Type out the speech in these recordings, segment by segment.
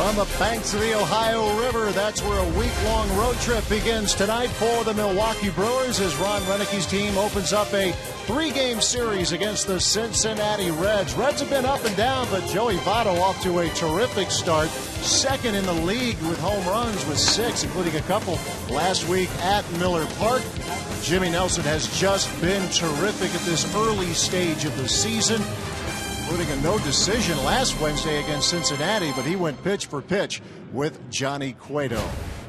On the banks of the Ohio River, that's where a week-long road trip begins tonight for the Milwaukee Brewers as Ron Renick's team opens up a three-game series against the Cincinnati Reds. Reds have been up and down, but Joey Votto off to a terrific start. Second in the league with home runs with 6, including a couple last week at Miller Park. Jimmy Nelson has just been terrific at this early stage of the season, including a no decision last Wednesday against Cincinnati, but he went pitch for pitch with Johnny Cueto.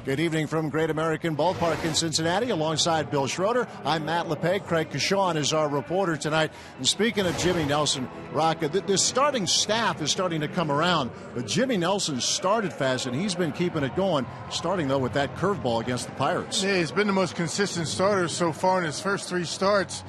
Good evening from Great American Ballpark in Cincinnati. Alongside Bill Schroeder, I'm Matt LePage. Craig Kashawn is our reporter tonight. And speaking of Jimmy Nelson, Rock, the starting staff is starting to come around. But Jimmy Nelson started fast, and he's been keeping it going, starting, though, with that curveball against the Pirates. Yeah, he's been the most consistent starter so far in his first 3 starts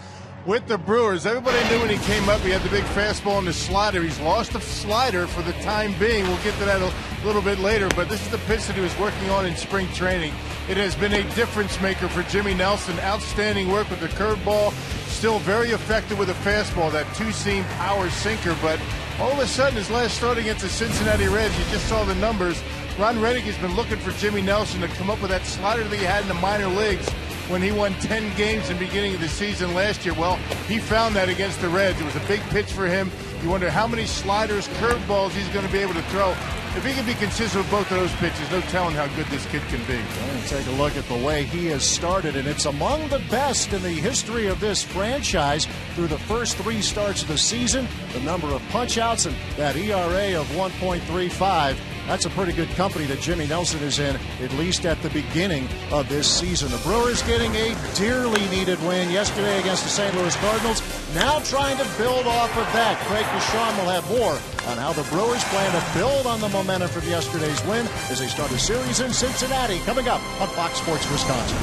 with the Brewers. Everybody knew when he came up he had the big fastball and the slider. He's lost the slider for the time being. We'll get to that a little bit later, but this is the pitch that he was working on in spring training. It has been a difference maker for Jimmy Nelson. Outstanding work with the curveball, still very effective with a fastball, that two-seam power sinker, but all of a sudden his last start against the Cincinnati Reds, you just saw the numbers. Ron Renick has been looking for Jimmy Nelson to come up with that slider that he had in the minor leagues when he won 10 games in the beginning of the season last year. Well, he found that against the Reds. It was a big pitch for him. You wonder how many sliders, curveballs he's going to be able to throw. If he can be consistent with both of those pitches, no telling how good this kid can be. And take a look at the way he has started, and it's among the best in the history of this franchise through the first 3 starts of the season. The number of punch-outs and that ERA of 1.35. That's a pretty good company that Jimmy Nelson is in, at least at the beginning of this season. The Brewers getting a dearly needed win yesterday against the St. Louis Cardinals. Now trying to build off of that. Craig Kashawn will have more on how the Brewers plan to build on the momentum from yesterday's win as they start a series in Cincinnati, coming up on Fox Sports Wisconsin.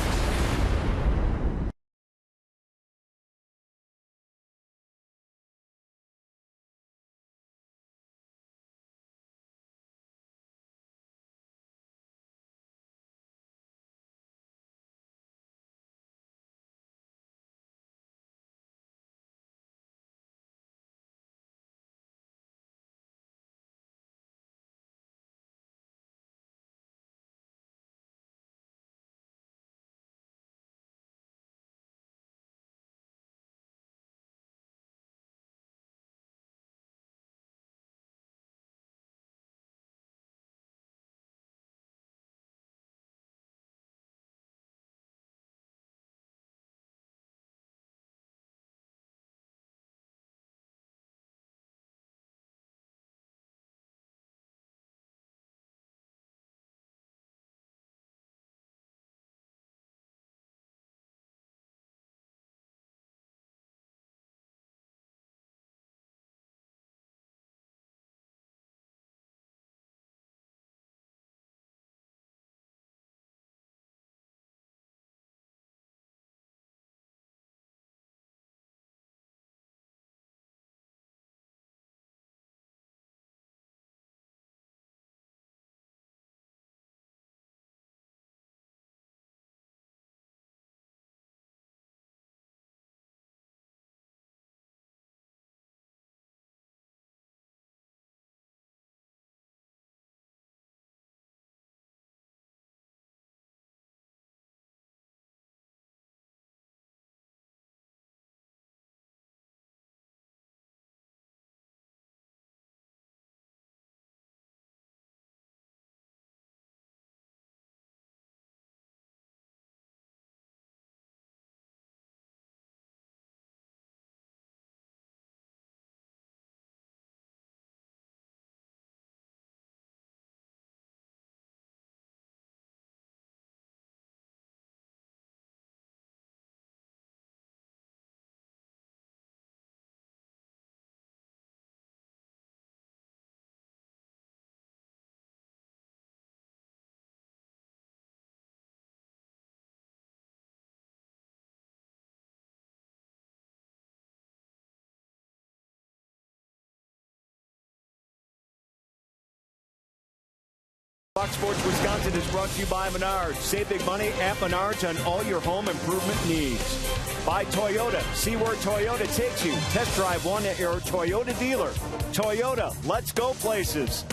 Fox Sports Wisconsin is brought to you by Menards. Save big money at Menards on all your home improvement needs. By Toyota. See where Toyota takes you. Test drive one at your Toyota dealer. Toyota, let's go places.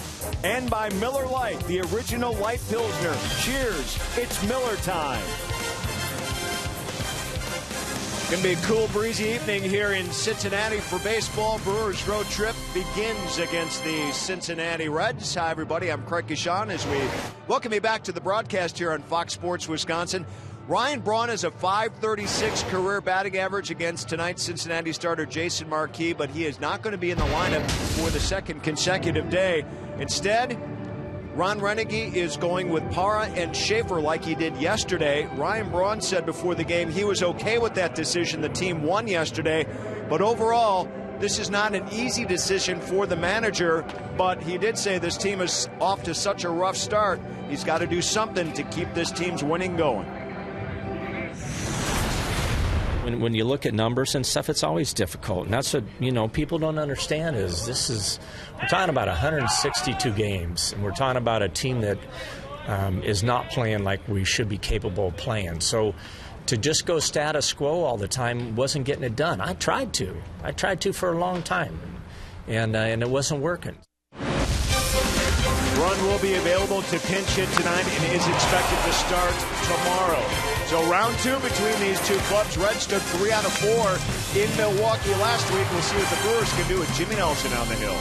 And by Miller Lite, the original light Pilsner. Cheers, it's Miller time. Going to be a cool, breezy evening here in Cincinnati for baseball. Brewers road trip begins against the Cincinnati Reds. Hi, everybody. I'm Craig Gishan as we welcome you back to the broadcast here on Fox Sports Wisconsin. Ryan Braun has a .536 career batting average against tonight's Cincinnati starter Jason Marquis, but he is not going to be in the lineup for the second consecutive day. Instead, Ron Roenicke is going with Parra and Schaefer like he did yesterday. Ryan Braun said before the game he was okay with that decision. The team won yesterday, but overall, this is not an easy decision for the manager, but he did say this team is off to such a rough start. He's got to do something to keep this team's winning going. When you look at numbers and stuff, it's always difficult. And that's what, people don't understand is we're talking about 162 games, and we're talking about a team that is not playing like we should be capable of playing. So to just go status quo all the time wasn't getting it done. I tried to for a long time, and it wasn't working. Run will be available to pinch hit tonight and is expected to start tomorrow. So round two between these two clubs. Reds stood 3 out of 4 in Milwaukee last week. We'll see what the Brewers can do with Jimmy Nelson on the hill.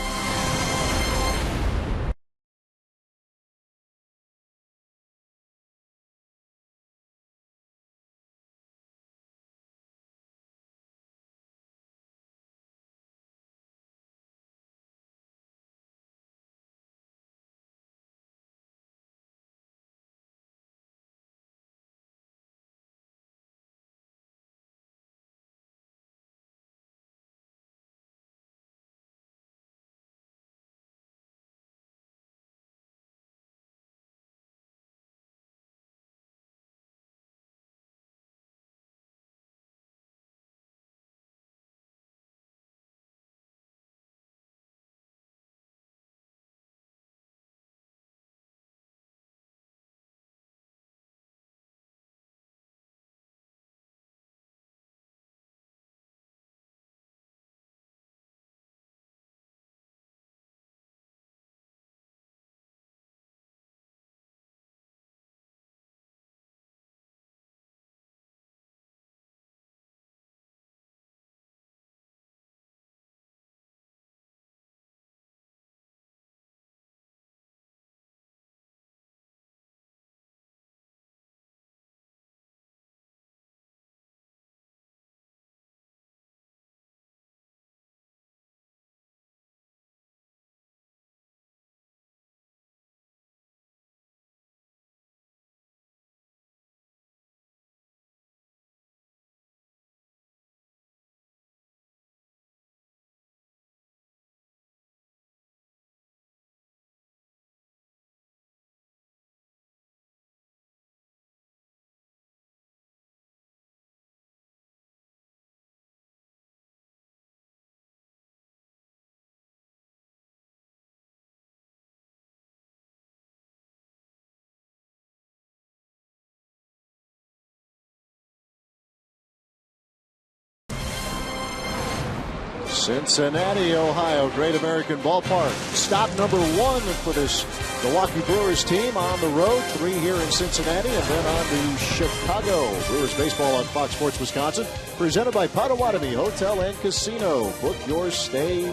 Cincinnati, Ohio, Great American Ballpark. Stop number 1 for this Milwaukee Brewers team on the road. 3 here in Cincinnati and then on to Chicago. Brewers baseball on Fox Sports Wisconsin. Presented by Potawatomi Hotel and Casino. Book your stay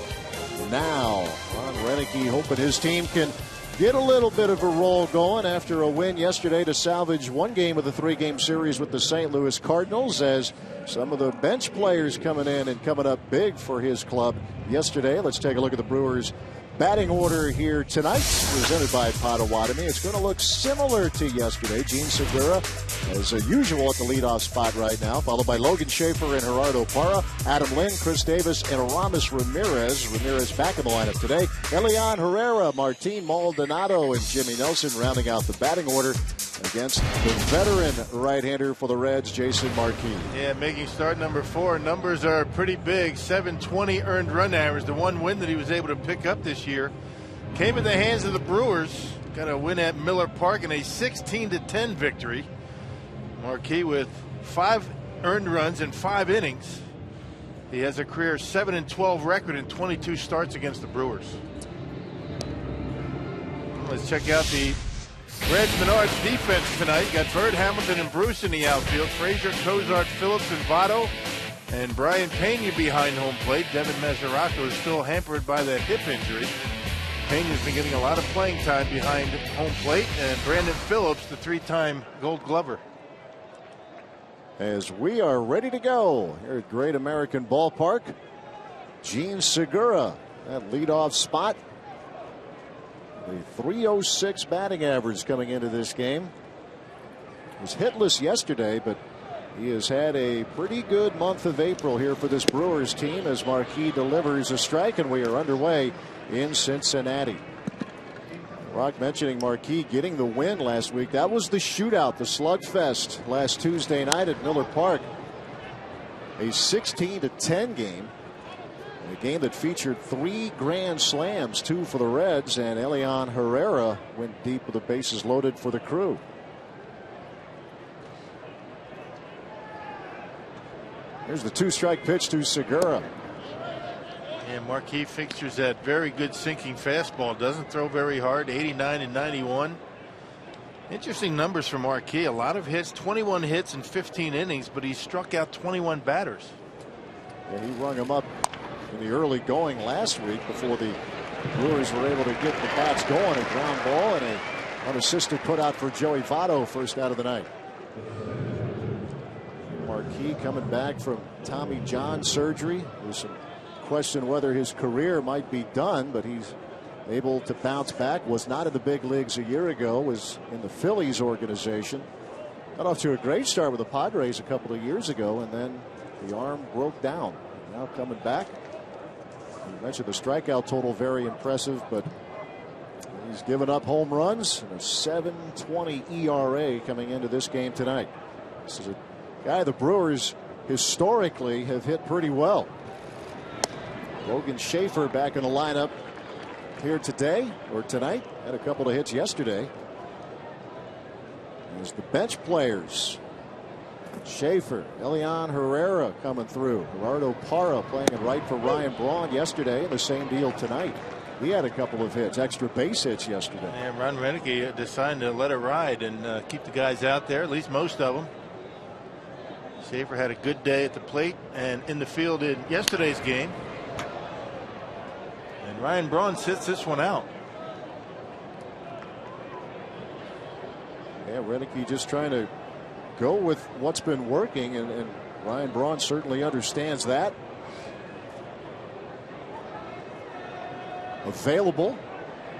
now. Ron Roenicke hoping his team can get a little bit of a roll going after a win yesterday to salvage 1 game of the 3-game series with the St. Louis Cardinals, as some of the bench players coming in and coming up big for his club yesterday. Let's take a look at the Brewers batting order here tonight, presented by Potawatomi. It's going to look similar to yesterday. Gene Segura, as usual, at the leadoff spot right now, followed by Logan Schaefer and Gerardo Parra, Adam Lynn, Chris Davis, and Aramis Ramirez. Ramirez back in the lineup today. Elian Herrera, Martin Maldonado, and Jimmy Nelson rounding out the batting order against the veteran right-hander for the Reds, Jason Marquis. Yeah, making start number 4. Numbers are pretty big. 720 earned run average. The 1 win that he was able to pick up this year came in the hands of the Brewers. got a win at Miller Park in a 16-10 victory. Marquis with 5 earned runs in 5 innings. He has a career 7-12 record in 22 starts against the Brewers. Let's check out the Reds Menards defense tonight. Got Bird, Hamilton, and Bruce in the outfield. Frazier, Cozart, Phillips, and Votto. And Brian Pena behind home plate. Devin Mesoraco is still hampered by that hip injury. Pena's been getting a lot of playing time behind home plate. And Brandon Phillips, the 3-time Gold Glover. As we are ready to go here at Great American Ballpark, Gene Segura, that leadoff spot. A .306 batting average coming into this game. He was hitless yesterday, but he has had a pretty good month of April here for this Brewers team as Marquis delivers a strike, and we are underway in Cincinnati. Rock mentioning Marquis getting the win last week. That was the shootout, the slugfest last Tuesday night at Miller Park. A 16-10 game. A game that featured 3 grand slams, 2 for the Reds, and Elian Herrera went deep with the bases loaded for the Crew. Here's the 2-strike pitch to Segura. And Marquis fixtures that very good sinking fastball. Doesn't throw very hard. 89 and 91. Interesting numbers for Marquis. A lot of hits, 21 hits in 15 innings, but he struck out 21 batters. Yeah, he rung him up in the early going last week before the Brewers were able to get the bats going. A ground ball and an unassisted put out for Joey Votto, first out of the night. Marquis coming back from Tommy John surgery. There's some question whether his career might be done, but he's able to bounce back. Was not in the big leagues a year ago, was in the Phillies organization. Got off to a great start with the Padres a couple of years ago, and then the arm broke down. Now coming back. You mentioned the strikeout total, very impressive, but he's given up home runs and a 7.20 ERA coming into this game tonight. This is a guy the Brewers historically have hit pretty well. Logan Schaefer back in the lineup here today or tonight. Had a couple of hits yesterday. There's the bench players. Schaefer, Elian Herrera coming through. Gerardo Parra playing it right for Ryan Braun yesterday, and the same deal tonight. He had a couple of hits, extra base hits yesterday. And Ron Renicky decided to let it ride and keep the guys out there, at least most of them. Schaefer had a good day at the plate and in the field in yesterday's game. And Ryan Braun sits this one out. Yeah, Renicky just trying to go with what's been working, and Ryan Braun certainly understands that. Available,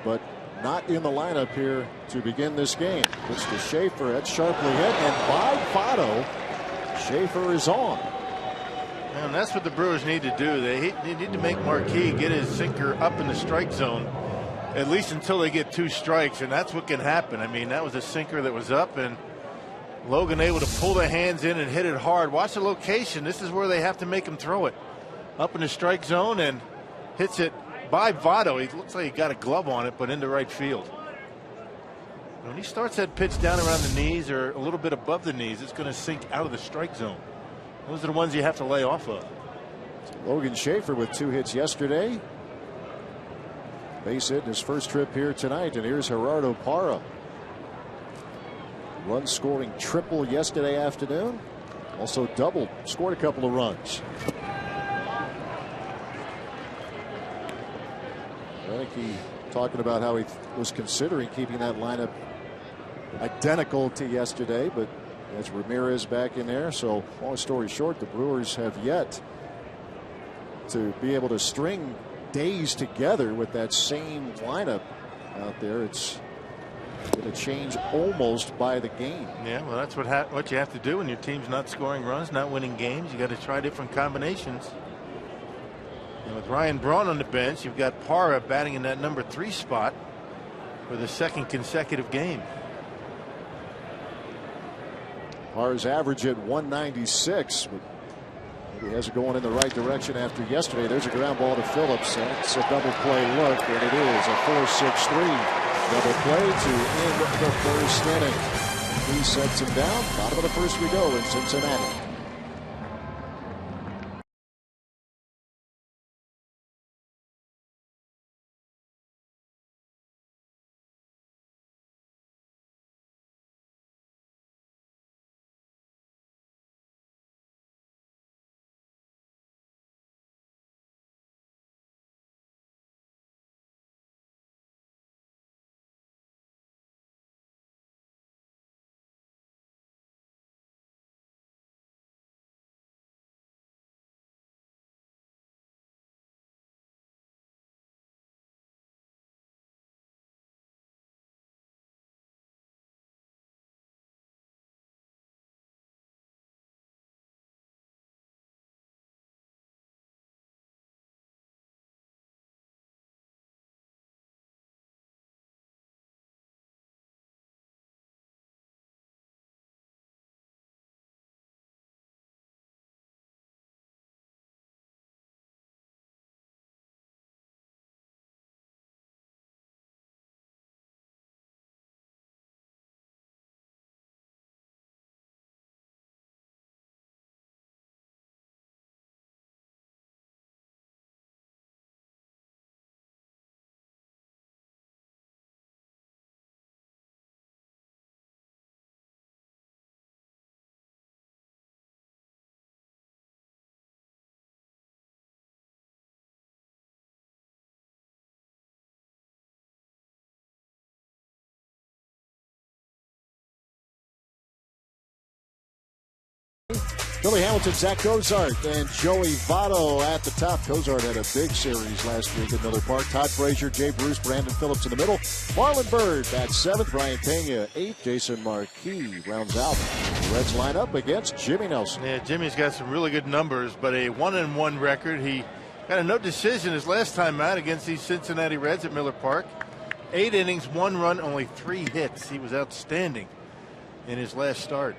but not in the lineup here to begin this game. It's to Schaefer. That's sharply hit, and by Votto, Schaefer is on. And that's what the Brewers need to do. They need to make Marquis get his sinker up in the strike zone, at least until they get 2 strikes, and that's what can happen. I mean, that was a sinker that was up, and Logan able to pull the hands in and hit it hard. Watch the location. This is where they have to make him throw it. Up in the strike zone and hits it by Votto. He looks like he got a glove on it, but into right field. When he starts that pitch down around the knees or a little bit above the knees, it's going to sink out of the strike zone. Those are the ones you have to lay off of. Logan Schaefer with 2 hits yesterday. Base hit in his first trip here tonight, and here's Gerardo Parra. Run scoring triple yesterday afternoon. Also doubled, scored a couple of runs. Renicky talking about how he was considering keeping that lineup identical to yesterday, but as Ramirez back in there. So long story short, the Brewers have yet to be able to string days together with that same lineup out there. It's going to change almost by the game. Yeah, well, that's what you have to do when your team's not scoring runs, not winning games. You got to try different combinations. And with Ryan Braun on the bench, you've got Parra batting in that number 3 spot for the 2nd consecutive game. Parra's average at 196, but maybe has it going in the right direction after yesterday. There's a ground ball to Phillips, and it's a double play look, and it is a 4-6-3 Double play to end the first inning. He sets him down. Bottom of the first we go in Cincinnati. Billy Hamilton, Zach Cozart, and Joey Votto at the top. Cozart had a big series last week at Miller Park. Todd Frazier, Jay Bruce, Brandon Phillips in the middle. Marlon Byrd at 7th, Brian Pena 8th, Jason Marquis rounds out the Reds line up against Jimmy Nelson. Yeah, Jimmy's got some really good numbers, but a 1-1 record. He got a no decision his last time out against these Cincinnati Reds at Miller Park. 8 innings, 1 run, only 3 hits. He was outstanding in his last start.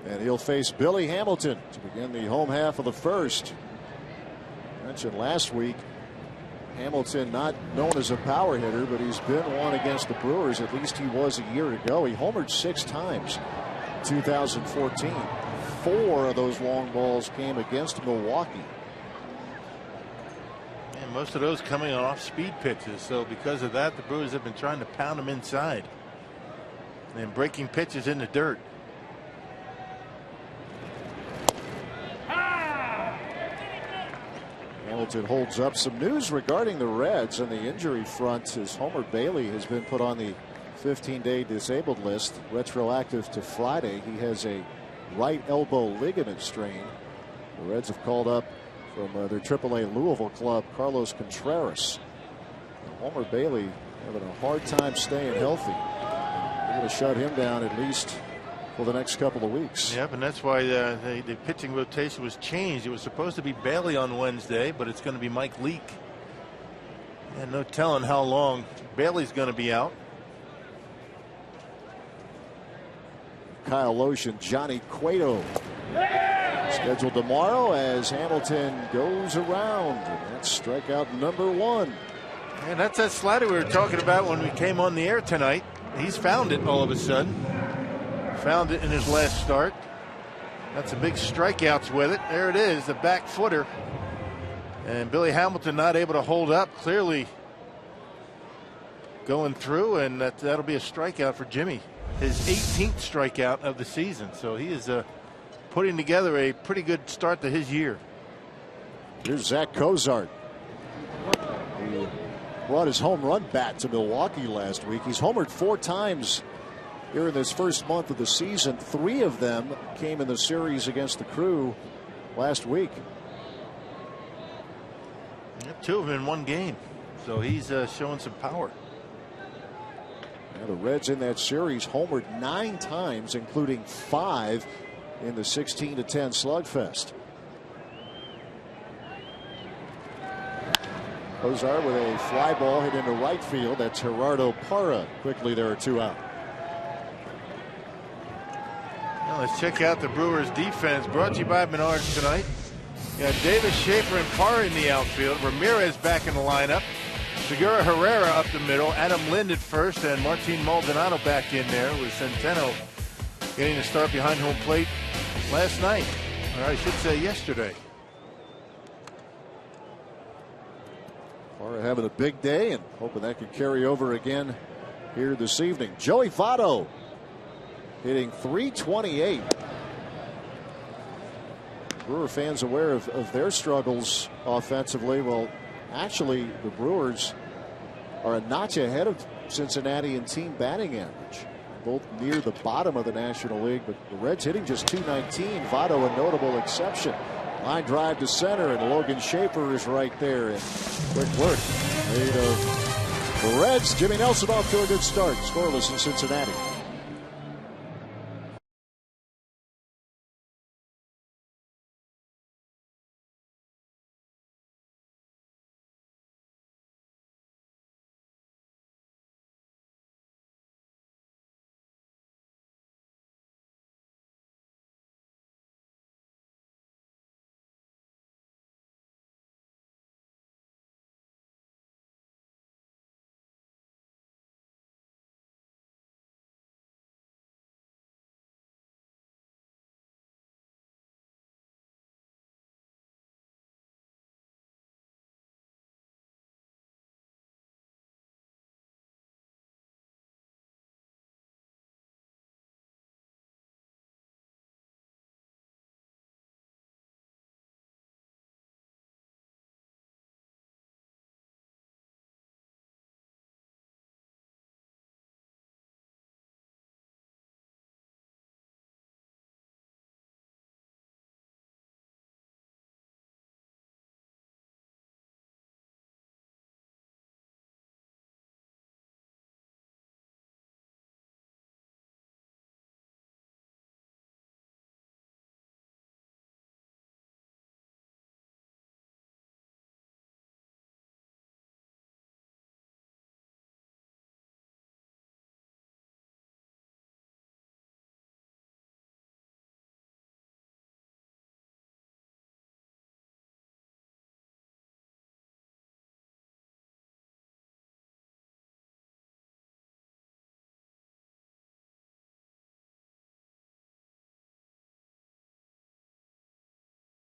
And he'll face Billy Hamilton to begin the home half of the first. I mentioned last week, Hamilton not known as a power hitter, but he's been one against the Brewers. At least he was a year ago. He homered 6 times in 2014. 4 of those long balls came against Milwaukee. And most of those coming off speed pitches. So because of that, the Brewers have been trying to pound them inside and breaking pitches in the dirt. Hamilton holds up. Some news regarding the Reds on the injury front as Homer Bailey has been put on the 15-day disabled list, retroactive to Friday. He has a right elbow ligament strain. The Reds have called up from their AAA Louisville club Carlos Contreras. Homer Bailey having a hard time staying healthy. They're going to shut him down at least for the next couple of weeks. Yep, and that's why the pitching rotation was changed. It was supposed to be Bailey on Wednesday, but it's going to be Mike Leake. And no telling how long Bailey's going to be out. Kyle Loesch, Johnny Cueto scheduled tomorrow as Hamilton goes around. And that's strikeout number 1. And that's that slider we were talking about when we came on the air tonight. He's found it all of a sudden. Found it in his last start. That's some big strikeouts with it. There it is, the back footer. And Billy Hamilton not able to hold up, clearly going through, and that'll be a strikeout for Jimmy. His 18th strikeout of the season. So he is putting together a pretty good start to his year. Here's Zach Cozart. He brought his home run bat to Milwaukee last week. He's homered 4 times here in this first month of the season. 3 of them came in the series against the Crew last week. 2 of them in 1 game. So he's showing some power. Now the Reds in that series homered 9 times, including 5 in the 16-10 slugfest. Cozart with a fly ball hit into right field. That's Gerardo Parra. Quickly there are 2 out. Well, let's check out the Brewers defense, brought to you by Menards tonight. You got Davis, Schaefer, and Parra in the outfield. Ramirez back in the lineup. Segura Herrera up the middle, Adam Lind at first, and Martin Maldonado back in there with Centeno getting the start behind home plate last night, or I should say yesterday. Or having a big day and hoping that can carry over again here this evening. Joey Votto hitting .328. Brewer fans aware of their struggles offensively. Well, actually, the Brewers are a notch ahead of Cincinnati in team batting average, both near the bottom of the National League. But the Reds hitting just .219. Votto a notable exception. Line drive to center, and Logan Schaefer is right there. And quick work made of the Reds. Jimmy Nelson off to a good start. Scoreless in Cincinnati.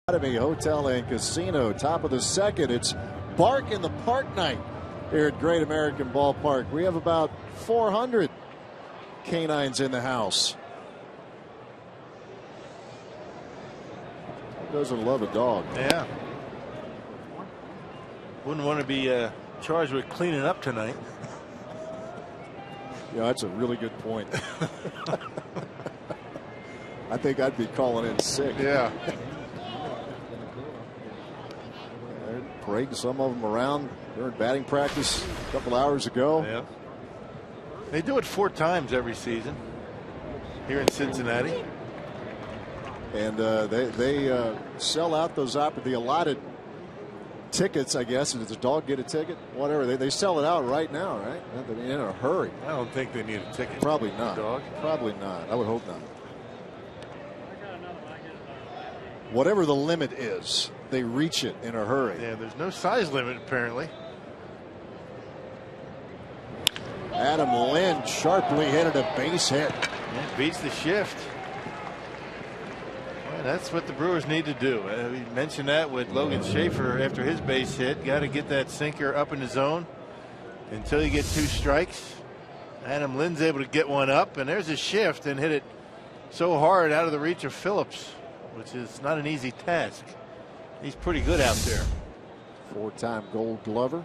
Hotel and Casino, top of the second. It's Bark in the Park night here at Great American Ballpark. We have about 400 canines in the house. Who doesn't love a dog? Yeah. Wouldn't want to be charged with cleaning up tonight. Yeah, that's a really good point. I think I'd be calling in sick. Yeah. Parading some of them around during batting practice a couple hours ago. Yeah. They do it 4 times every season here in Cincinnati. And they sell out those the allotted tickets, I guess. And does the dog get a ticket? Whatever. They sell it out right now, right? They're in a hurry. I don't think they need a ticket. Probably not. Dog. Probably not. I would hope not. Whatever the limit is, they reach it in a hurry. Yeah, there's no size limit apparently. Adam Lind sharply hit a base hit. Yeah, beats the shift. Well, that's what the Brewers need to do. We mentioned that with Logan Schaefer after his base hit. Got to get that sinker up in the zone until you get 2 strikes. Adam Lind's able to get one up, and there's a shift and hit it so hard out of the reach of Phillips, which is not an easy task. He's pretty good out there. 4-time Gold Glover,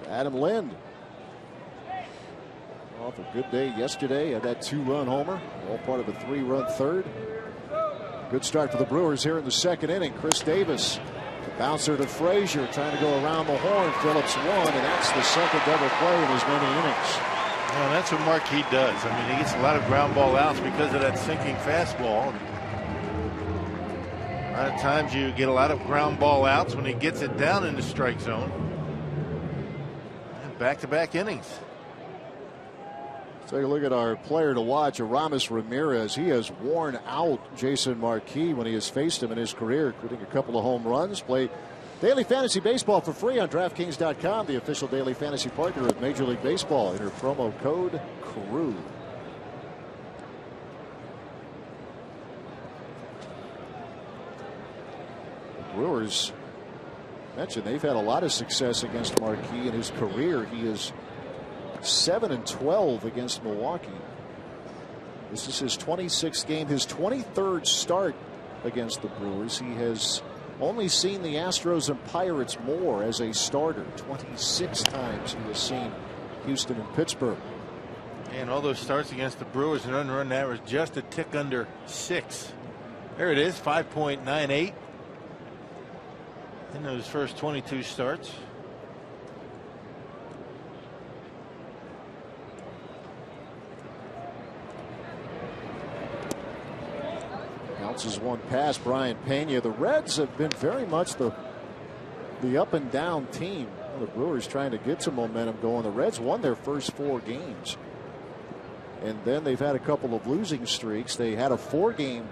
Adam Lind. Off a good day yesterday. Had that 2-run homer, all part of a 3-run third. Good start for the Brewers here in the second inning. Chris Davis, the bouncer to Frazier, trying to go around the horn. Phillips won, and that's the second double play in as many innings. Well, that's what Marquis does. I mean, he gets a lot of ground ball outs because of that sinking fastball. A lot of times you get a lot of ground ball outs when he gets it down in the strike zone. And back-to-back innings. Let's take a look at our player to watch, Aramis Ramirez. He has worn out Jason Marquis when he has faced him in his career, including a couple of home runs. Played Daily Fantasy Baseball for free on DraftKings.com, the official daily fantasy partner of Major League Baseball. Enter promo code CREW. The Brewers, mentioned they've had a lot of success against Marquee in his career. He is 7-12 against Milwaukee. This is his 26th game, his 23rd start against the Brewers. He has only seen the Astros and Pirates more as a starter. 26 times he has seen Houston and Pittsburgh. And all those starts against the Brewers, an earned run average just a tick under 6. There it is, 5.98 in those first 22 starts. Bounces one past Brian Pena. The Reds have been very much the up and down team. Well, the Brewers trying to get some momentum going. The Reds won their first 4 games, and then they've had a couple of losing streaks. They had a 4-game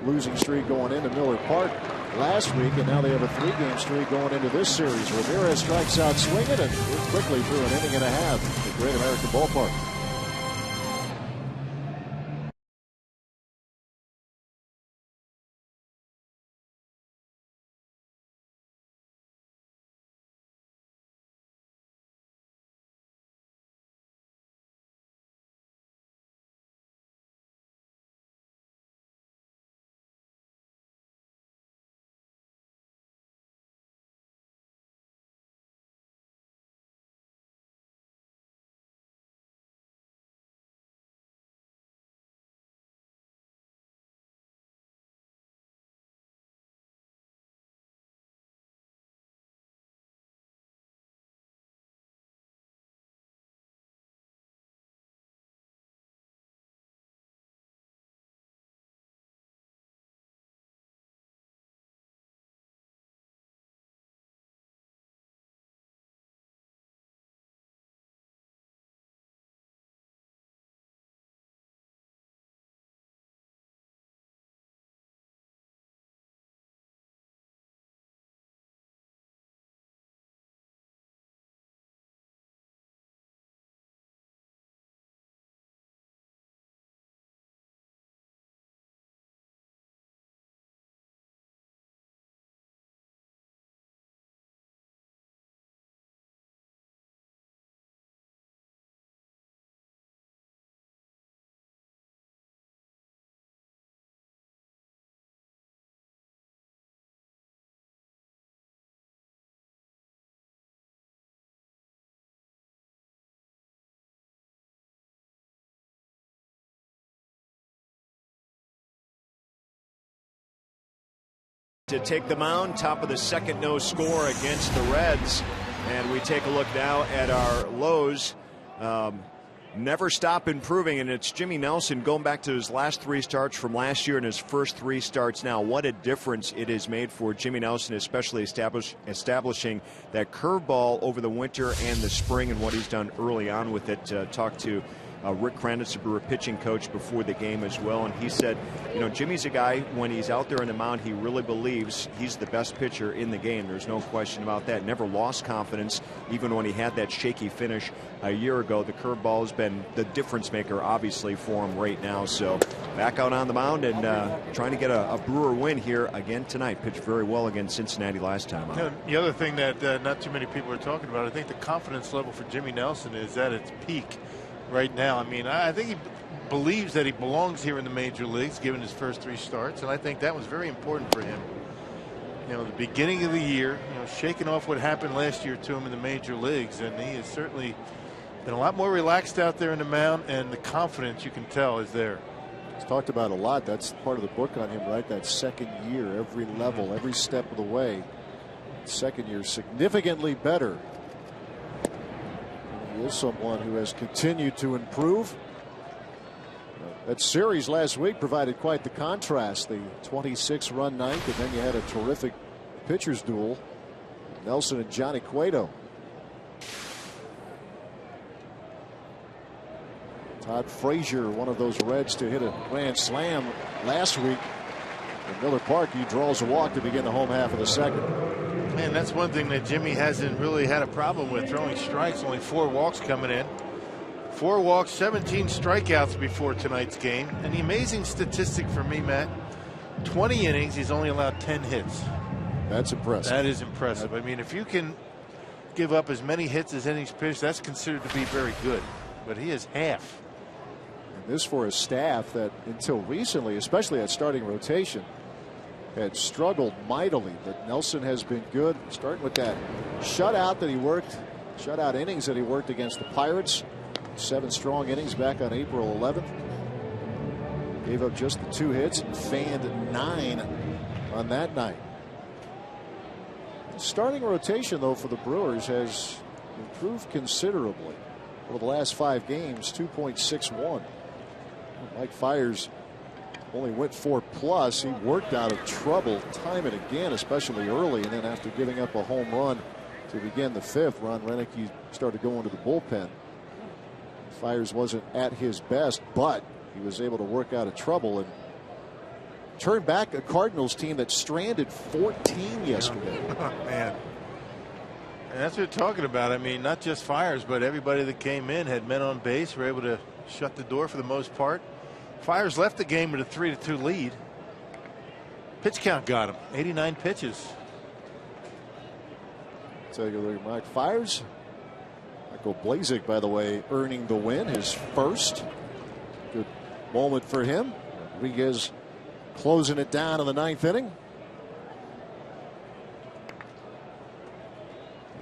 losing streak going into Miller Park last week, and now they have a 3-game streak going into this series. Ramirez strikes out swinging, and we're quickly through an inning and a half at the Great American Ballpark. To take the mound, top of the second, no score against the Reds. And we take a look now at our lows. Never stop improving, and it's Jimmy Nelson going back to his last 3 starts from last year and his first 3 starts now. What a difference it has made for Jimmy Nelson, especially establishing that curveball over the winter and the spring and what he's done early on with it. Talked to Rick Kranitz, the Brewer pitching coach, before the game as well, and he said, you know, Jimmy's a guy, when he's out there on the mound, he really believes he's the best pitcher in the game. There's no question about that. Never lost confidence, even when he had that shaky finish a year ago. The curveball has been the difference maker, obviously, for him right now. So back out on the mound and trying to get a Brewer win here again tonight. Pitched very well against Cincinnati last time out. The other thing that not too many people are talking about, I think the confidence level for Jimmy Nelson is at its peak right now. I mean, I think he believes that he belongs here in the major leagues, given his first 3 starts, and I think that was very important for him. You know, the beginning of the year, you know, shaking off what happened last year to him in the major leagues, and he has certainly been a lot more relaxed out there in the mound, and the confidence, you can tell, is there. It's talked about a lot. That's part of the book on him, right? That second year, every level, every step of the way. Second year, significantly better. He is someone who has continued to improve. That series last week provided quite the contrast. The 26-run ninth, and then you had a terrific pitcher's duel. Nelson and Johnny Cueto. Todd Frazier, one of those Reds to hit a grand slam last week. In Miller Park, he draws a walk to begin the home half of the second. Man, that's one thing that Jimmy hasn't really had a problem with, throwing strikes. Only 4 walks coming in. 4 walks, 17 strikeouts before tonight's game. And the amazing statistic for me, Matt, 20 innings, he's only allowed 10 hits. That's impressive. That is impressive. I mean, if you can give up as many hits as innings pitched, that's considered to be very good. But he is half. And this for a staff that until recently, especially at starting rotation, had struggled mightily. But Nelson has been good, starting with that shutout innings that he worked against the Pirates. 7 strong innings back on April 11th. Gave up just the 2 hits and fanned 9 on that night. The starting rotation, though, for the Brewers has improved considerably over the last 5 games. 2.61. Mike Fiers only went 4+. He worked out of trouble time and again, especially early, and then after giving up a home run to begin the 5th, Ron Roenicke started going to the bullpen. Fiers wasn't at his best, but he was able to work out of trouble and turn back a Cardinals team that stranded 14 yesterday. Oh, man. And that's what we're talking about. I mean, not just Fiers, but everybody that came in had men on base, were able to shut the door for the most part. Fiers left the game with a 3-2 lead. Pitch count got him. 89 pitches. Take a look at Mike Fiers. Michael Blazek, by the way, earning the win, his first. Good moment for him. Rodriguez closing it down in the 9th inning.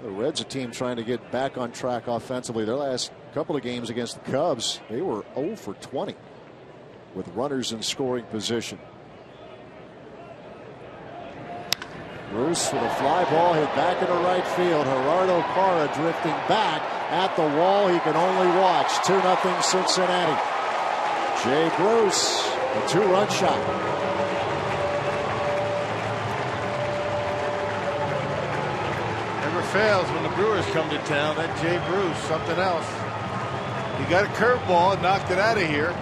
The Reds, a team trying to get back on track offensively. Their last couple of games against the Cubs, they were 0 for 20 with runners in scoring position. Bruce with a fly ball hit back into right field. Gerardo Parra drifting back at the wall. He can only watch. 2-0 Cincinnati. Jay Bruce, a 2-run shot. Never fails when the Brewers come to town. That Jay Bruce, something else. He got a curveball and knocked it out of here.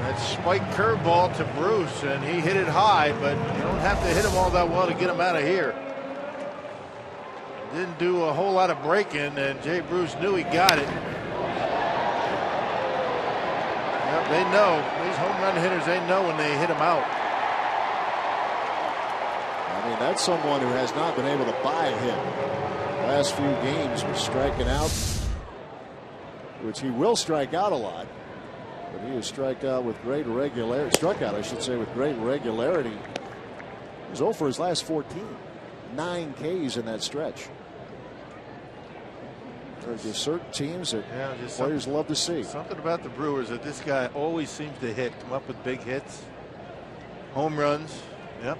That spiked curveball to Bruce, and he hit it high, but you don't have to hit him all that well to get him out of here. Didn't do a whole lot of breaking, and Jay Bruce knew he got it. Yep, they know. These home run hitters, they know when they hit him out. I mean, that's someone who has not been able to buy a hit. Last few games was striking out, which he will strike out a lot. But he has struck out with great regularity. Struck out, I should say, with great regularity. He's 0 for his last 14. 9 Ks in that stretch. There are just certain teams that players love to see. Something about the Brewers that this guy always seems to hit. Come up with big hits. Home runs. Yep.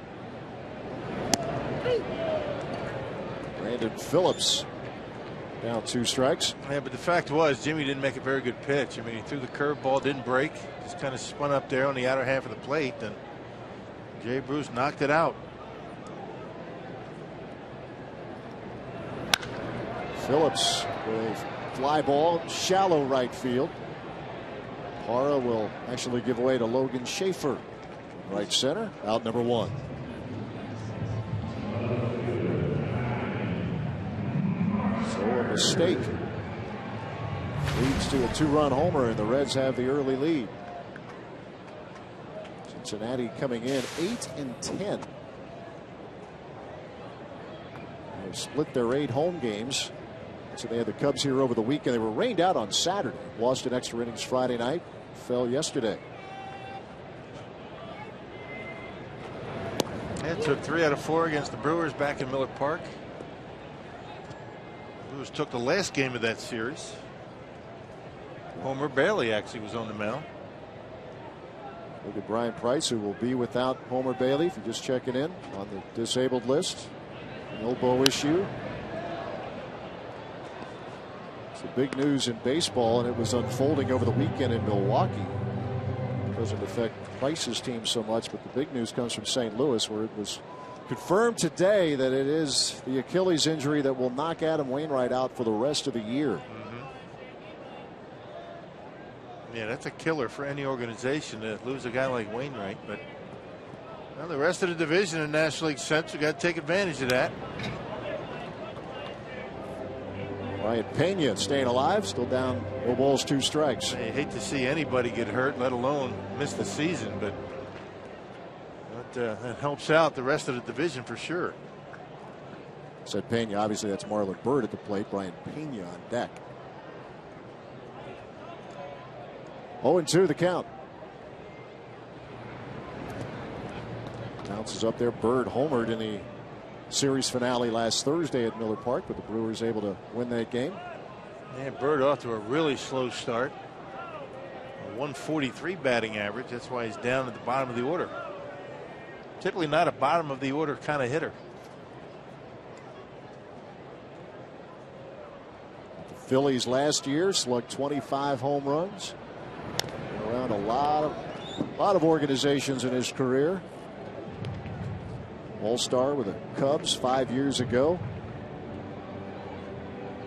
Brandon Phillips down 2 strikes. Yeah, but the fact was Jimmy didn't make a very good pitch. I mean, he threw the curveball, didn't break, just kind of spun up there on the outer half of the plate, and Jay Bruce knocked it out. Phillips with a fly ball, shallow right field. Parra will actually give away to Logan Schaefer. Right center, out number 1. A mistake leads to a 2-run homer, and the Reds have the early lead. Cincinnati coming in 8-10. They've split their 8 home games. So they had the Cubs here over the weekend. They were rained out on Saturday. Lost in extra innings Friday night. Fell yesterday. It took 3 out of 4 against the Brewers back in Miller Park. Brewers took the last game of that series. Homer Bailey actually was on the mound. Look at Brian Price, who will be without Homer Bailey, if you're just checking in, on the disabled list. An elbow issue. It's the big news in baseball, and it was unfolding over the weekend in Milwaukee. It doesn't affect Price's team so much, but the big news comes from St. Louis, where it was confirmed today that it is the Achilles injury that will knock Adam Wainwright out for the rest of the year. Yeah, that's a killer for any organization to lose a guy like Wainwright, but Well, the rest of the division in National League Central got to take advantage of that. Ryan Pena staying alive, still down 0 balls, 2 strikes. I hate to see anybody get hurt, let alone miss the season, but that helps out the rest of the division for sure. Said Pena, obviously that's Marlon Byrd at the plate. Brian Pena on deck. 0-2 the count. Bounces up there. Byrd homered in the series finale last Thursday at Miller Park, but the Brewers able to win that game. Yeah, Byrd off to a really slow start. A 143 batting average. That's why he's down at the bottom of the order. Typically not a bottom of the order kind of hitter. The Phillies last year slugged 25 home runs. Been around a lot of organizations in his career. All-Star with the Cubs 5 years ago.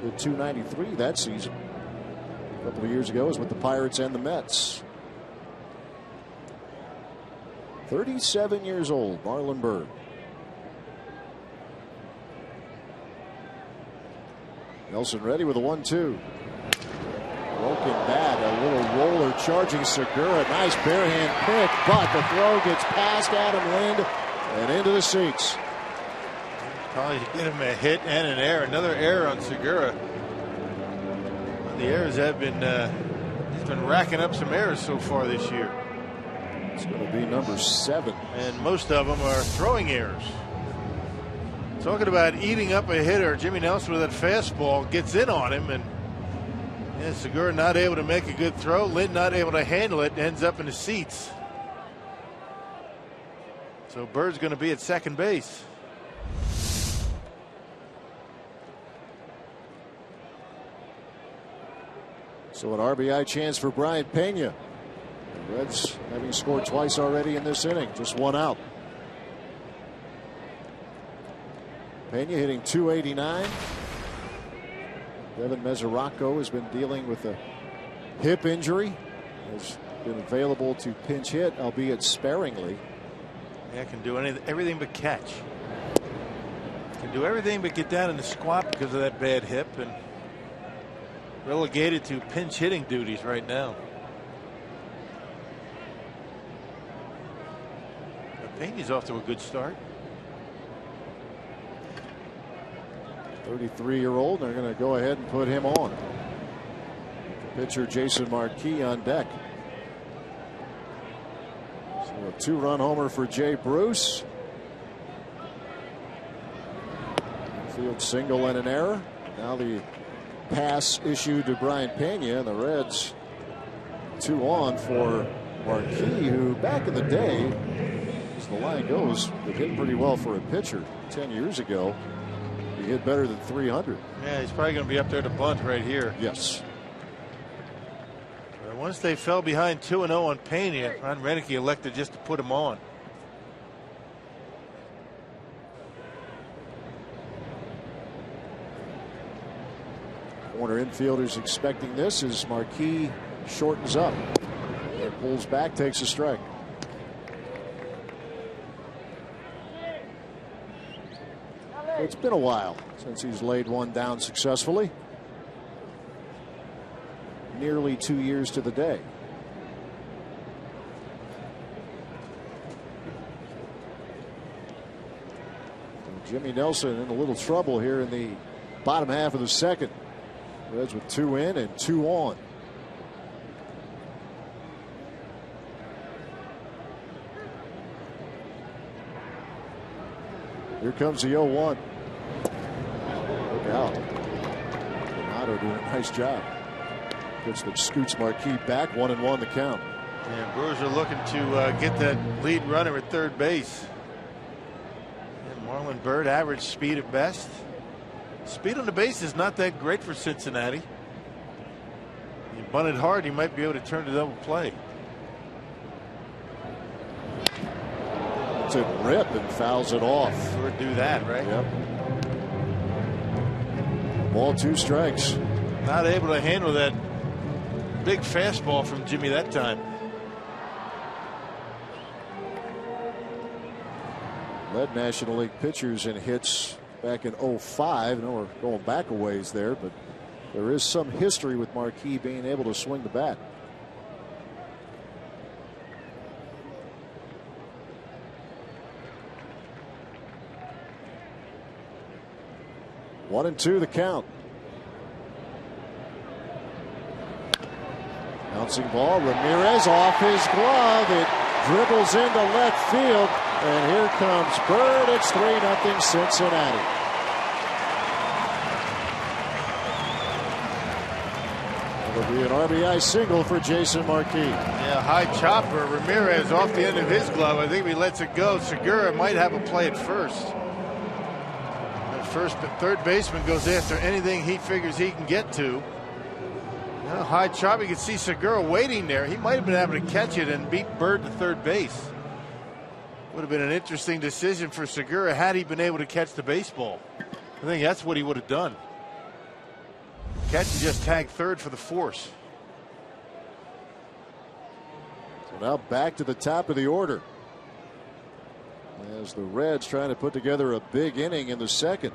Did 293 that season. A couple of years ago was with the Pirates and the Mets. 37 years old, Marlon Byrd. Nelson ready with a 1-2. Broken bat, a little roller charging Segura. Nice barehand pick, but the throw gets past Adam Lind and into the seats. Probably get him a hit and an error. Another error on Segura. The errors have been he's been racking up some errors so far this year. It's going to be number 7. And most of them are throwing errors. Talking about eating up a hitter, Jimmy Nelson with that fastball gets in on him, and Segura not able to make a good throw. Lind not able to handle it, ends up in the seats. So Bird's going to be at second base. So an RBI chance for Brian Pena. The Reds having scored twice already in this inning, just 1 out. Pena hitting .289. Devin Mesoraco has been dealing with a hip injury. Has been available to pinch hit, albeit sparingly. Yeah, can do everything but catch. Can do everything but get down in the squat because of that bad hip, and relegated to pinch hitting duties right now. But Pena's off to a good start. 33-year-old. They're going to go ahead and put him on. The pitcher Jason Marquis on deck. So a 2-run homer for Jay Bruce. Field single and an error. Now the pass issued to Brian Pena, and the Reds 2 on for Marquis, who back in the day, as the line goes, they hit pretty well for a pitcher 10 years ago. He hit better than 300. Yeah, he's probably going to be up there to bunt right here. Yes. But once they fell behind 2-0 on Pena, Ron Renicky elected just to put him on. Corner infielders expecting this as Marquis shortens up and pulls back, takes a strike. It's been a while since he's laid one down successfully. Nearly 2 years to the day. And Jimmy Nelson in a little trouble here in the bottom half of the second. Reds with 2 in and 2 on. Here comes the 0-1. Look out. Donato doing a nice job. Pitch that scoots Marquis back. 1-1 the count. And Brewers are looking to get that lead runner at third base. And Marlon Byrd, average speed at best. Speed on the base is not that great for Cincinnati. You bunt it hard, you might be able to turn to double play. It's a rip and fouls it off. Sure do that, right? Yep. Ball, 2 strikes. Not able to handle that big fastball from Jimmy that time. Led National League pitchers in hits back in 05. I know we're going back a ways there, but there is some history with Marquis being able to swing the bat. One and two the count. Bouncing ball, Ramirez off his glove. It dribbles into left field, and here comes Bird. It's 3-0 Cincinnati. It'll be an RBI single for Jason Marquis. Yeah, high chopper. Ramirez off the end of his glove. I think if he lets it go, Segura might have a play at first. Third baseman goes after anything he figures he can get to. Well, high chop. You can see Segura waiting there. He might have been able to catch it and beat Bird to third base. Would have been an interesting decision for Segura had he been able to catch the baseball. I think that's what he would have done. Catch and just tag third for the force. So now back to the top of the order, as the Reds trying to put together a big inning in the second.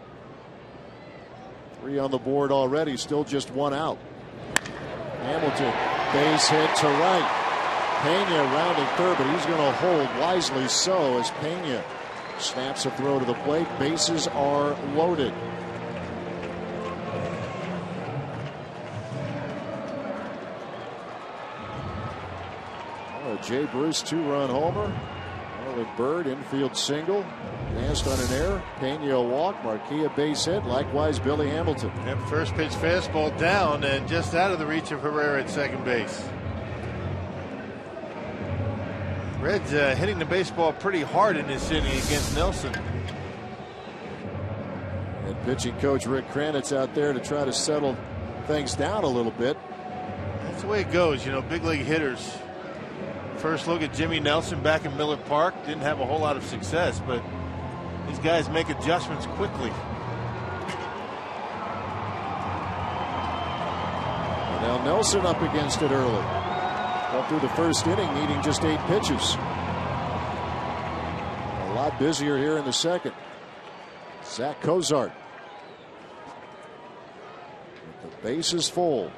3 on the board already, still just 1 out. Hamilton, base hit to right. Pena rounding third, but he's going to hold wisely so as Pena snaps a throw to the plate. Bases are loaded. Jay Bruce 2-run homer. Marlon Bird infield single. Passed on an error. Pena a walk. Marquis a base hit. Likewise Billy Hamilton. Yep, first pitch fastball down and just out of the reach of Herrera at second base. Reds hitting the baseball pretty hard in this inning against Nelson. And pitching coach Rick Kranitz out there to try to settle things down a little bit. That's the way it goes, you know, big league hitters. First look at Jimmy Nelson back in Miller Park. Didn't have a whole lot of success, but these guys make adjustments quickly. And now Nelson up against it early. Up through the first inning, needing just 8 pitches. A lot busier here in the second. Zach Cozart. The base is full.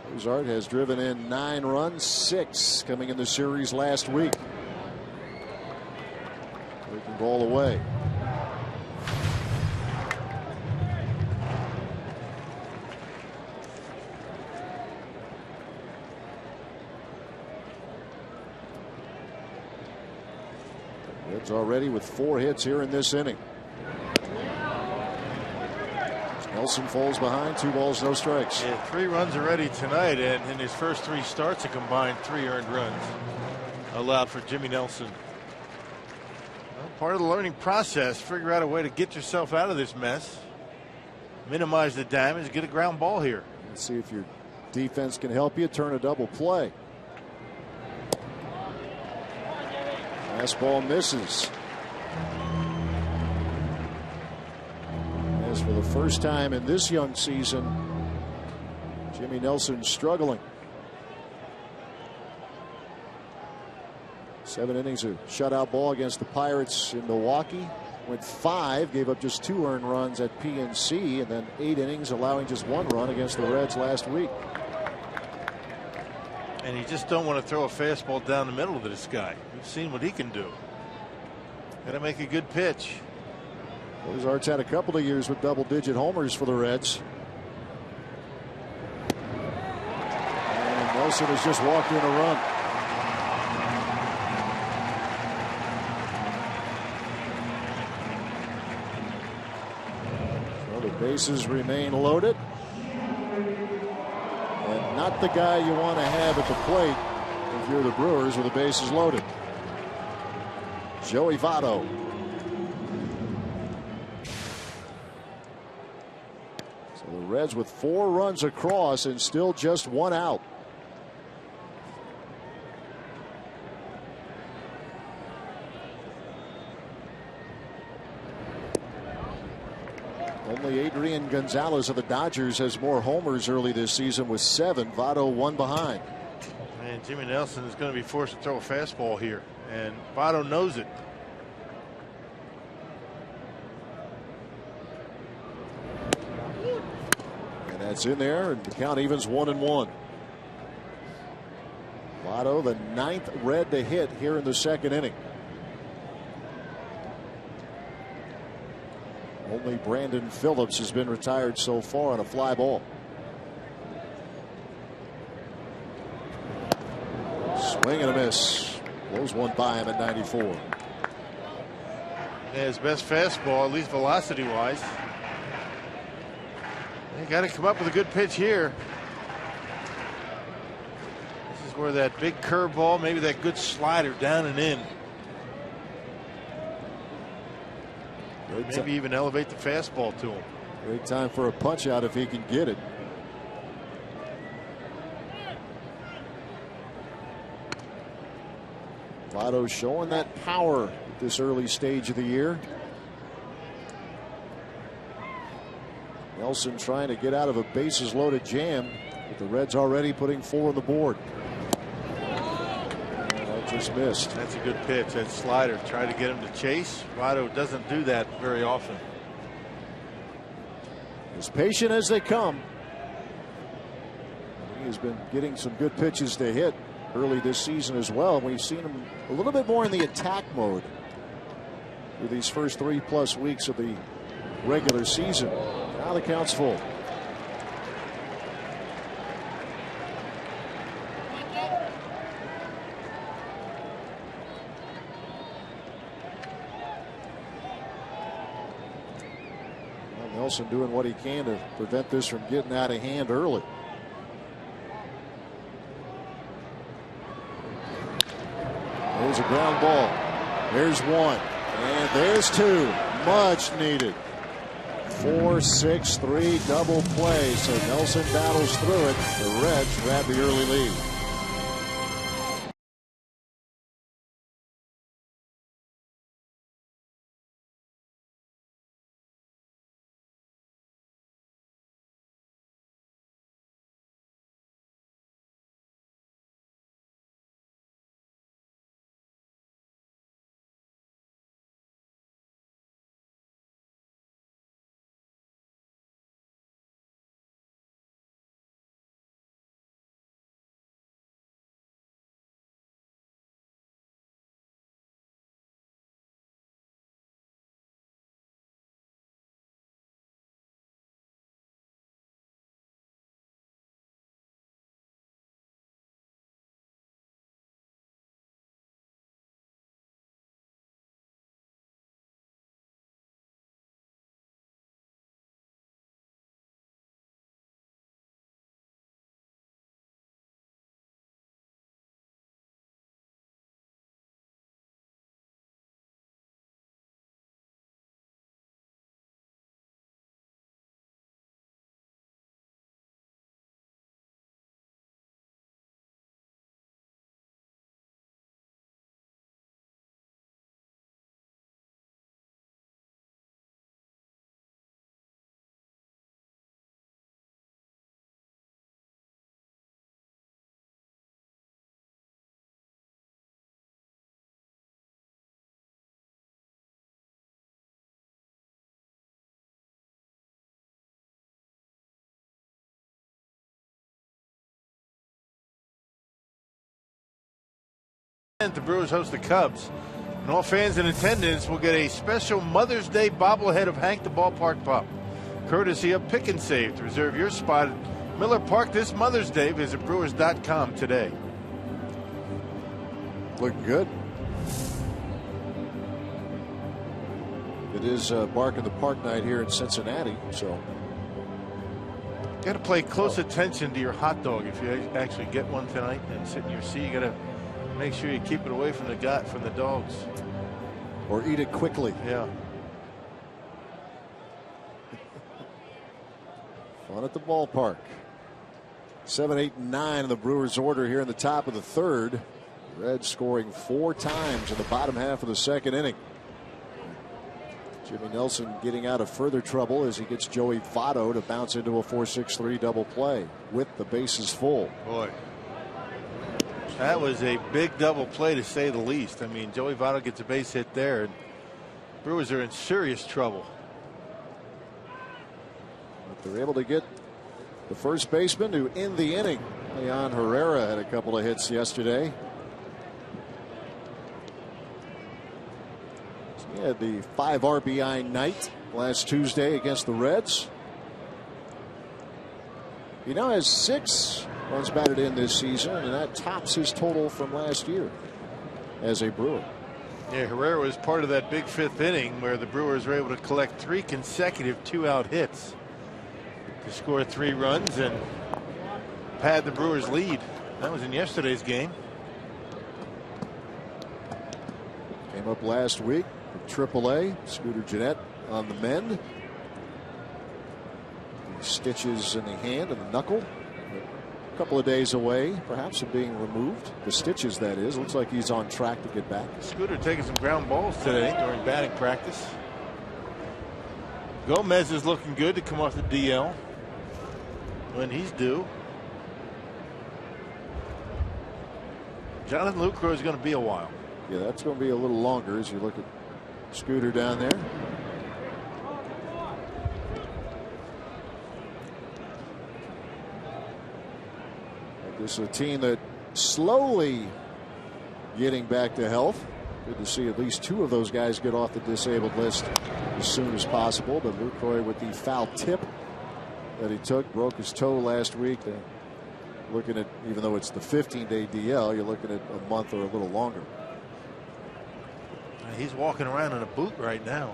Cozart has driven in 9 runs, 6 coming in the series last week. Taking ball away. Reds already with 4 hits here in this inning. Nelson falls behind, 2 balls, no strikes. Yeah, 3 runs already tonight, and in his first 3 starts, a combined 3 earned runs allowed for Jimmy Nelson. Well, part of the learning process, figure out a way to get yourself out of this mess, minimize the damage, get a ground ball here. Let's see if your defense can help you turn a double play. Fastball misses. As for the first time in this young season, Jimmy Nelson struggling. 7 innings of shutout ball against the Pirates in Milwaukee. Went 5, gave up just 2 earned runs at PNC, and then 8 innings allowing just 1 run against the Reds last week. And you just don't want to throw a fastball down the middle of this guy. We've seen what he can do. Got to make a good pitch. Cozart's had a couple of years with double-digit homers for the Reds. And Nelson has just walked in a run. So the bases remain loaded. And not the guy you want to have at the plate if you're the Brewers with the bases loaded. Joey Votto. The Reds with 4 runs across and still just 1 out. Only Adrian Gonzalez of the Dodgers has more homers early this season with 7. Votto 1 behind. Man, Jimmy Nelson is going to be forced to throw a fastball here. and Votto knows it. And that's in there, and the count evens 1-1. Votto, the 9th red to hit here in the second inning. Only Brandon Phillips has been retired so far on a fly ball. Swing and a miss. Blows one by him at 94. Yeah, his best fastball, at least velocity wise. They got to come up with a good pitch here. This is where that big curveball, maybe that good slider down and in. Maybe even elevate the fastball to him. Great time for a punch out if he can get it. Votto showing that power at this early stage of the year. Nelson trying to get out of a bases loaded jam, but the Reds already putting 4 on the board. That just missed. That's a good pitch. That slider. Try to get him to chase. Votto doesn't do that very often. As patient as they come. He has been getting some good pitches to hit early this season as well. We've seen him a little bit more in the attack mode through these first 3+ weeks of the regular season. Now the count's full. Nelson doing what he can to prevent this from getting out of hand early. There's a ground ball. There's one. And there's two. Much needed. 4-6-3 double play. So Nelson battles through it. The Reds grab the early lead. The Brewers host the Cubs, and all fans in attendance will get a special Mother's Day bobblehead of Hank the Ballpark Pup, courtesy of Pick and Save. To reserve your spot at Miller Park this Mother's Day, visit Brewers.com today. Looking good. It is Bark in the Park night here in Cincinnati, so you got to pay close attention to your hot dog if you actually get one tonight and sit in your seat. You got to make sure you keep it away from the dogs. Or eat it quickly. Yeah. Fun at the ballpark. 7, 8, and 9 in the Brewers' order here in the top of the third. Reds scoring 4 times in the bottom half of the second inning. Jimmy Nelson getting out of further trouble as he gets Joey Votto to bounce into a 4-6-3 double play with the bases full. Boy. That was a big double play, to say the least. I mean, Joey Votto gets a base hit there, and Brewers are in serious trouble. But they're able to get the first baseman to end the inning. Leon Herrera had a couple of hits yesterday. He had the 5 RBI night last Tuesday against the Reds. He now has 6 runs batted in this season, and that tops his total from last year as a Brewer. Yeah, Herrera was part of that big 5th inning where the Brewers were able to collect 3 consecutive 2-out hits to score 3 runs and pad the Brewers' lead. That was in yesterday's game. Came up last week from AAA. Scooter Gennett on the mend. Stitches in the hand and the knuckle. A couple of days away, perhaps, of being removed. The stitches, that is. Looks like he's on track to get back. Scooter taking some ground balls today during batting practice. Gomez is looking good to come off the DL when he's due. Jonathan Lucroy is going to be a while. Yeah, that's going to be a little longer as you look at Scooter down there. This is a team that slowly getting back to health. Good to see at least 2 of those guys get off the disabled list as soon as possible. But Lucroy, with the foul tip that he took, broke his toe last week. Looking at, even though it's the 15-day DL, you're looking at a month or a little longer. He's walking around in a boot right now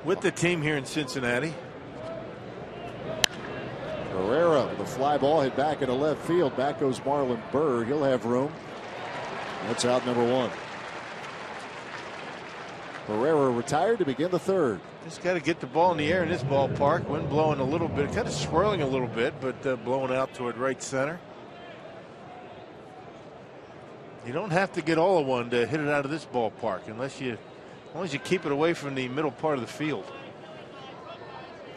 with the team here in Cincinnati. Herrera with a fly ball hit back into left field. Back goes Marlon Burr. He'll have room. That's out number 1. Herrera retired to begin the 3rd. Just got to get the ball in the air in this ballpark. Wind blowing a little bit, kind of swirling a little bit, but blowing out toward right center. You don't have to get all of one to hit it out of this ballpark, as long as you keep it away from the middle part of the field.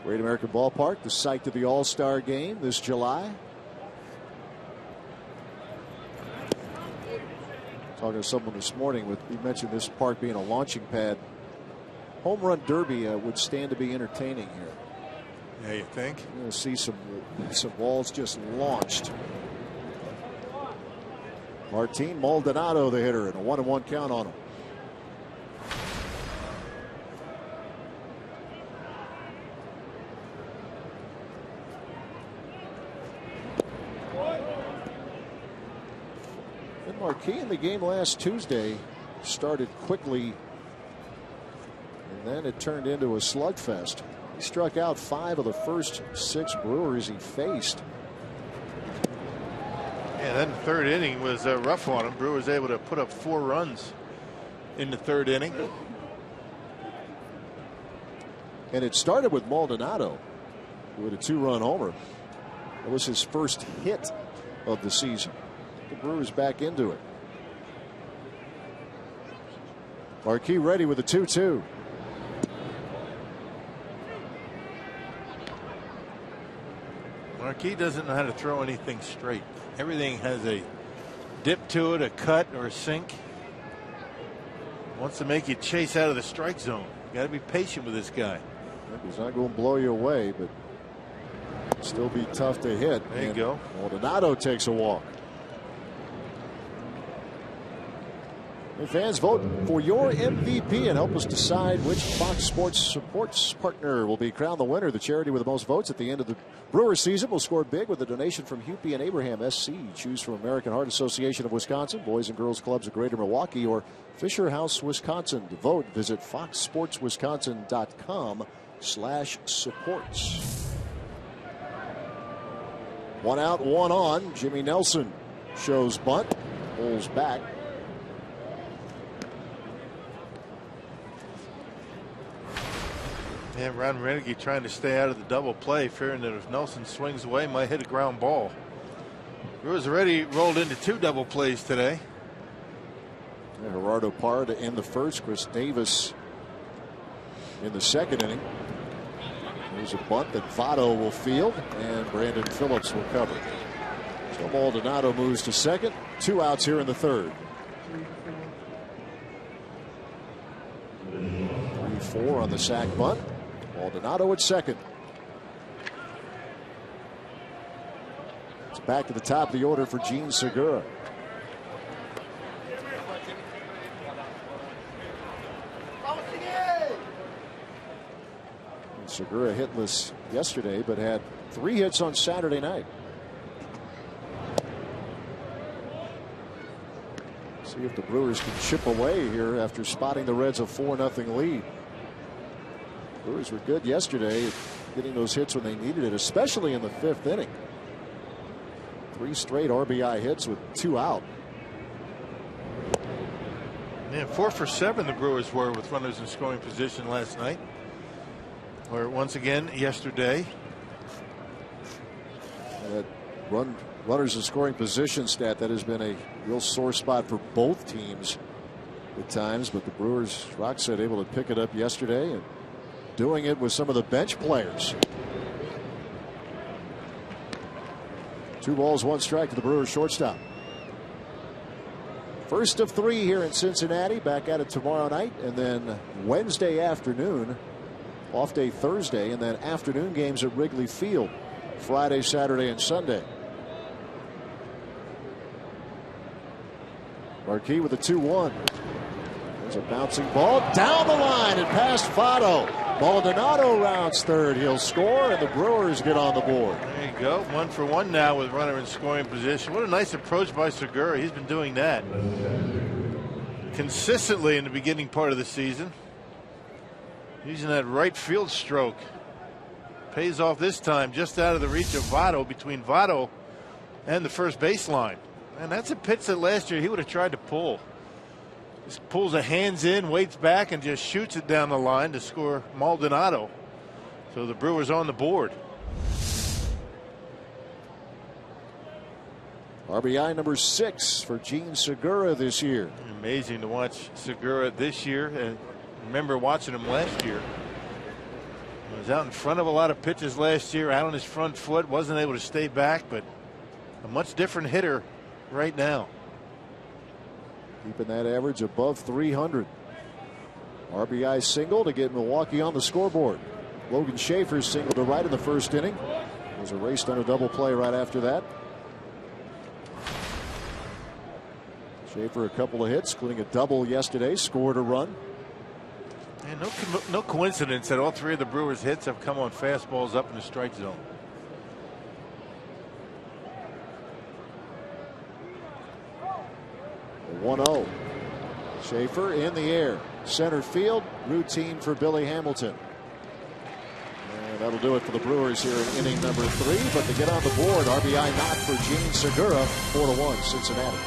Great American Ballpark, the site of the All-Star game this July. Talking to someone this morning, we mentioned this park being a launching pad. Home run derby would stand to be entertaining here. Yeah, you think? You're going to see some balls just launched. Martin Maldonado, the hitter, and a 1-1 count on him. Marquis in the game last Tuesday started quickly, and then it turned into a slugfest. He struck out 5 of the first 6 Brewers he faced. Yeah, then the 3rd inning was rough on him. Brewers able to put up 4 runs in the 3rd inning. And it started with Maldonado with a 2-run homer. It was his first hit of the season. The Brewers back into it. Marquis ready with a 2-2. Marquis doesn't know how to throw anything straight. Everything has a dip to it, a cut, or a sink. Wants to make you chase out of the strike zone. You got to be patient with this guy. He's not going to blow you away, but still be tough to hit. There you go. Maldonado takes a walk. Hey, fans, vote for your MVP and help us decide which Fox Sports Supports partner will be crowned the winner. The charity with the most votes at the end of the Brewers season will score big with a donation from Hupie and Abraham SC. Choose from American Heart Association of Wisconsin, Boys and Girls Clubs of Greater Milwaukee, or Fisher House, Wisconsin. To vote, visit foxsportswisconsin.com/supports. 1 out, 1 on. Jimmy Nelson shows bunt, pulls back. Yeah, Ron Renegade trying to stay out of the double play, fearing that if Nelson swings away, might hit a ground ball. Brewers already rolled into 2 double plays today. And Gerardo Parra to end the first. Chris Davis in the 2nd inning. There's a bunt that Votto will field, and Brandon Phillips will cover. So Maldonado moves to second. 2 outs here in the third. 3-4 on the sac bunt. Maldonado at second. It's back to the top of the order for Gene Segura. Segura hitless yesterday, but had 3 hits on Saturday night. See if the Brewers can chip away here after spotting the Reds a 4-0 lead. Brewers were good yesterday at getting those hits when they needed it, especially in the 5th inning. 3 straight RBI hits with 2 out. Man, 4 for 7 the Brewers were with runners in scoring position last night. Or once again yesterday. That runners in scoring position stat, that has been a real sore spot for both teams at times, but the Brewers, Rock said, able to pick it up yesterday and doing it with some of the bench players. 2 balls, 1 strike to the Brewers shortstop. First of 3 here in Cincinnati. Back at it tomorrow night, and then Wednesday afternoon. Off day Thursday, and then afternoon games at Wrigley Field Friday, Saturday, and Sunday. Marquis with a 2-1. There's a bouncing ball down the line and past Votto. Maldonado rounds third. He'll score, and the Brewers get on the board. There you go. 1 for 1 now with runner in scoring position. What a nice approach by Segura. He's been doing that consistently in the beginning part of the season. Using that right field stroke. Pays off this time, just out of the reach of Votto, between Votto and the first baseline. And that's a pitch that last year he would have tried to pull. Just pulls the hands in, waits back, and just shoots it down the line to score Maldonado. So the Brewers on the board. RBI number 6 for Gene Segura this year. Amazing to watch Segura this year, and remember watching him last year. He was out in front of a lot of pitches last year, out on his front foot, wasn't able to stay back, but a much different hitter right now. Keeping that average above 300. RBI single to get Milwaukee on the scoreboard. Logan Schaefer singled to right in the first inning. Was erased on a double play right after that. Schaefer a couple of hits, including a double yesterday, scored a run. And no coincidence that all 3 of the Brewers' hits have come on fastballs up in the strike zone. A 1-0. Schaefer in the air. Center field. Routine for Billy Hamilton. And that'll do it for the Brewers here in inning number 3. But to get on the board, RBI knock for Gene Segura. 4-1 Cincinnati.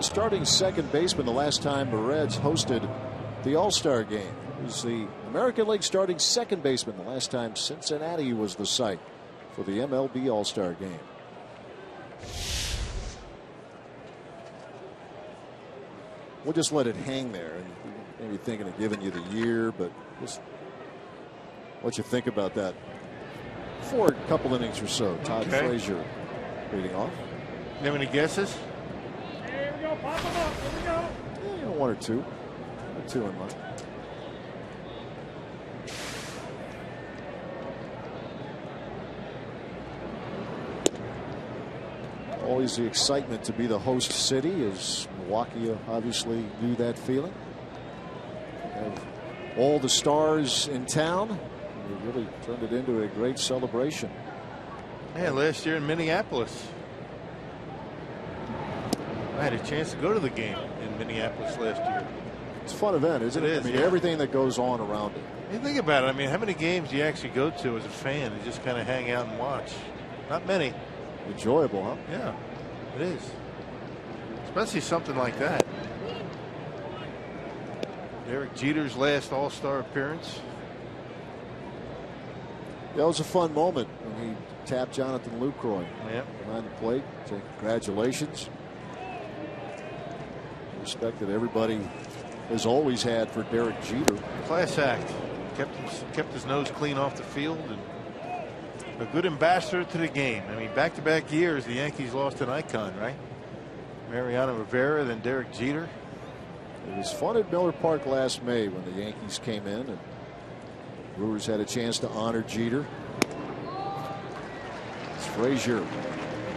Starting second baseman the last time the Reds hosted the All-Star game. It was the American League starting second baseman the last time Cincinnati was the site for the MLB All-Star game. We'll just let it hang there, and maybe thinking of giving you the year, but just what you think about that. For a couple innings or so, Todd Frazier leading off. You have any guesses? Here we go, pop them up. Here we go. Yeah, one or two. Two in mind. Always the excitement to be the host city, as Milwaukee obviously knew that feeling. Have all the stars in town. They really turned it into a great celebration. Yeah, last year in Minneapolis. I had a chance to go to the game in Minneapolis last year. It's a fun event, isn't it? I mean, everything that goes on around it. You think about it. I mean, how many games do you actually go to as a fan and just kind of hang out and watch? Not many. Enjoyable, huh? Yeah, it is. Especially something like that. Derek Jeter's last All-Star appearance. That was a fun moment when he tapped Jonathan Lucroy behind the plate. So congratulations. Respect that everybody has always had for Derek Jeter. Class act. Kept his nose clean off the field, and a good ambassador to the game. I mean, back-to-back years the Yankees lost an icon, right? Mariano Rivera, then Derek Jeter. It was fun at Miller Park last May when the Yankees came in and Brewers had a chance to honor Jeter. It's Frazier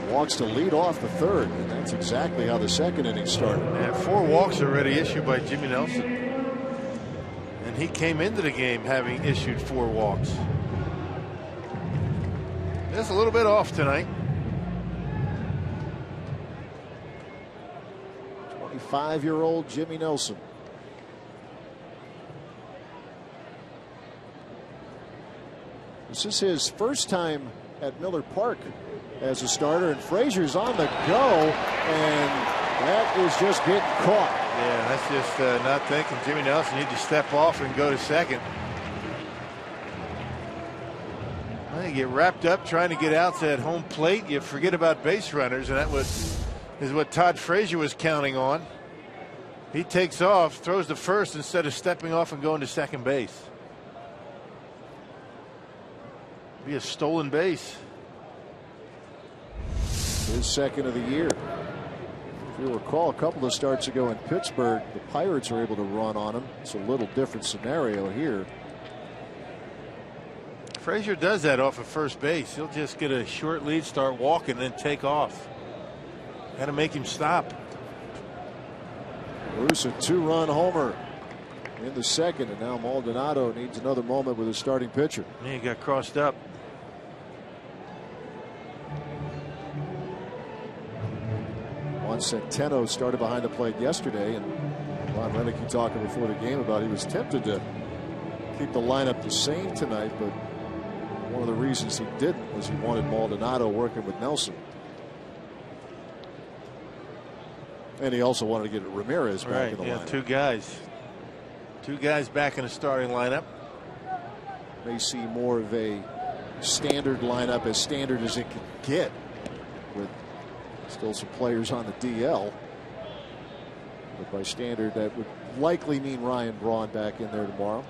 walks to lead off the third, and that's exactly how the second inning started. Yeah, 4 walks already issued by Jimmy Nelson, and he came into the game having issued 4 walks. Just a little bit off tonight. 25-year-old Jimmy Nelson. This is his first time at Miller Park as a starter, and Frazier's on the go, and that is just getting caught. Yeah, that's just not thinking. Jimmy Nelson need to step off and go to second. Well, you get wrapped up trying to get out to that home plate, you forget about base runners, and that is what Todd Frazier was counting on. He takes off, throws to first instead of stepping off and going to second base. Be a stolen base. His second of the year. If you recall, a couple of starts ago in Pittsburgh, the Pirates were able to run on him. It's a little different scenario here. Frazier does that off of first base. He'll just get a short lead, start walking, then take off. Got to make him stop. Bruce, a 2-run homer in the second, and now Maldonado needs another moment with his starting pitcher. He got crossed up. Juan Centeno started behind the plate yesterday, and Ron Renicky talking before the game about he was tempted to keep the lineup the same tonight, but one of the reasons he didn't was he wanted Maldonado working with Nelson. And he also wanted to get Ramirez back in the lineup. Two guys back in the starting lineup. May see more of a standard lineup, as standard as it can get, with still some players on the DL. But by standard, that would likely mean Ryan Braun back in there tomorrow.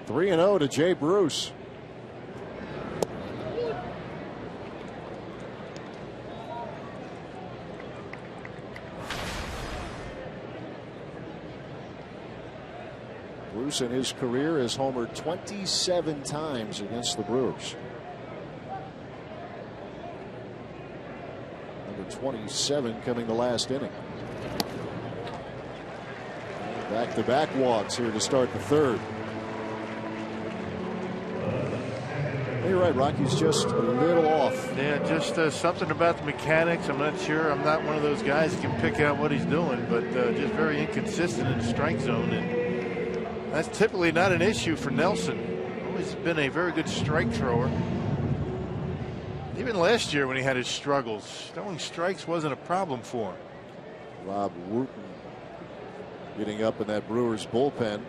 3-0 to Jay Bruce. Bruce in his career has homered 27 times against the Brewers. Number 27 coming the last inning. Back-to-back walks here to start the third. You're right, Rocky's just a little off. Yeah, just something about the mechanics. I'm not sure. I'm not one of those guys who can pick out what he's doing, but just very inconsistent in the strike zone. And that's typically not an issue for Nelson. Always been a very good strike thrower. Even last year when he had his struggles, throwing strikes wasn't a problem for him. Rob Wooten getting up in that Brewers bullpen.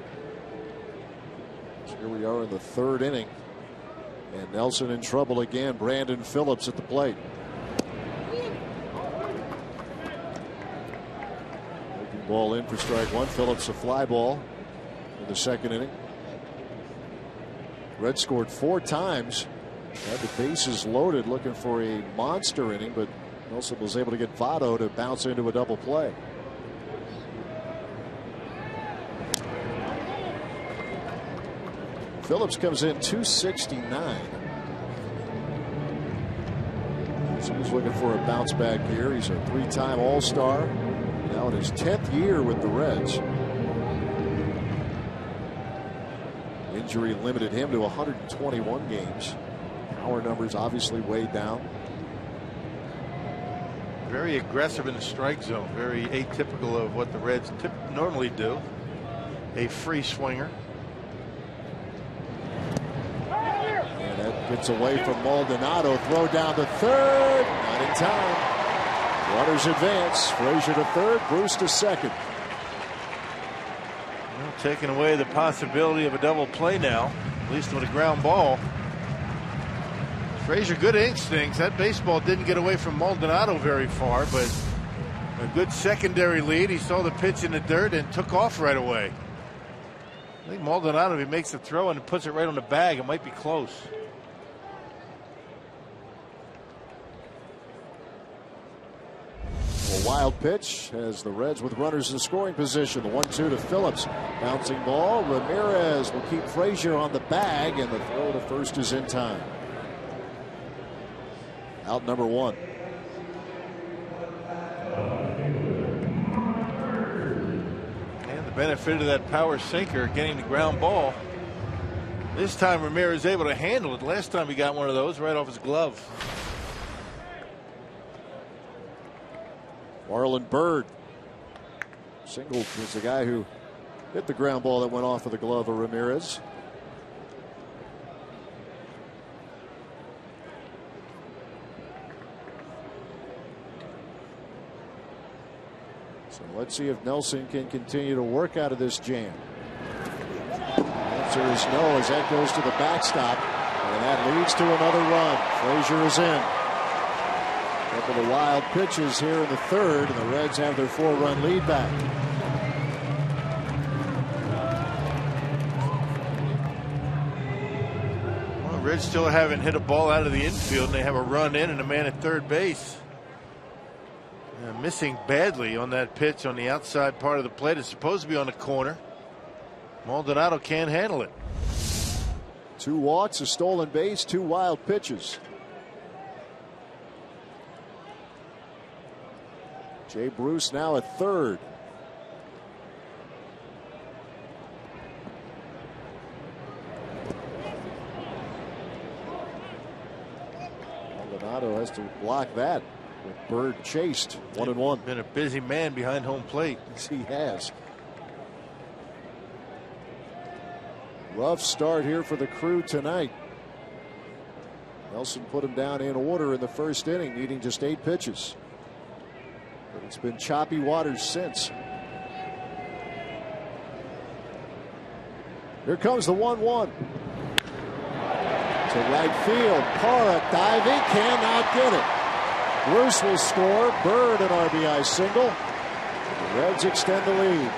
So here we are in the 3rd inning. And Nelson in trouble again. Brandon Phillips at the plate. Breaking ball in for strike 1. Phillips a fly ball in the 2nd inning. Reds scored 4 times. Had the bases loaded looking for a monster inning, but Nelson was able to get Votto to bounce into a double play. Phillips comes in 269. So he's looking for a bounce back here. He's a 3-time All-Star. Now in his 10th year with the Reds. Injury limited him to 121 games. Power numbers obviously way down. Very aggressive in the strike zone. Very atypical of what the Reds normally do. A free swinger. And that gets away from Maldonado. Throw down to 3rd. Not in time. Runners advance. Frazier to 3rd. Bruce to 2nd. Well, taking away the possibility of a double play now, at least with a ground ball. Frazier, good instincts. That baseball didn't get away from Maldonado very far, but a good secondary lead. He saw the pitch in the dirt and took off right away. I think Maldonado, if he makes the throw and puts it right on the bag, it might be close. A wild pitch as the Reds with runners in scoring position. The 1-2 to Phillips. Bouncing ball. Ramirez will keep Frazier on the bag, and the throw to first is in time. Out number 1. And the benefit of that power sinker getting the ground ball. This time Ramirez able to handle it. Last time he got one of those right off his glove. Marlon Byrd. Single was the guy who hit the ground ball that went off of the glove of Ramirez. So let's see if Nelson can continue to work out of this jam. The answer is no, as that goes to the backstop, and that leads to another run. Frazier is in. A couple of wild pitches here in the 3rd, and the Reds have their 4-run lead back. Well, the Reds still haven't hit a ball out of the infield, and they have a run in and a man at 3rd base. Missing badly on that pitch on the outside part of the plate. It's supposed to be on the corner. Maldonado can't handle it. 2 walks, a stolen base, 2 wild pitches. Jay Bruce now at 3rd. Maldonado has to block that. With Bird chased 1-1. Been a busy man behind home plate. Yes, he has. Rough start here for the Crew tonight. Nelson put him down in order in the 1st inning, needing just 8 pitches. But it's been choppy waters since. Here comes the 1-1. To right field. Parra diving, cannot get it. Bruce will score. Bird an RBI single. The Reds extend the lead.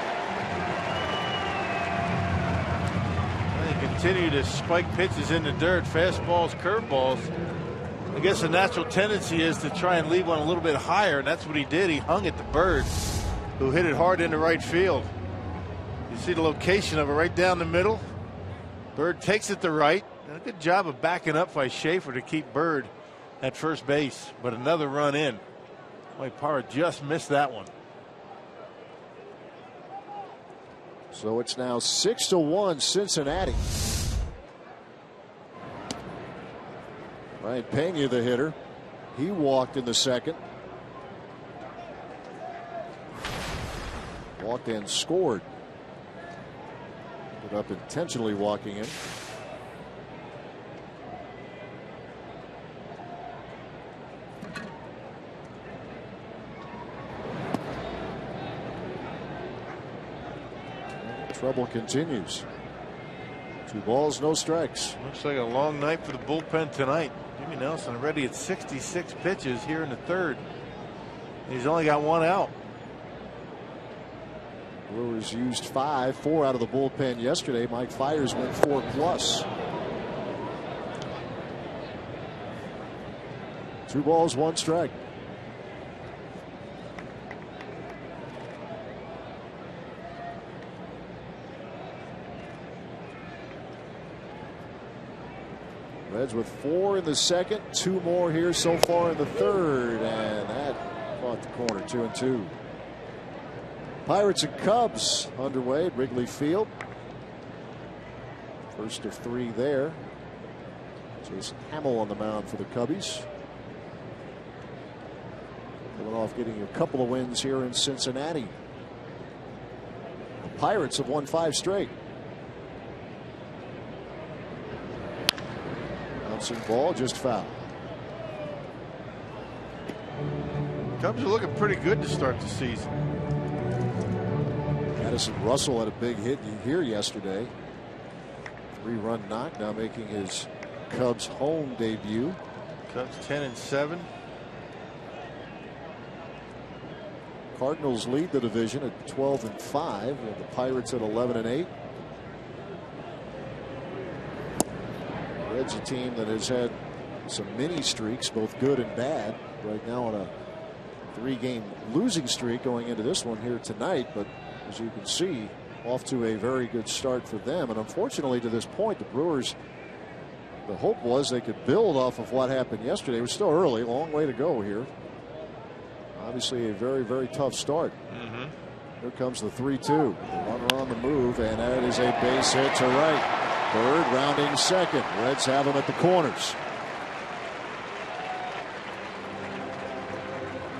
They continue to spike pitches in the dirt, fastballs, curveballs. I guess the natural tendency is to try and leave one a little bit higher, and that's what he did. He hung it to Bird, who hit it hard into right field. You see the location of it right down the middle. Bird takes it to right. And a good job of backing up by Schaefer to keep Bird at first base, but another run in. Boy, Parra just missed that one. So it's now 6-1 Cincinnati. Ryan Pena, the hitter. He walked in the 2nd. Walked and scored. Ended up intentionally walking in. trouble continues. 2 balls, no strikes. Looks like a long night for the bullpen tonight. Jimmy Nelson already at 66 pitches here in the 3rd. He's only got 1 out. Brewers used 4 out of the bullpen yesterday. Mike Fiers went 4+. 2 balls, 1 strike. Reds with 4 in the 2nd, 2 more here so far in the 3rd, and that caught the corner. 2-2. Pirates and Cubs underway at Wrigley Field. First of 3 there. Jason Hamill on the mound for the Cubbies. Coming off getting a couple of wins here in Cincinnati. The Pirates have won 5 straight. Bouncing ball, just foul. Cubs are looking pretty good to start the season. Addison Russell had a big hit here yesterday. 3-run knock, now making his Cubs home debut. Cubs 10-7. Cardinals lead the division at 12-5, with the Pirates at 11-8. Reds a team that has had some mini streaks, both good and bad. Right now on a 3-game losing streak going into this one here tonight, but as you can see, off to a very good start for them. And unfortunately, to this point, the Brewers, the hope was they could build off of what happened yesterday. It was still early, long way to go here. Obviously a very, very tough start. Here comes the 3-2. Runner on the move, and that is a base hit to right. Bird rounding 2nd. Reds have him at the corners.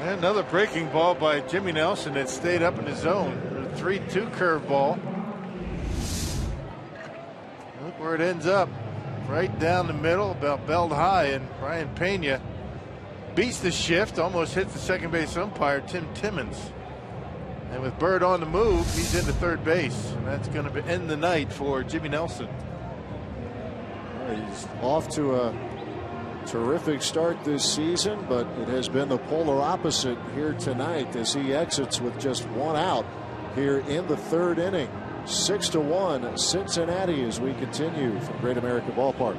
And another breaking ball by Jimmy Nelson that stayed up in the zone. 3-2 curveball. Look where it ends up. Right down the middle, about belt high, and Brian Pena beats the shift, almost hits the second base umpire, Tim Timmons. And with Bird on the move, he's into 3rd base. And that's going to end the night for Jimmy Nelson. He's off to a terrific start this season, but it has been the polar opposite here tonight as he exits with just 1 out here in the 3rd inning. 6-1 Cincinnati as we continue from Great American Ballpark.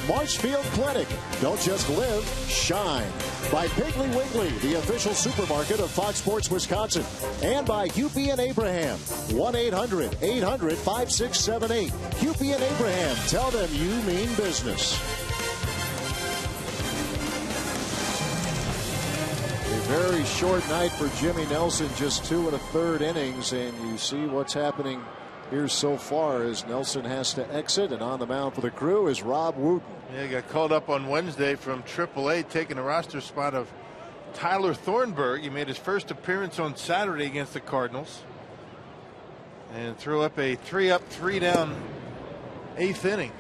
Marshfield Clinic. Don't just live, shine. By Piggly Wiggly, the official supermarket of Fox Sports Wisconsin. And by Hupy and Abraham. 1-800-800-5678. Hupy and Abraham. Tell them you mean business. A very short night for Jimmy Nelson. Just 2 1/3 innings. And you see what's happening here so far as Nelson has to exit, and on the mound for the Crew is Rob Wooten. Yeah, he got called up on Wednesday from AAA, taking the roster spot of Tyler Thornburg. He made his first appearance on Saturday against the Cardinals and threw up a 3-up, 3-down 8th inning.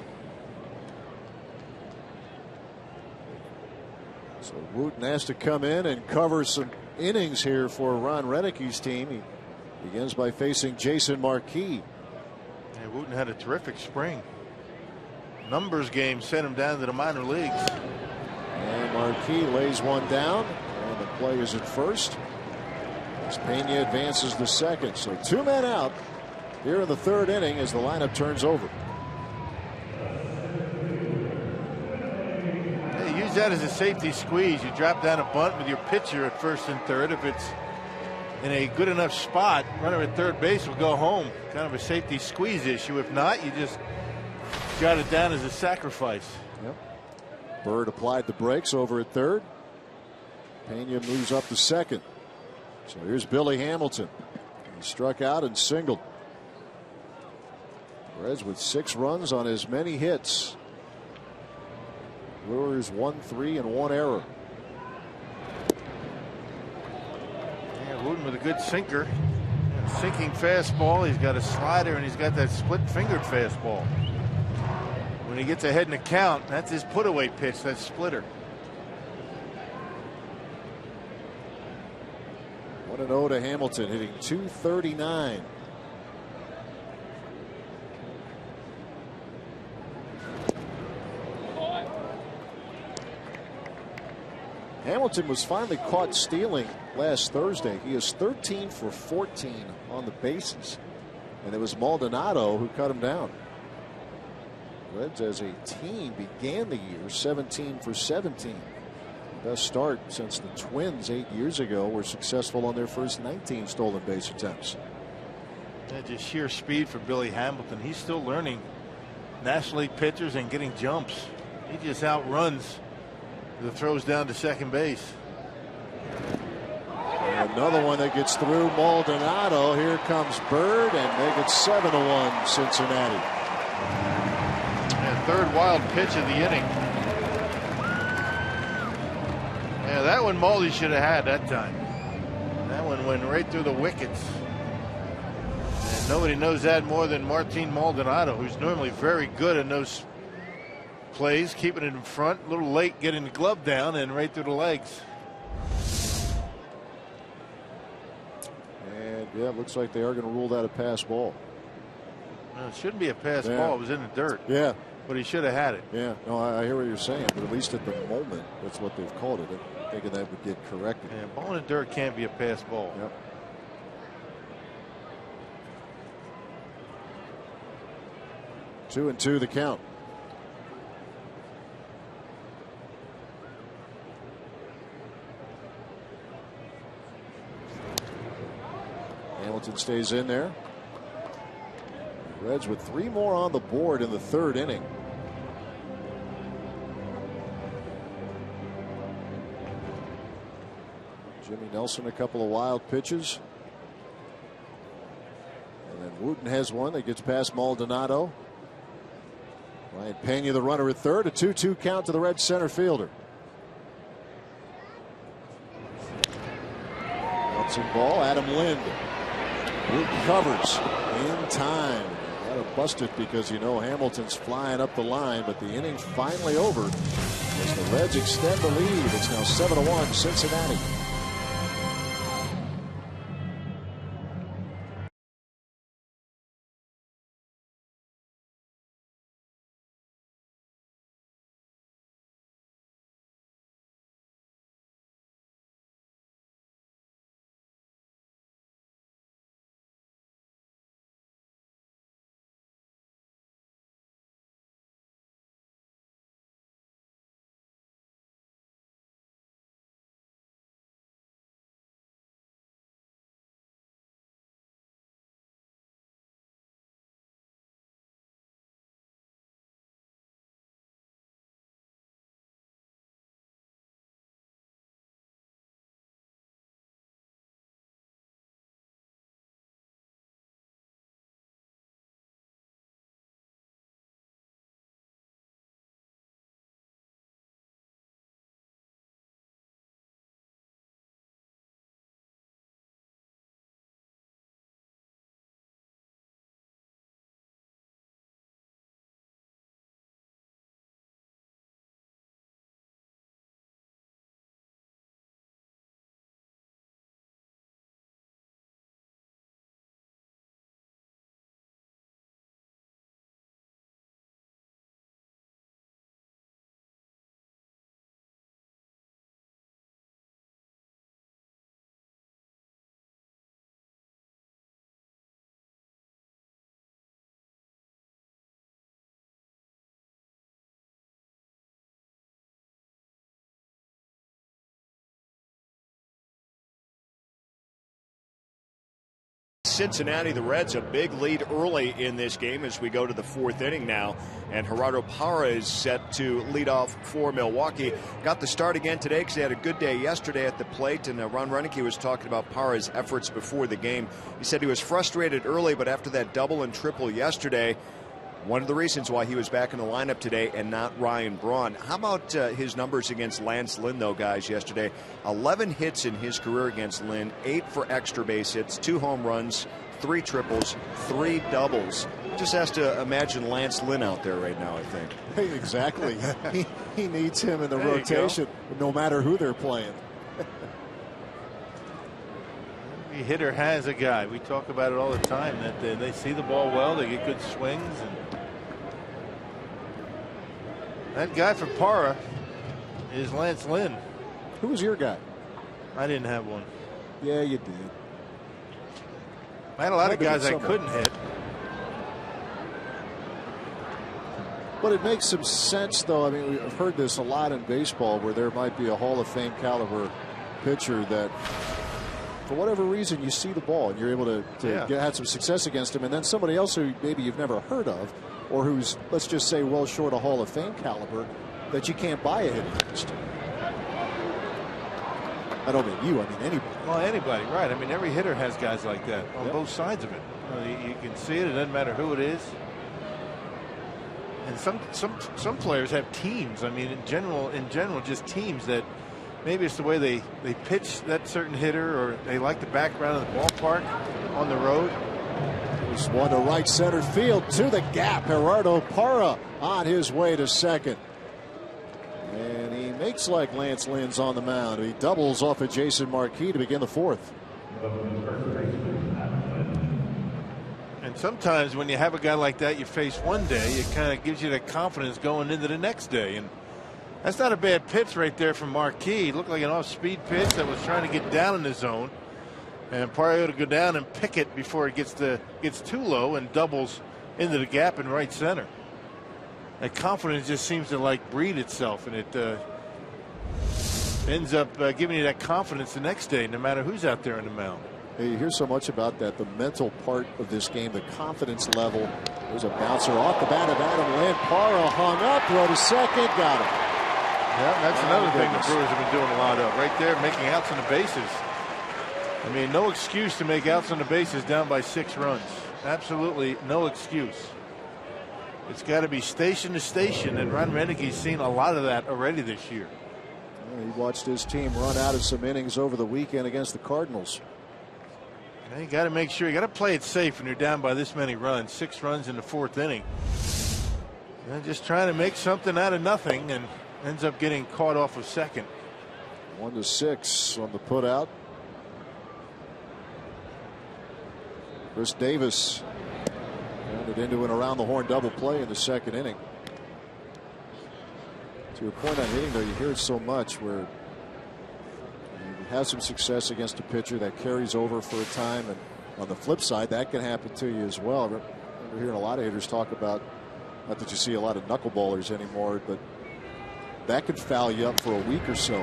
So Wooten has to come in and cover some innings here for Ron Renicke's team. He begins by facing Jason Marquis. Yeah, Wooten had a terrific spring. Numbers game sent him down to the minor leagues. And Marquis lays one down, and the play is at first as Pena advances to second. So 2 men out here in the 3rd inning as the lineup turns over. Yeah, use that as a safety squeeze. You drop down a bunt with your pitcher at first and third. If it's in a good enough spot, runner at third base will go home. Kind of a safety squeeze issue. If not, you just got it down as a sacrifice. Yep. Bird applied the brakes over at third. Pena moves up to second. So here's Billy Hamilton. He struck out and singled. Reds with 6 runs on as many hits. Brewers 1-3 and 1 error. Yeah, Wooten with a good sinker. Sinking fastball. He's got a slider and he's got that split-fingered fastball. When he gets ahead in the count, that's his put-away pitch, that splitter. 1-0 to Hamilton, hitting .239. Hamilton was finally caught stealing last Thursday. He is 13 for 14 on the bases, and it was Maldonado who cut him down. Reds as a team began the year 17 for 17. Best start since the Twins 8 years ago were successful on their first 19 stolen base attempts. Yeah, just sheer speed for Billy Hamilton. He's still learning National League pitchers and getting jumps. He just outruns the throws down to second base. And another one that gets through Maldonado. Here comes Bird and make it 7-1 Cincinnati. And 3rd wild pitch of the inning. Yeah, that one Maldy should have had that time. That one went right through the wickets. And nobody knows that more than Martin Maldonado, who's normally very good in those plays, keeping it in front. A little late getting the glove down and right through the legs. And yeah, it looks like they are going to rule that a pass ball. No, it shouldn't be a pass ball. It was in the dirt. Yeah. But he should have had it. Yeah, no, I hear what you're saying, but at least at the moment, that's what they've called it. I'm thinking that would get corrected. Yeah, ball in the dirt can't be a pass ball. Yep. Two and two the count. Hamilton stays in there. Reds with 3 more on the board in the 3rd inning. Jimmy Nelson a couple of wild pitches. And then Wooten has one that gets past Maldonado. Ryan Pena the runner at third. A 2-2 count to the Red center fielder. Bouncing ball. Adam Lind. Wooten covers in time. Got to bust it because you know Hamilton's flying up the line, but the inning's finally over as the Reds extend the lead. It's now 7-1 Cincinnati. Cincinnati, the Reds, a big lead early in this game as we go to the 4th inning now. And Gerardo Parra is set to lead off for Milwaukee. Got the start again today because he had a good day yesterday at the plate. And Ron Renneke was talking about Parra's efforts before the game. He said he was frustrated early, but after that double and triple yesterday, one of the reasons why he was back in the lineup today and not Ryan Braun. How about his numbers against Lance Lynn, though, guys, yesterday? 11 hits in his career against Lynn, 8 for extra base hits, 2 home runs, 3 triples, 3 doubles. Just has to imagine Lance Lynn out there right now, I think. Hey, exactly. he needs him in the rotation, no matter who they're playing. Every hitter has a guy. We talk about it all the time, that they see the ball well, they get good swings. And that guy for Parra is Lance Lynn. Who was your guy? I didn't have one. Yeah, you did. I had a lot of guys I couldn't hit. But it makes some sense, though. I mean, we've heard this a lot in baseball, where there might be a Hall of Fame caliber pitcher that, for whatever reason, you see the ball and you're able to have some success against him, and then somebody else who maybe you've never heard of, or who's, let's just say, well short of Hall of Fame caliber, that you can't buy a hit against. I don't mean you, I mean anybody. Well, anybody, right. I mean, every hitter has guys like that on both sides of it. You can see it. It doesn't matter who it is. And some players have teams. I mean, in general, just teams that maybe it's the way they pitch that certain hitter, or they like the background of the ballpark on the road. There's one to right center field, to the gap. Gerardo Parra on his way to second. And he makes like Lance Lynn's on the mound. He doubles off of Jason Marquis to begin the 4th. And sometimes when you have a guy like that you face one day, it kind of gives you that confidence going into the next day. And that's not a bad pitch right there from Marquis. It looked like an off-speed pitch that was trying to get down in the zone. And Parra ought to go down and pick it before it gets too low and doubles into the gap in right center. That confidence just seems to like breed itself, and it ends up giving you that confidence the next day, no matter who's out there on the mound. Hey, you hear so much about that, the mental part of this game, the confidence level. There's a bouncer off the bat of Adam Lynn. Parra hung up, throw to second, got him. Yeah, that's another thing the Brewers have been doing a lot of. Right there, making outs on the bases. I mean, no excuse to make outs on the bases down by 6 runs. Absolutely no excuse. It's got to be station to station, and Ron Renneke's seen a lot of that already this year. Yeah, he watched his team run out of some innings over the weekend against the Cardinals. You got to make sure, you got to play it safe when you're down by this many runs. 6 runs in the 4th inning. And just trying to make something out of nothing, and ends up getting caught off of second. 1-6 on the put out. Chris Davis grounded into an around the horn double play in the 2nd inning. To your point on hitting, though, you hear it so much where you have some success against a pitcher that carries over for a time, and on the flip side, that can happen to you as well. I remember hearing a lot of hitters talk about, not that you see a lot of knuckleballers anymore, but that could foul you up for a week or so,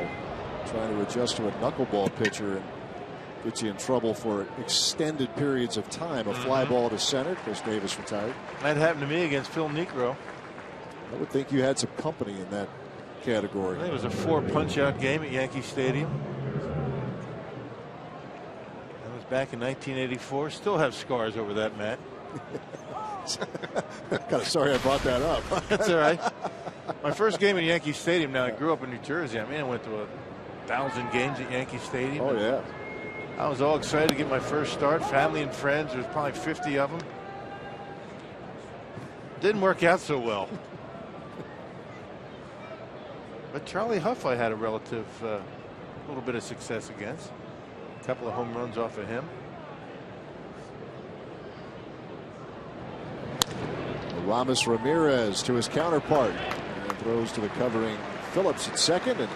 trying to adjust to a knuckleball pitcher, and get you in trouble for extended periods of time. A fly ball to center. Chris Davis retired. That happened to me against Phil Niekro. I would think you had some company in that category. I think it was a 4 punch-out game at Yankee Stadium. That was back in 1984. Still have scars over that, Matt. Kind of sorry I brought that up. That's all right. My first game at Yankee Stadium. Now, I grew up in New Jersey. I mean, I went to 1,000 games at Yankee Stadium. Oh, yeah. I was all excited to get my first start. Family and friends. There was probably 50 of them. Didn't work out so well. But Charlie Huff, I had a relative little bit of success against. A couple of home runs off of him. Ramos Ramirez to his counterpart, and throws to the covering Phillips at second, and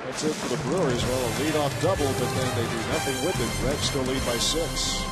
that's it for the Brewers. Well, a leadoff double, but then they do nothing with it. Reds still lead by 6.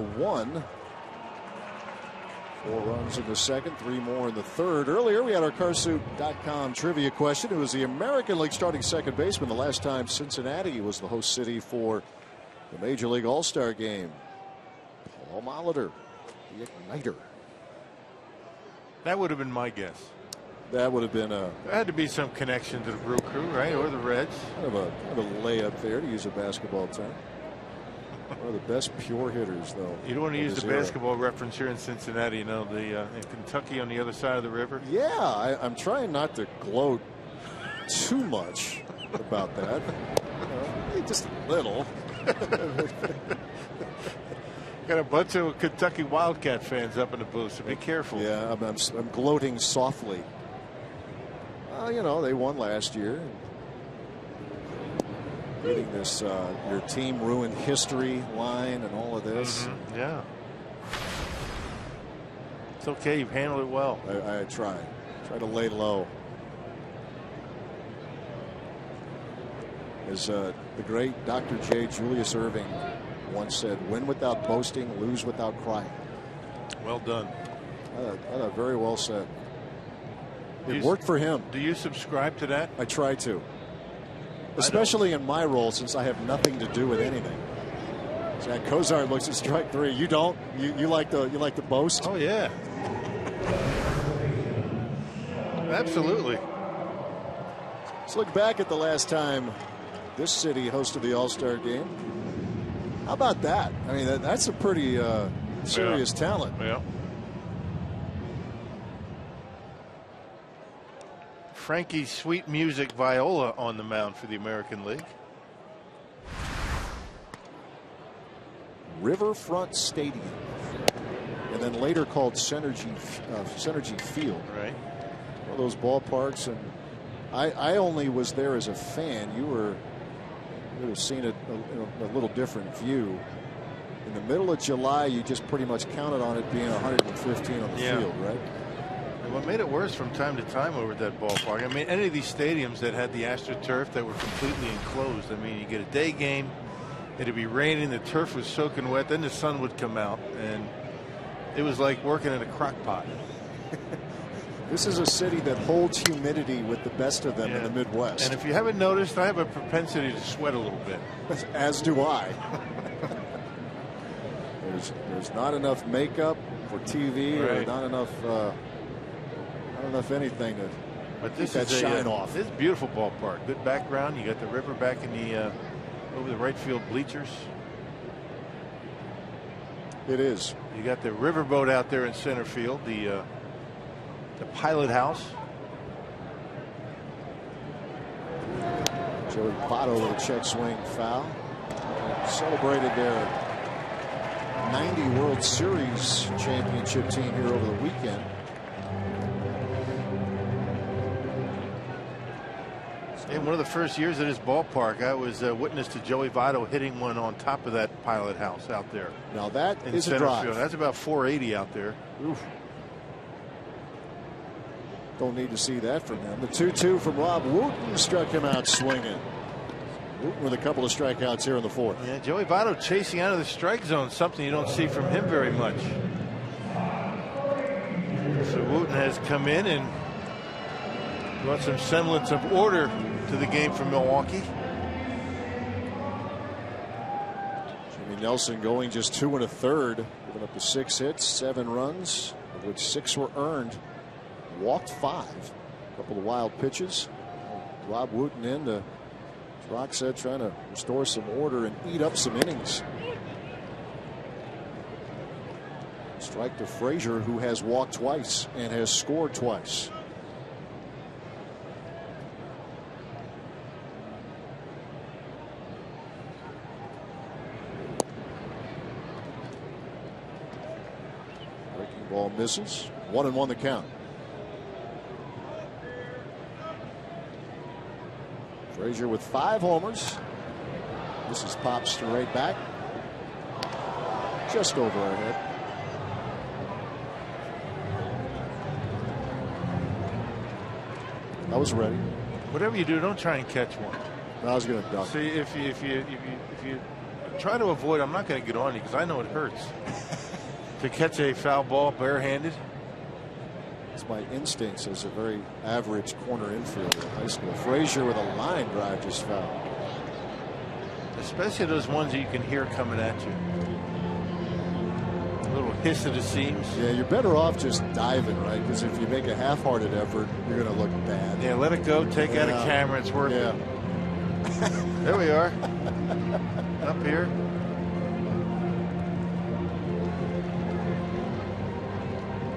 1. 4 runs in the second, 3 more in the third. Earlier, we had our Carsoup.com trivia question. It was the American League starting second baseman the last time Cincinnati was the host city for the Major League All-Star game. Paul Molitor, the igniter. That would have been my guess. That would have been There had to be some connection to the Brew Crew, right? Or the Reds. kind of a layup there, to use a basketball term. One of the best pure hitters, though. You don't want to use the era. basketball reference here in Cincinnati, you know, in Kentucky on the other side of the river. Yeah, I'm trying not to gloat too much about that. Just a little. Got a bunch of Kentucky Wildcat fans up in the booth, so be careful. Yeah, I'm gloating softly. You know, they won last year. Getting this your team ruined history line and all of this. Yeah. It's okay. You've handled it well. I try to lay low. As the great Dr. J. Julius Erving once said, "Win without boasting, lose without crying." Well done. Very well said. It worked for him. Do you subscribe to that? I try to. Especially in my role, since I have nothing to do with anything. Jack Kozar looks at strike 3. You don't? You like the boast? Oh yeah. Absolutely. Let's look back at the last time this city hosted the All-Star game. How about that? I mean, that's a pretty serious talent. Yeah. Frankie Sweet Music Viola on the mound for the American League. Riverfront Stadium, and then later called Synergy Field. Right. One of those ballparks, and I only was there as a fan. You would have seen it a little different view. In the middle of July, you just pretty much counted on it being 115 on the field, right? And what made it worse from time to time over at that ballpark, I mean, any of these stadiums that had the AstroTurf that were completely enclosed, I mean, you get a day game, it'd be raining, the turf was soaking wet, then the sun would come out, and it was like working in a crock pot. This is a city that holds humidity with the best of them in the Midwest. And if you haven't noticed, I have a propensity to sweat a little bit. As do I. There's not enough makeup for TV, or not enough anything to keep that shine off. This is a beautiful ballpark. Good background. You got the river back in the over the right field bleachers. It is. You got the riverboat out there in center field. The pilot house. Joey Votto with a check swing foul. Celebrated their 90 World Series championship team here over the weekend. In one of the first years at this ballpark, I was witness to Joey Votto hitting one on top of that pilot house out there. Now that in is a center drive. field. That's about 480 out there. Oof. Don't need to see that from him. The 2-2 from Rob Wooten struck him out swinging. Wooten with a couple of strikeouts here in the fourth. Yeah, Joey Votto chasing out of the strike zone, something you don't see from him very much. So Wooten has come in and brought some semblance of order to the game for Milwaukee. Jimmy Nelson going just 2 1/3, giving up the 6 hits, 7 runs, of which 6 were earned. Walked 5. A couple of wild pitches. Rob Wooten in to, as Rock said, trying to restore some order and eat up some innings. Strike to Frazier, who has walked twice and has scored twice. Breaking ball misses. 1-1 the count. Frazier with 5 homers. This is popped straight back. Just over our head. I was ready. Whatever you do, don't try and catch one. I was going to duck. See, if you try to avoid. I'm not going to get on you because I know it hurts to catch a foul ball barehanded. It's my instincts as a very average corner infielder in high school. Frazier with a line drive just fouled. Especially those ones that you can hear coming at you. A little hiss of the seams. Yeah, you're better off just diving, right? Because if you make a half-hearted effort, you're going to look bad. Yeah, let it go. Take out a camera. It's worth it. There we are. Up here.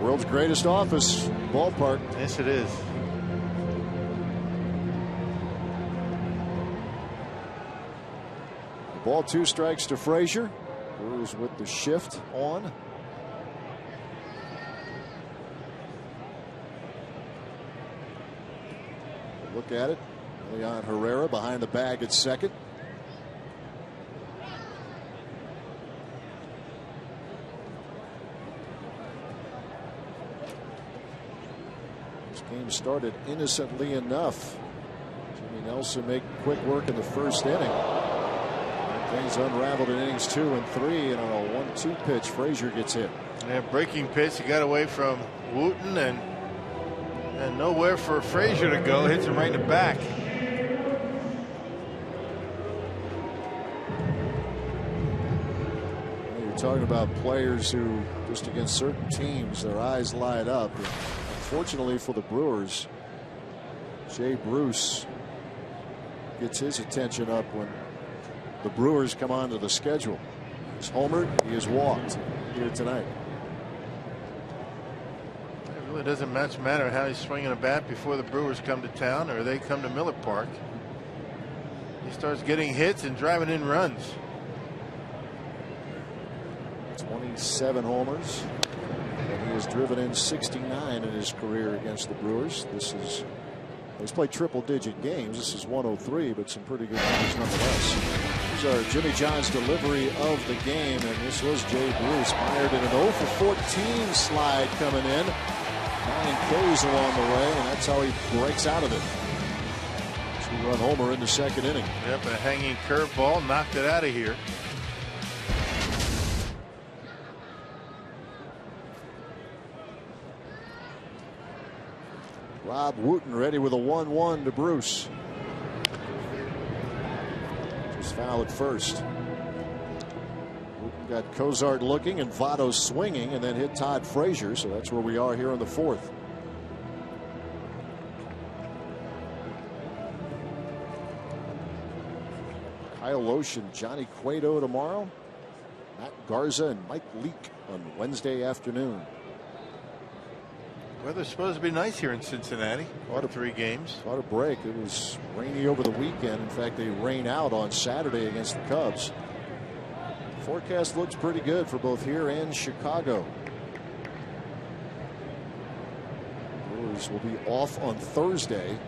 World's greatest office ballpark. Yes, it is. Ball 2 strikes to Frazier. Brewers with the shift on. Look at it. Leon Herrera behind the bag at second. This game started innocently enough. Jimmy Nelson make quick work in the first inning. Things unraveled in innings 2 and 3, and on a 1-2 pitch, Frazier gets hit. Yeah, breaking pitch. He got away from Wooten and nowhere for Frazier to go. Hits him right in the back. You're talking about players who, just against certain teams, their eyes light up. And unfortunately for the Brewers, Jay Bruce gets his attention up when the Brewers come onto the schedule. He's homered. He is walked here tonight. It really doesn't much matter how he's swinging a bat before the Brewers come to town or they come to Miller Park. He starts getting hits and driving in runs. 27 homers. And he has driven in 69 in his career against the Brewers. He's played triple-digit games. This is 103, but some pretty good numbers nonetheless. These are Jimmy John's delivery of the game, and this was Jay Bruce, mired in an 0-for-14 slide coming in. 9 Ks along the way, and that's how he breaks out of it. 2-run homer in the second inning. Yep, a hanging curveball knocked it out of here. Rob Wooten ready with a 1-1 to Bruce. Just foul at first. Wooten got Cozart looking and Votto swinging and then hit Todd Frazier. So that's where we are here in the fourth. Kyle Loesch and Johnny Cueto tomorrow. Matt Garza and Mike Leake on Wednesday afternoon. Weather's supposed to be nice here in Cincinnati. What 3 games. What a break. It was rainy over the weekend. In fact, they rain out on Saturday against the Cubs. The forecast looks pretty good for both here and Chicago. Brewers will be off on Thursday.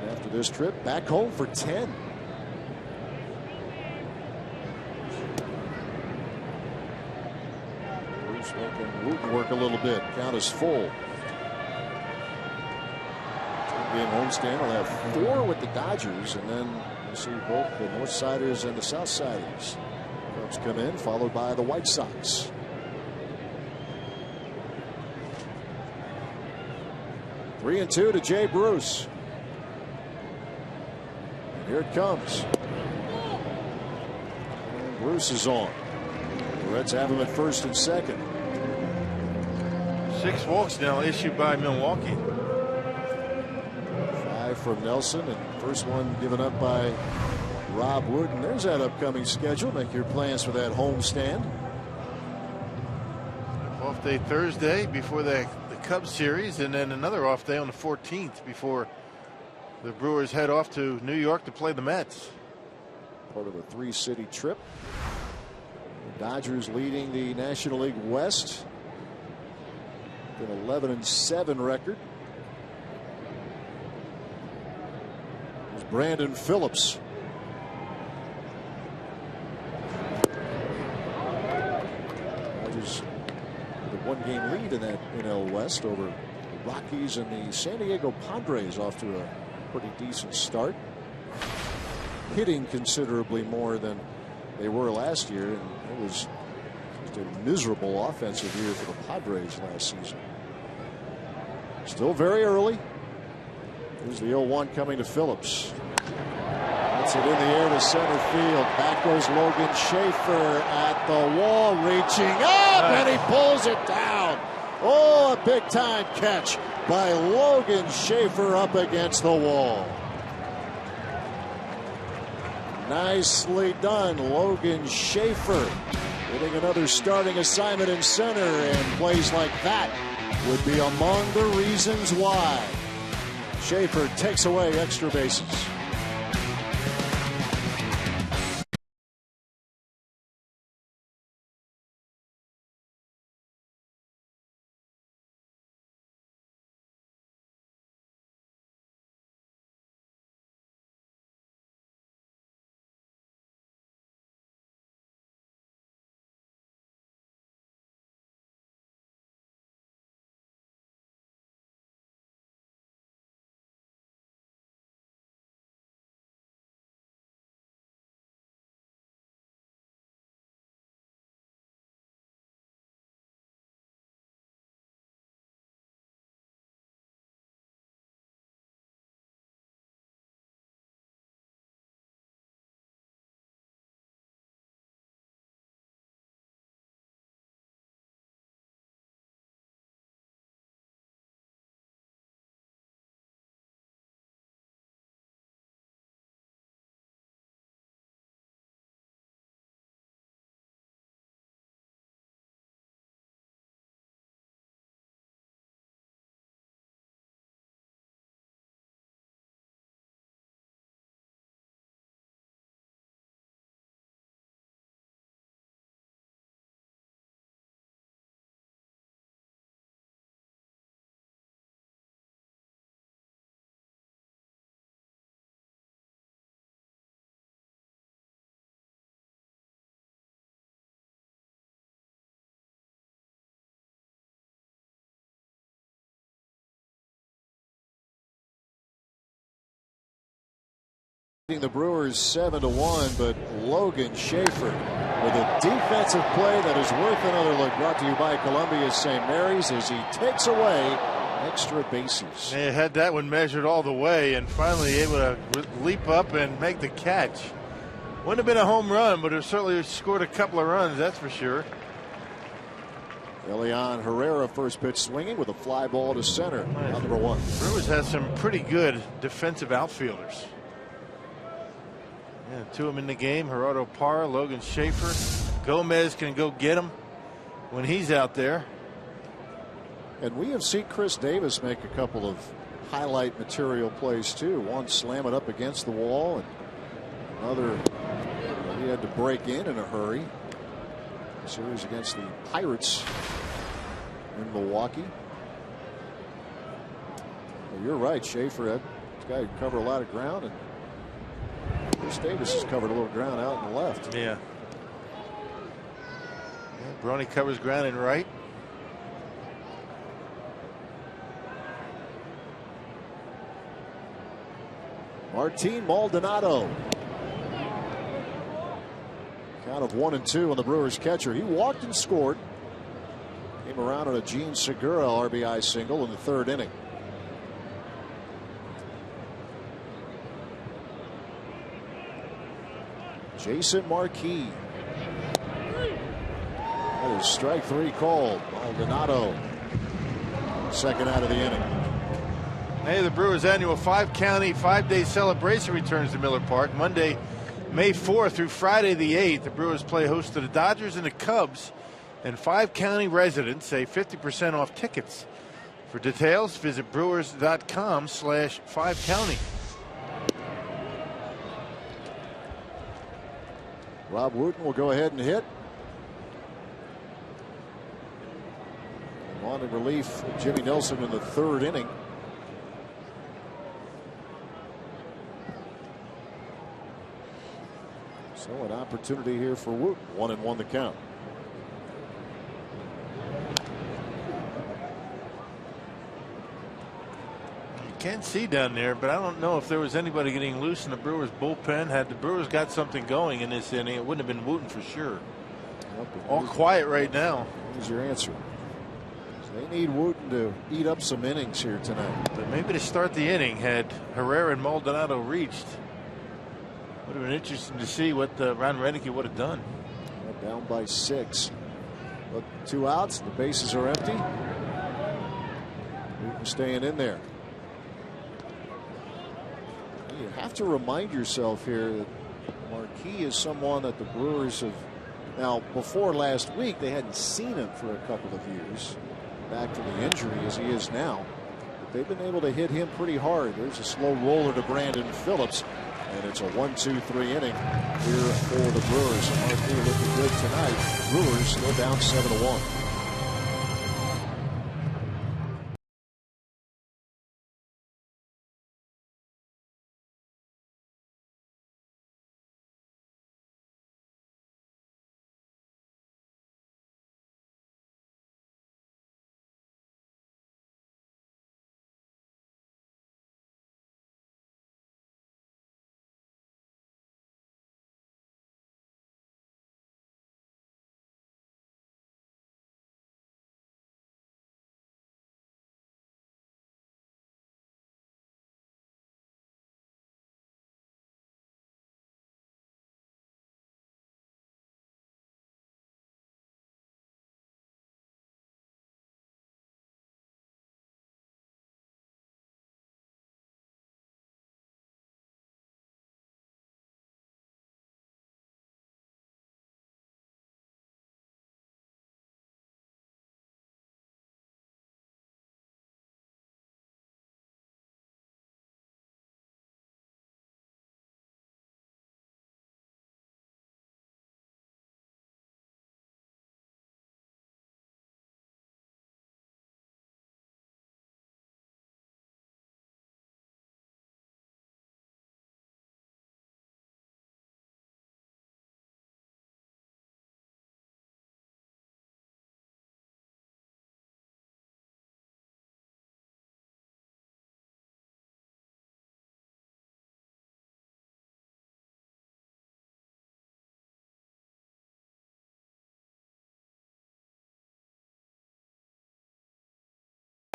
And after this trip, back home for 10. Making Wooten work a little bit. Count is full. 10-game homestand. We'll have 4 with the Dodgers, and then we'll see both the North Siders and the South Siders. Cubs come in, followed by the White Sox. Three and 2 to Jay Bruce. And here it comes. And Bruce is on. The Reds have him at first and second. 6 walks now issued by Milwaukee. 5 from Nelson, and first one given up by Rob Wooten. There's that upcoming schedule. Make your plans for that homestand. Off day Thursday before the Cubs series, and then another off day on the 14th before the Brewers head off to New York to play the Mets. Part of a 3-city trip. The Dodgers leading the National League West. An 11-7 record. There's Brandon Phillips. Dodgers with a 1-game lead in that NL West over the Rockies, and the San Diego Padres off to a pretty decent start. hitting considerably more than they were last year, and it was just a miserable offensive year for the Padres last season. Still very early. Here's the 0-1 coming to Phillips. That's it in the air to center field. Back goes Logan Schaefer at the wall, reaching up, and he pulls it down. Oh, a big time catch by Logan Schaefer up against the wall. Nicely done, Logan Schaefer getting another starting assignment in center, and plays like that would be among the reasons why. Schaefer takes away extra bases. The Brewers 7-1, but Logan Schaefer with a defensive play that is worth another look. Brought to you by Columbia St. Mary's as he takes away extra bases. They had that one measured all the way, and finally able to leap up and make the catch. Wouldn't have been a home run, but it certainly scored a couple of runs, that's for sure. Elian Herrera, first pitch swinging with a fly ball to center. Nice. Number 1. Brewers has some pretty good defensive outfielders. Yeah, 2 of them in the game. Gerardo Parra, Logan Schaefer. Gomez can go get him when he's out there. And we have seen Chris Davis make a couple of highlight material plays too. One slam it up against the wall, and another he had to break in a hurry. Series against the Pirates in Milwaukee. Well, you're right, Schaefer. That guy could cover a lot of ground, and Chris Davis has covered a little ground out in the left. Yeah. Brony covers ground in right. Martin Maldonado. Count of 1-2 on the Brewers catcher. He walked and scored. Came around on a Gene Segura RBI single in the 3rd inning. Jason Marquis. That is strike 3 called. Maldonado. 2nd out of the inning. Hey, the Brewers' annual 5-county, 5-day celebration returns to Miller Park Monday, May 4th through Friday the 8th. The Brewers play host to the Dodgers and the Cubs, and 5-county residents save 50% off tickets. For details, visit brewers.com/5county. Rob Wooten will go ahead and hit. On in relief, Jimmy Nelson in the 3rd inning. So an opportunity here for Wooten. 1-1 the count. can't see down there, but I don't know if there was anybody getting loose in the Brewers bullpen. Had the Brewers got something going in this inning, it wouldn't have been Wooten for sure. All quiet right now. Here's your answer. They need Wooten to eat up some innings here tonight. But maybe to start the inning, had Herrera and Maldonado reached, would have been interesting to see what Ron Renneke would have done. Down by 6. Look, 2 outs. The bases are empty. Wooten staying in there. You have to remind yourself here that Marquis is someone that the Brewers have. Now, before last week, they hadn't seen him for a couple of years. Back to the injury as he is now. But they've been able to hit him pretty hard. There's a slow roller to Brandon Phillips. And it's a 1-2-3 inning here for the Brewers. And Marquis looking good tonight. Brewers still down 7-1.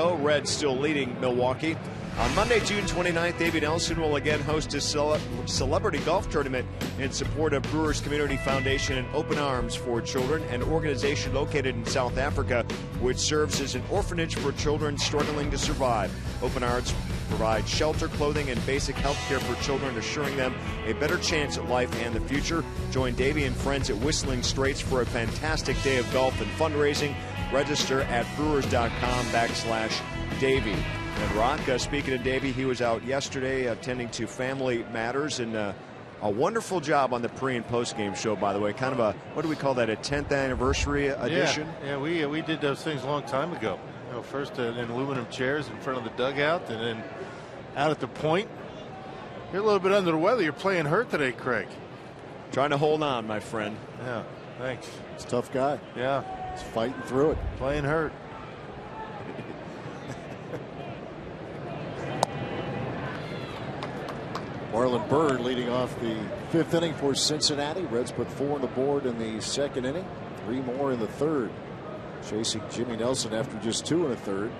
Reds still leading Milwaukee. On Monday, June 29th, Davey Nelson will again host a celebrity golf tournament in support of Brewers Community Foundation and Open Arms for Children, an organization located in South Africa which serves as an orphanage for children struggling to survive. Open Arms provides shelter, clothing, and basic health care for children, assuring them a better chance at life and the future. Join Davey and friends at Whistling Straits for a fantastic day of golf and fundraising. Register at brewers.com/Davey. And Rock, speaking of Davey, he was out yesterday attending to family matters, and a wonderful job on the pre and post game show, by the way. Kind of a, what do we call that, a 10th anniversary edition? Yeah, we did those things a long time ago. You know, first in aluminum chairs in front of the dugout, and then out at the point. You're a little bit under the weather. You're playing hurt today, Craig. Trying to hold on, my friend. Yeah, thanks. He's a tough guy. Yeah. He's fighting through it. Playing hurt. Marlon Byrd leading off the 5th inning for Cincinnati. Reds put 4 on the board in the 2nd inning, 3 more in the 3rd. Chasing Jimmy Nelson after just 2 in the 3rd.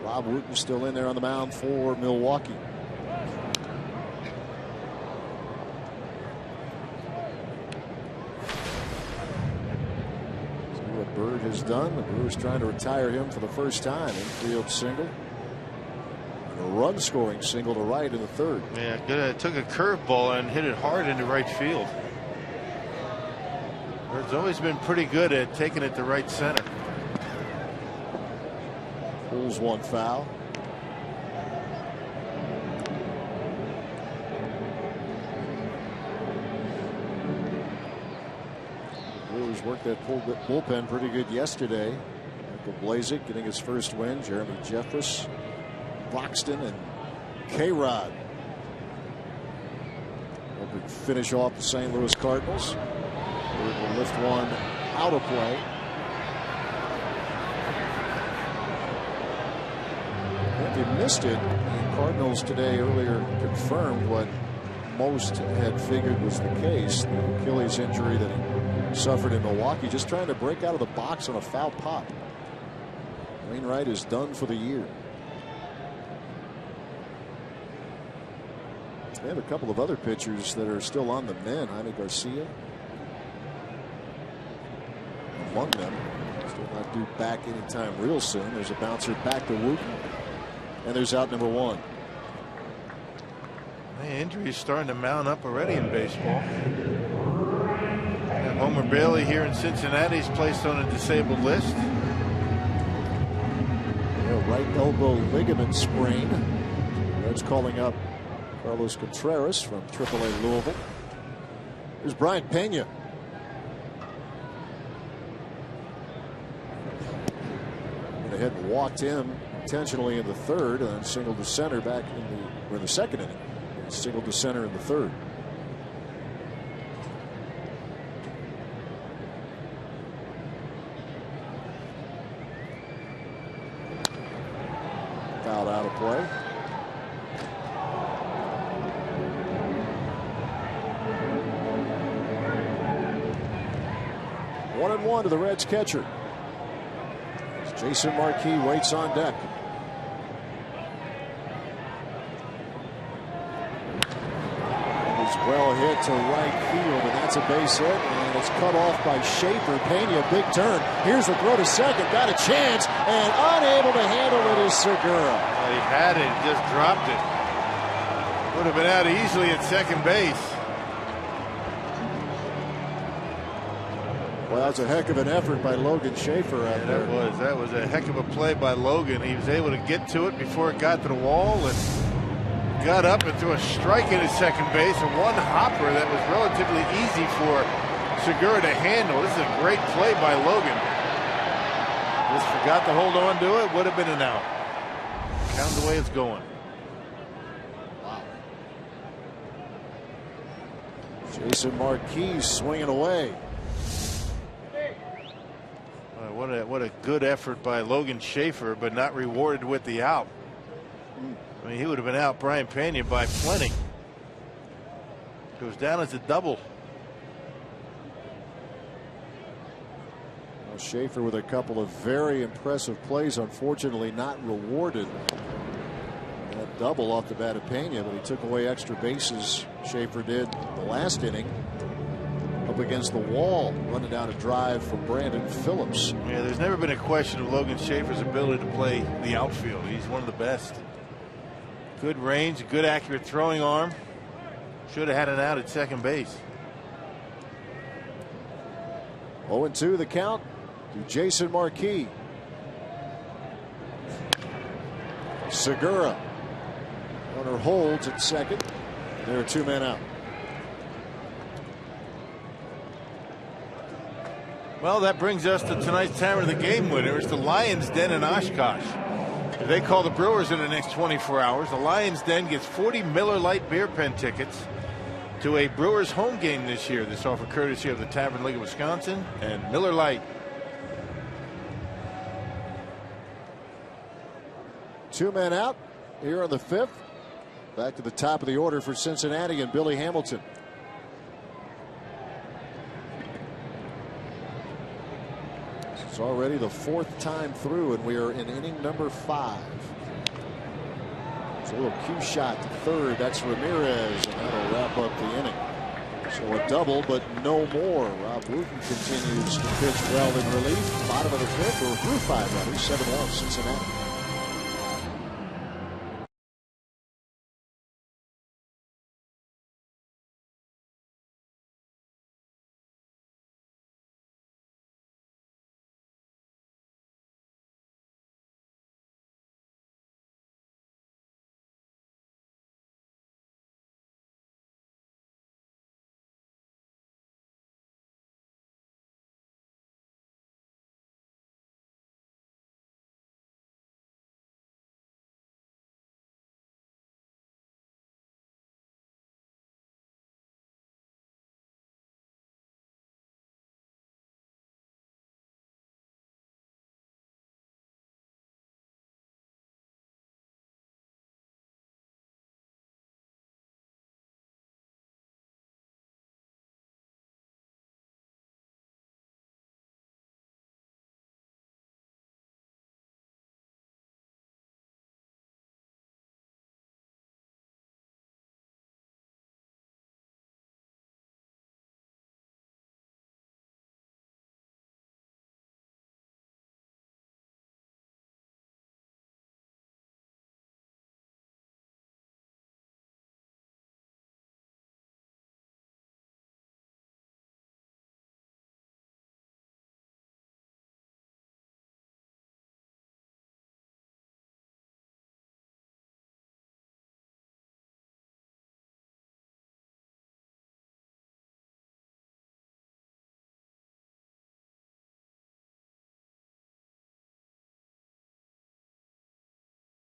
Rob Wooten still in there on the mound for Milwaukee. Bird has done. The Brewers trying to retire him for the first time. Infield single. And a run scoring single to right in the 3rd. Yeah, good. Took a curveball and hit it hard into right field. Bird's always been pretty good at taking it to right center. Pulls one foul. Worked that bullpen pretty good yesterday. Michael Blazek getting his first win. Jeremy Jeffress, Broxton, and K-Rod. Hoping to finish off the St. Louis Cardinals. Bird will lift one out of play. If he missed it, he Cardinals today earlier confirmed what most had figured was the case. The Achilles injury that he suffered in Milwaukee, just trying to break out of the box on a foul pop. Wainwright is done for the year. They have a couple of other pitchers that are still on the mend. Jaime Garcia among them. Still not due back anytime real soon. There's a bouncer back to Wooten. And there's out number one. Man, injuries starting to mount up already in baseball. And Homer Bailey here in Cincinnati is placed on a disabled list. Right elbow ligament sprain. Reds calling up Carlos Contreras from AAA Louisville. Here's Brian Pena. Went ahead and walked him intentionally in the third and singled to center back in the second inning. And singled to center in the third. Fouled out of play. One and one to the Reds catcher. As Jason Marquis waits on deck. He's well hit to right field, and that's a base hit, and it's cut off by Schaefer. Pena, big turn. Here's the throw to second. Got a chance, and unable to handle it is Segura. Well, he had it, just dropped it. Would have been out easily at second base. Well, that was a heck of an effort by Logan Schaefer out there. That was a heck of a play by Logan. He was able to get to it before it got to the wall and got up and threw a strike in his second base and one hopper that was relatively easy for Segura to handle. This is a great play by Logan. Just forgot to hold on to it. Would have been an out. Count the way it's going. Wow. Jason Marquis swinging away. What a good effort by Logan Schaefer, but not rewarded with the out. I mean, he would have been out Brian Pena by plenty. Goes down as a double. Well, Schaefer with a couple of very impressive plays, unfortunately not rewarded. That double off the bat of Pena, but he took away extra bases. Schaefer did the last inning. Up against the wall, running down a drive from Brandon Phillips. Yeah, there's never been a question of Logan Schaefer's ability to play the outfield. He's one of the best. Good range, good accurate throwing arm. Should have had an out at second base. 0-2 the count to Jason Marquis. Segura. Runner holds at second. There are two men out. Well, that brings us to tonight's time of the game winner. It's the Lions Den in Oshkosh. If they call the Brewers in the next 24 hours, the Lions Den gets 40 Miller Lite beer pen tickets to a Brewers home game this year. This offer courtesy of the Tavern League of Wisconsin and Miller Lite. Two men out here on the fifth. Back to the top of the order for Cincinnati and Billy Hamilton. It's already the fourth time through, and we are in inning number 5. It's a little cue shot to third. That's Ramirez, and that'll wrap up the inning. So a double, but no more. Rob Wooten continues to pitch well in relief. Bottom of the fifth, or through 5 runners, 7-1 Cincinnati.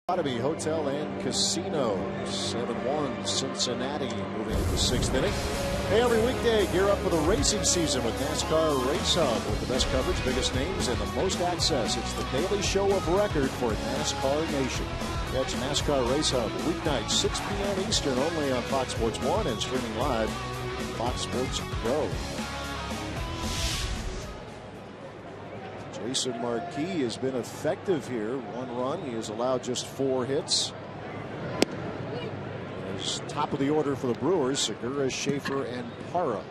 Academy Hotel and Casino. 7-1 Cincinnati moving into the 6th inning. Hey, every weekday, gear up for the racing season with NASCAR Race Hub. With the best coverage, biggest names, and the most access. It's the daily show of record for NASCAR Nation. Catch NASCAR Race Hub weeknights 6 p.m. Eastern only on Fox Sports 1 and streaming live on Fox Sports Go. Jason Marquis has been effective here. 1 run. He has allowed just 4 hits. As top of the order for the Brewers, Segura, Schaefer, and Parra.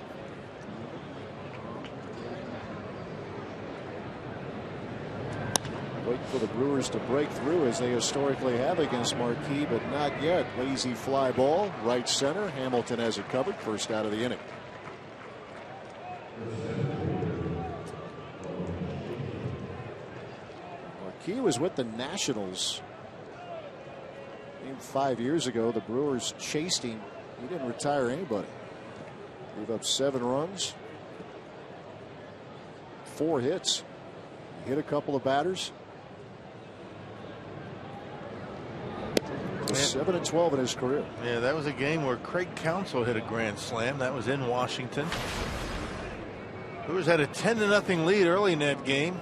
Wait for the Brewers to break through as they historically have against Marquis, but not yet. Lazy fly ball, right center. Hamilton has it covered. First out of the inning. He was with the Nationals 5 years ago. The Brewers chased him. He didn't retire anybody. Gave up 7 runs, 4 hits. He hit a couple of batters. 7-12 in his career. Yeah, that was a game where Craig Counsell hit a grand slam. That was in Washington. Brewers had a 10-0 lead early in that game.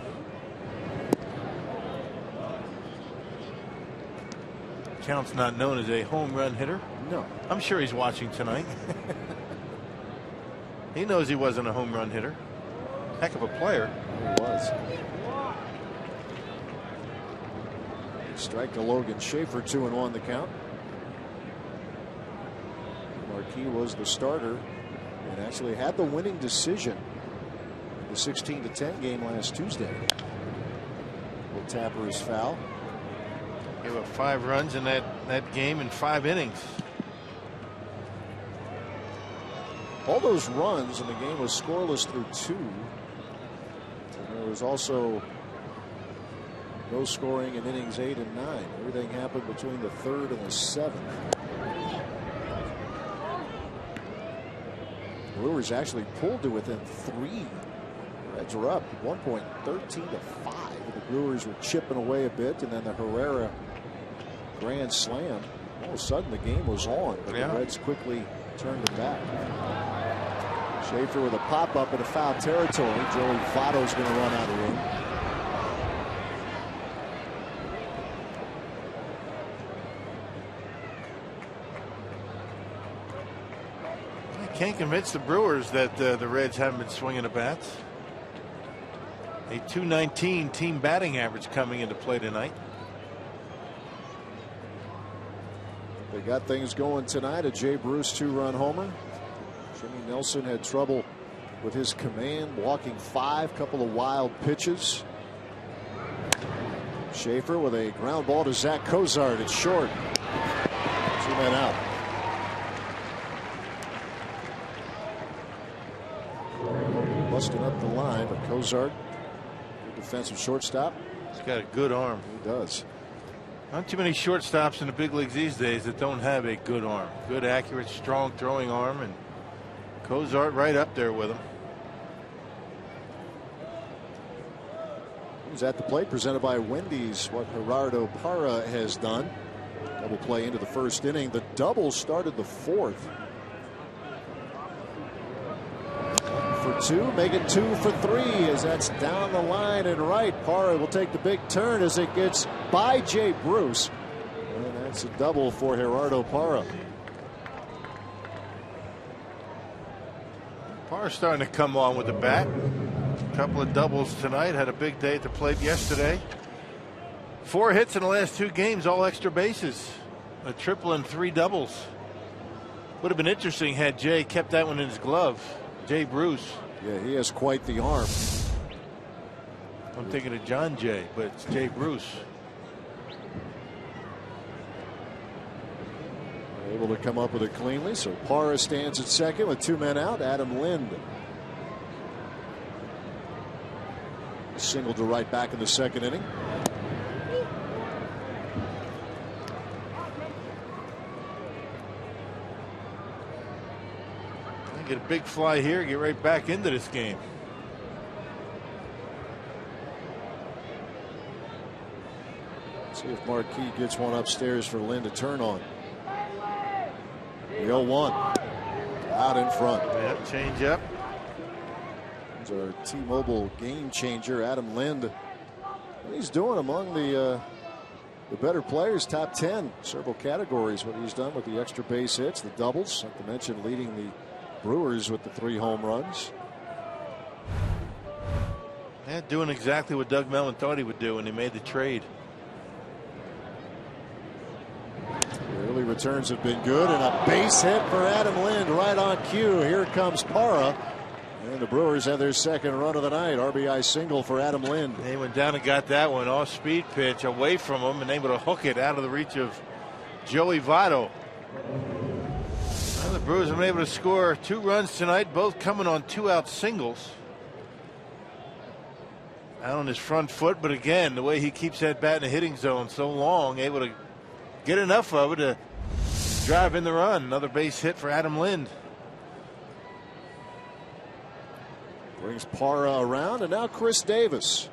Count's not known as a home run hitter. No. I'm sure he's watching tonight. He knows he wasn't a home run hitter. Heck of a player. He was. Strike to Logan Schaefer, 2-1 the count. Marquis was the starter and actually had the winning decision in the 16-10 game last Tuesday. Will Tapper is foul. Gave up 5 runs in that game in 5 innings. All those runs, and the game was scoreless through 2. And there was also no scoring in innings 8 and 9. Everything happened between the 3rd and the 7th. The Brewers actually pulled to within 3. Reds are up at one point 13-5. The Brewers were chipping away a bit, and then the Herrera grand slam. All of a sudden the game was on, but the Reds quickly turned it back. Schaefer with a pop-up in a foul territory. Joey Votto's going to run out of room. I can't convince the Brewers that the Reds haven't been swinging the bats. A .219 team batting average coming into play tonight. They got things going tonight. A Jay Bruce 2-run homer. Jimmy Nelson had trouble with his command, walking 5, couple of wild pitches. Schaefer with a ground ball to Zach Cozart at short. 2 men out. Busting up the line, but Cozart, good defensive shortstop. He's got a good arm. He does. Not too many shortstops in the big leagues these days that don't have a good arm. Good, accurate, strong throwing arm, and Cozart right up there with him. He's at the plate, presented by Wendy's. What Gerardo Parra has done. Double play into the 1st inning. The double started the 4th. 1 for 2, making 2 for 3 as that's down the line and right. Parra will take the big turn as it gets by Jay Bruce. And that's a double for Gerardo Parra. Parra's starting to come on with the bat. A couple of doubles tonight. Had a big day at the plate yesterday. 4 hits in the last 2 games, all extra bases. A triple and 3 doubles. Would have been interesting had Jay kept that one in his glove. Jay Bruce. Yeah, he has quite the arm. I'm thinking of John Jay, but it's Jay Bruce. Able to come up with it cleanly, so Parra stands at second with 2 men out. Adam Lind singled to right back in the 2nd inning. Get a big fly here, get right back into this game. See if Marquis gets one upstairs for Lynn to turn on. The 0-1 out in front. Yep, change up. There's our T-Mobile game changer, Adam Lind. What he's doing among the better players, top 10, several categories. What he's done with the extra base hits, the doubles, not to mention leading the Brewers with the 3 home runs. Yeah, doing exactly what Doug Mellon thought he would do when he made the trade. The early returns have been good, and a base hit for Adam Lind right on cue. Here comes Parra, and the Brewers have their second run of the night. RBI single for Adam Lind. They went down and got that one off speed pitch away from him and able to hook it out of the reach of Joey Votto. Well, the Brewers have been able to score 2 runs tonight, both coming on 2-out singles. Out on his front foot, but again, the way he keeps that bat in the hitting zone so long, able to get enough of it to drive in the run. Another base hit for Adam Lind. Brings Parra around, and now Chris Davis.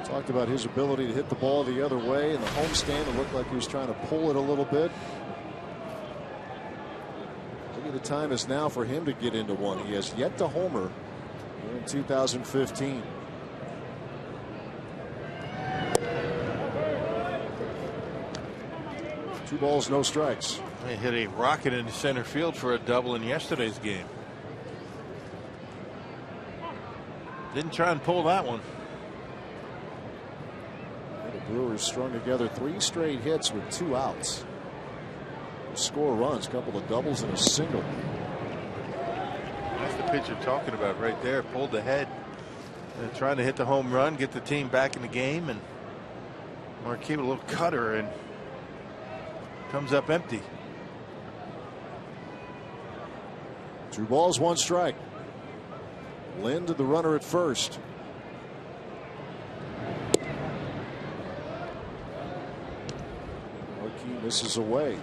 Talked about his ability to hit the ball the other way. In the homestand, it looked like he was trying to pull it a little bit. Maybe the time is now for him to get into one. He has yet to homer in 2015. Two balls, no strikes. He hit a rocket into center field for a double in yesterday's game. Didn't try and pull that one. The Brewers strung together 3 straight hits with 2 outs. Score runs, a couple of doubles and a single. That's the pitch you're talking about right there. Pulled ahead, trying to hit the home run, get the team back in the game, and Marquis with a little cutter and comes up empty. 2 balls, 1 strike. Lind, the runner at first. Marquis misses away.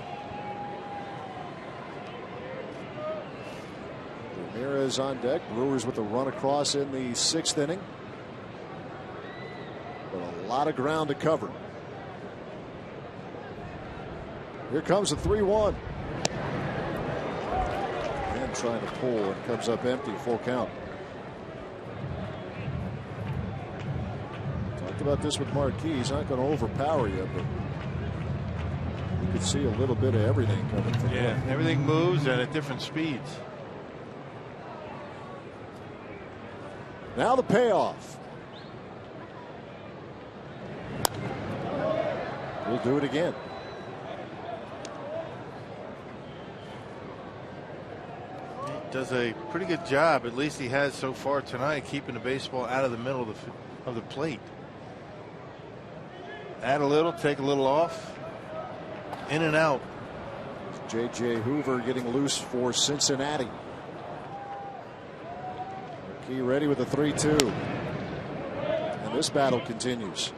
Ramirez on deck. Brewers with a run across in the 6th inning. But a lot of ground to cover. Here comes the 3-1. And trying to pull, and comes up empty, full count. Talked about this with Marquis. He's not going to overpower you, but you could see a little bit of everything coming from him. Yeah, everything moves and at different speeds. Now the payoff. We'll do it again. Does a pretty good job, at least he has so far tonight, keeping the baseball out of the middle of the plate. Add a little, take a little off, in and out. J.J. Hoover getting loose for Cincinnati. Marquis ready with a 3-2. And this battle continues.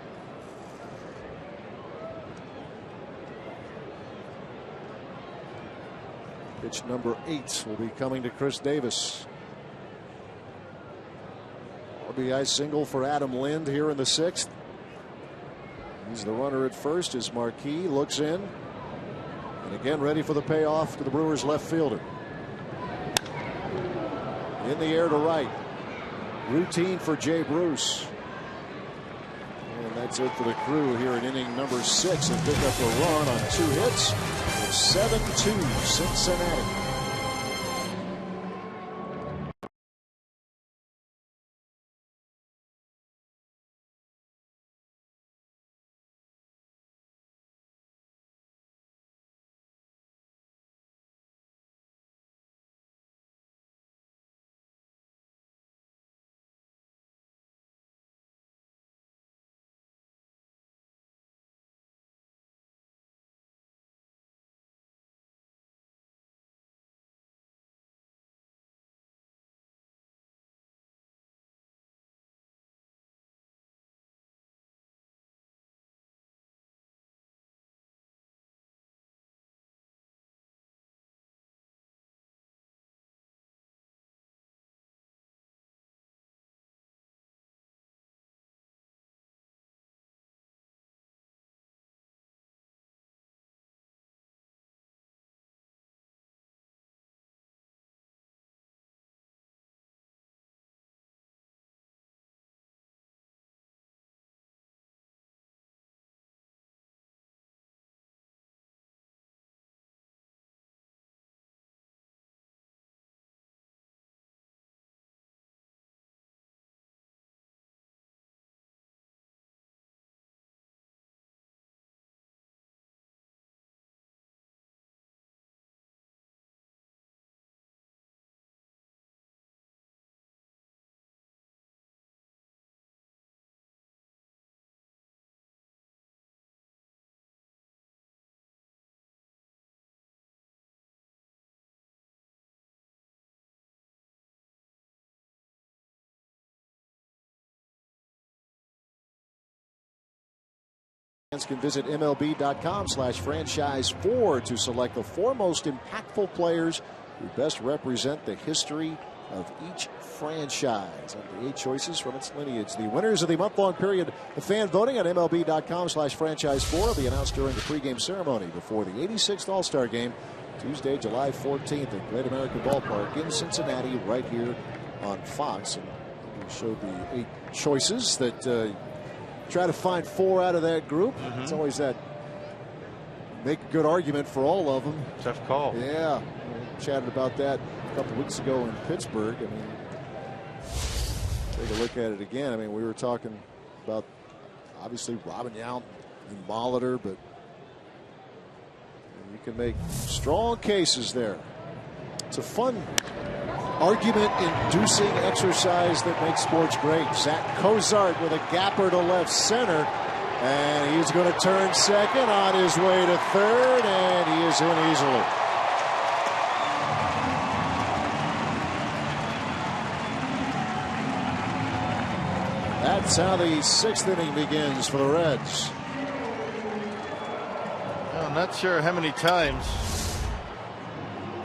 Pitch number 8 will be coming to Chris Davis. RBI single for Adam Lind here in the 6th. He's the runner at first as Marquis looks in. And again ready for the payoff to the Brewers left fielder. In the air to right. Routine for Jay Bruce. And that's it for the Crew here in inning number 6 and pick up a run on 2 hits. 7-2 Cincinnati. Fans can visit MLB.com/franchise4 to select the 4 most impactful players who best represent the history of each franchise. And the 8 choices from its lineage. The winners of the month-long period of fan voting on MLB.com/franchise4 will be announced during the pregame ceremony before the 86th All-Star Game, Tuesday, July 14th at Great American Ballpark in Cincinnati, right here on Fox. And we showed the 8 choices that try to find 4 out of that group. It's always that make a good argument for all of them. Tough call. Yeah, we chatted about that a couple weeks ago in Pittsburgh. I mean, take a look at it again. I mean, we were talking about obviously Robin Yount and Molitor, but you can make strong cases there. It's a fun argument-inducing exercise that makes sports great. Zach Cozart with a gapper to left center, and he's going to turn second on his way to third, and he is in easily. That's how the 6th inning begins for the Reds. Well, I'm not sure how many times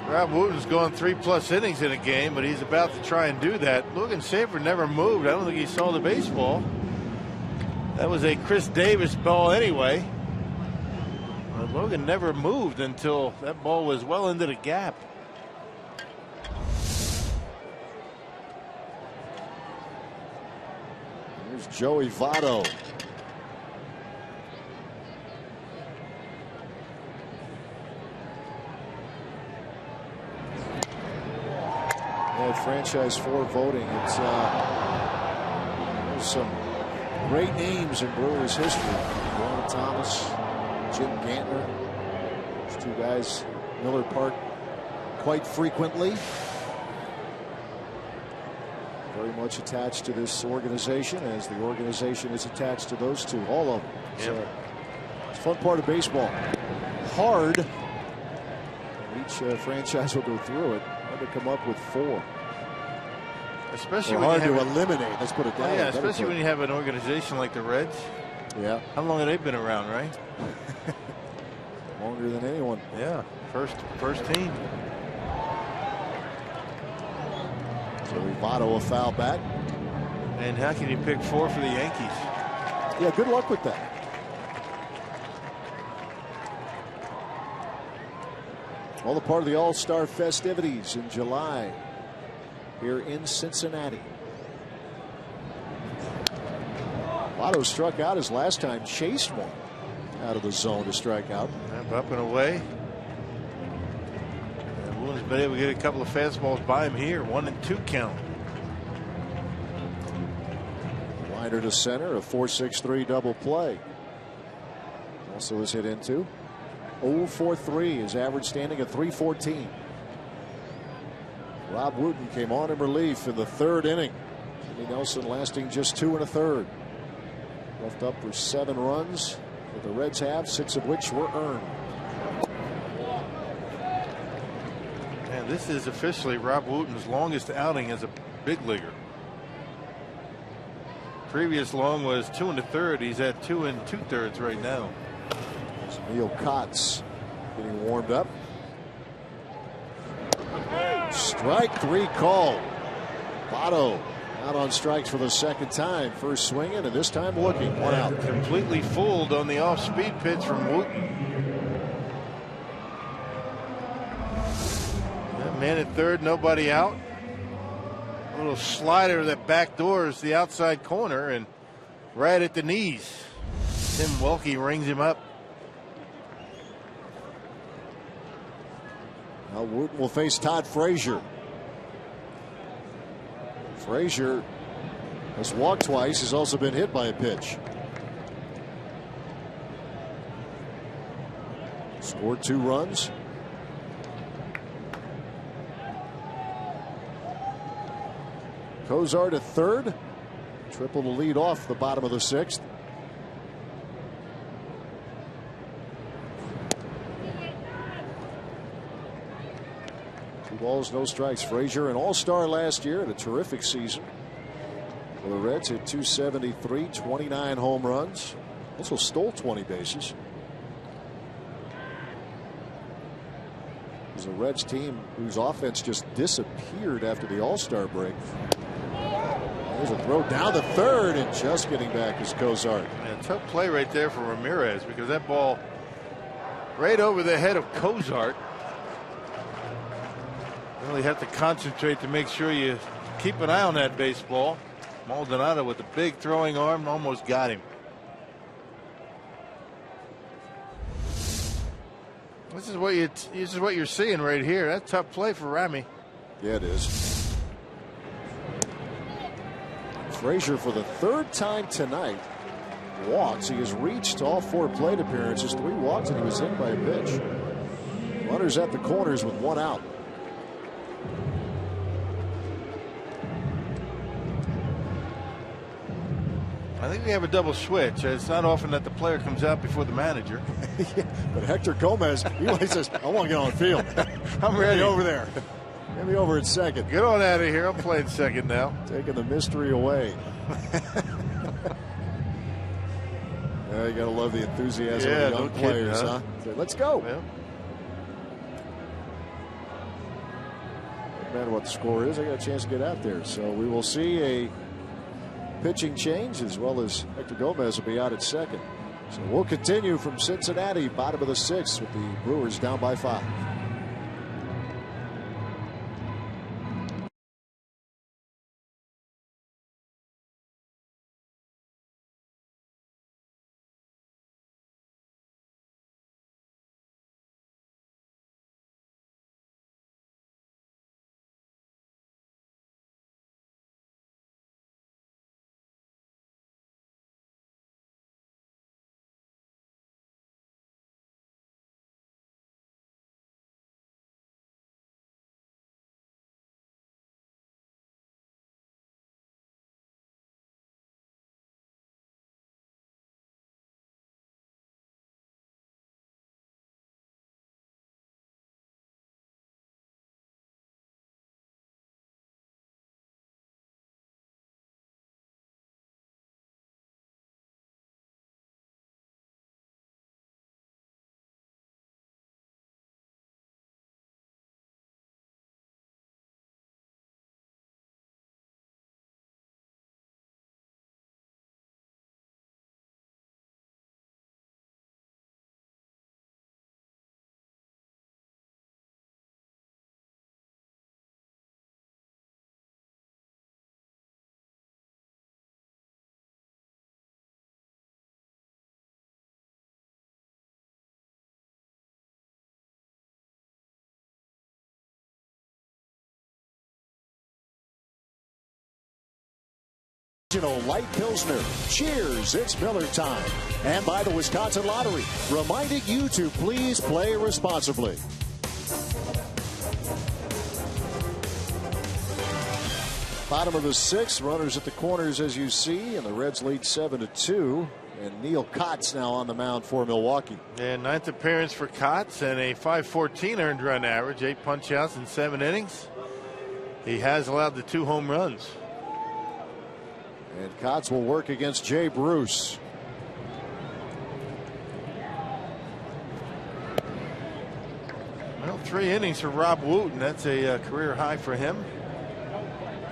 Rob Wooten's gone 3+ innings in a game, but he's about to try and do that. Logan Schaefer never moved. I don't think he saw the baseball. That was a Chris Davis ball anyway. But Logan never moved until that ball was well into the gap. Here's Joey Votto. Franchise 4 voting. It's there's some great names in Brewers history. Ron Thomas, Jim Gantner. Those 2 guys, Miller Park, quite frequently. Very much attached to this organization, as the organization is attached to those 2. All of them. So it's a fun part of baseball. Hard. Each franchise will go through it. Hard to come up with 4. Especially hard to eliminate. Let's put it that way. Yeah, especially when you have an organization like the Reds. Yeah. How long have they been around, right? Longer than anyone. Yeah. First team. So Votto a foul back. And how can you pick 4 for the Yankees? Yeah, good luck with that. All a part of the All-Star festivities in July here in Cincinnati. Votto struck out his last time, chased one out of the zone to strike out. Up and away. And Wooten's been able to get a couple of fastballs by him here. 1-2 count. Liner to center, a 4-6-3 double play. Also was hit into. 0-for-3, his average standing at .314. Rob Wooten came on in relief in the 3rd inning. Jimmy Nelson lasting just 2 1/3. Left up for 7 runs that the Reds have, 6 of which were earned. And this is officially Rob Wooten's longest outing as a big leaguer. Previous long was 2 1/3. He's at 2 2/3 right now. There's Neil Kotz getting warmed up. Strike 3 call. Votto out on strikes for the 2nd time. First swinging, and this time looking. 1 out. Completely fooled on the off-speed pitch from Wooten. That man at 3rd, nobody out. A little slider that backdoors the outside corner and right at the knees. Tim Welke rings him up. Now Wooten will face Todd Frazier. Frazier has walked twice. He's also been hit by a pitch. Scored 2 runs. Cozart at 3rd. Triple to lead off the bottom of the 6th. Balls, no strikes. Frazier, an all-star last year, had a terrific season. For the Reds, hit .273, 29 home runs. Also stole 20 bases. It was a Reds team whose offense just disappeared after the All-Star break. There's a throw down the third, and just getting back is Cozart. Yeah, tough play right there for Ramirez, because that ball right over the head of Cozart. You really have to concentrate to make sure you keep an eye on that baseball. Maldonado with a big throwing arm almost got him. This is what you're seeing right here. That's a tough play for Rami. Yeah, it is. Frazier, for the third time tonight, walks. He has reached all 4 plate appearances, 3 walks, and he was in by a pitch. Runners at the corners with 1 out. I think we have a double switch. It's not often that the player comes out before the manager. Yeah, but Hector Gomez, he says, I want to get on the field. I'm ready over there. Get me over at second. Get on out of here. I'm playing second now. Taking the mystery away. You got to love the enthusiasm of the young players, huh? So, let's go. Yeah. No matter what the score is, I got a chance to get out there. So we will see a pitching change, as well as Hector Gomez will be out at second. So we'll continue from Cincinnati, bottom of the 6th, with the Brewers down by 5. Light Pilsner. Cheers, it's Miller time. And by the Wisconsin Lottery, reminding you to please play responsibly. Bottom of the 6th, runners at the corners as you see, and the Reds lead 7-2. And Neil Kotz now on the mound for Milwaukee. And 9th appearance for Kotz and a .514 earned run average, 8 punch-outs in 7 innings. He has allowed the 2 home runs. And Kotz will work against Jay Bruce. Well, 3 innings for Rob Wooten. That's a career high for him.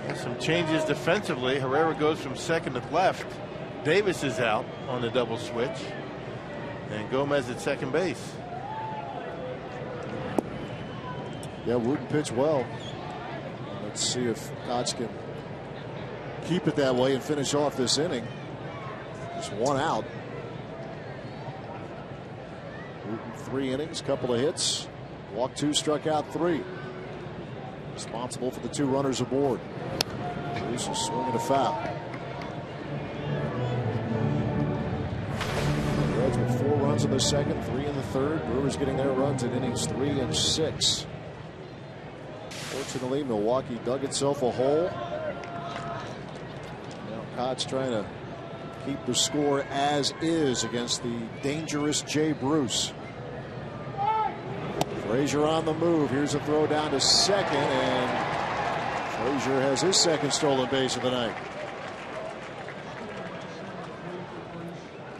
There's some changes defensively. Herrera goes from second to left. Davis is out on the double switch. And Gomez at second base. Yeah, Wooten pitched well. Let's see if Kotz can keep it that way and finish off this inning. Just 1 out. Wooten 3 innings, couple of hits, walked 2, struck out 3. Responsible for the 2 runners aboard. Bruce is swinging a foul. The Reds with 4 runs in the second, 3 in the third. Brewers getting their runs in innings 3 and 6. Fortunately, Milwaukee dug itself a hole. Kotz trying to keep the score as is against the dangerous Jay Bruce. Frazier on the move. Here's a throw down to second, and Frazier has his second stolen base of the night.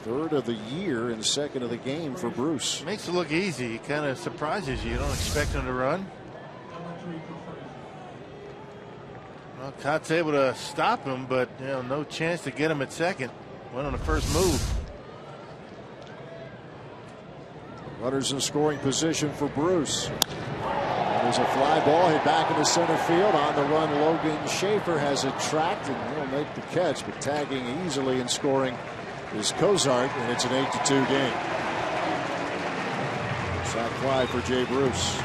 Third of the year and second of the game for Bruce. Makes it look easy. It kind of surprises you. You don't expect him to run. Well, Cott's able to stop him, but no chance to get him at second. Went on the first move. Runners in scoring position for Bruce. There's a fly ball hit back into center field. On the run, Logan Schaefer has it tracked and will make the catch, but tagging easily and scoring is Cozart, and it's an 8-2 game. Sac fly for Jay Bruce.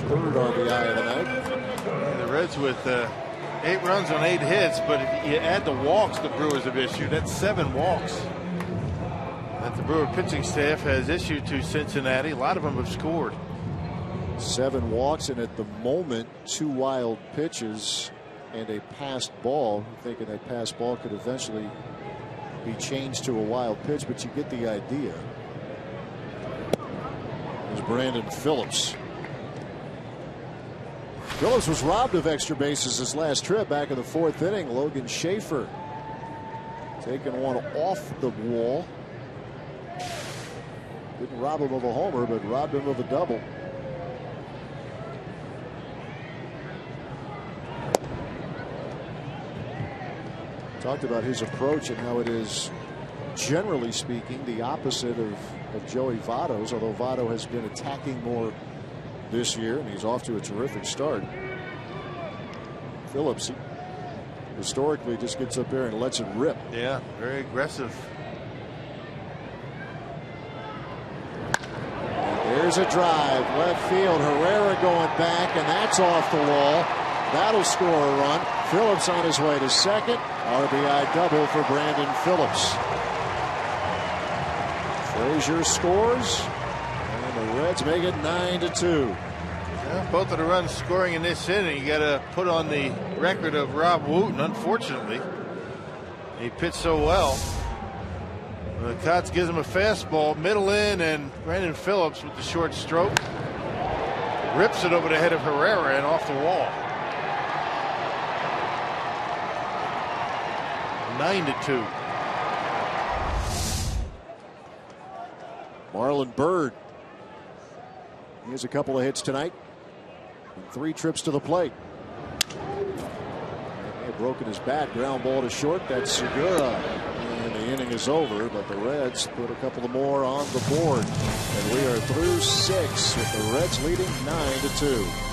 Third RBI of the night. The Reds with 8 runs on 8 hits, but if you add the walks the Brewers have issued, that's 7 walks that the Brewer pitching staff has issued to Cincinnati. A lot of them have scored. 7 walks, and at the moment 2 wild pitches and a passed ball. I'm thinking that passed ball could eventually be changed to a wild pitch, but you get the idea. There's Brandon Phillips. Phillips was robbed of extra bases his last trip back in the 4th inning. Logan Schaefer taking one off the wall. Didn't rob him of a homer, but robbed him of a double. Talked about his approach and how it is, generally speaking, the opposite of Joey Votto's, although Votto has been attacking more this year, and he's off to a terrific start. Phillips historically just gets up there and lets it rip. Yeah, very aggressive. There's a drive, left field. Herrera going back, and that's off the wall. That'll score a run. Phillips on his way to second. RBI double for Brandon Phillips. Frazier scores, and the Reds make it 9-2. Yeah, both of the runs scoring in this inning, you got to put on the record of Rob Wooten. Unfortunately, he pitched so well. Kotz gives him a fastball, middle in, and Brandon Phillips with the short stroke rips it over the head of Herrera and off the wall. 9-2. Marlon Byrd. He has a couple of hits tonight and 3 trips to the plate. He had broken his bat. Ground ball to short. That's Segura. And the inning is over, but the Reds put a couple of more on the board. And we are through 6 with the Reds leading 9-2.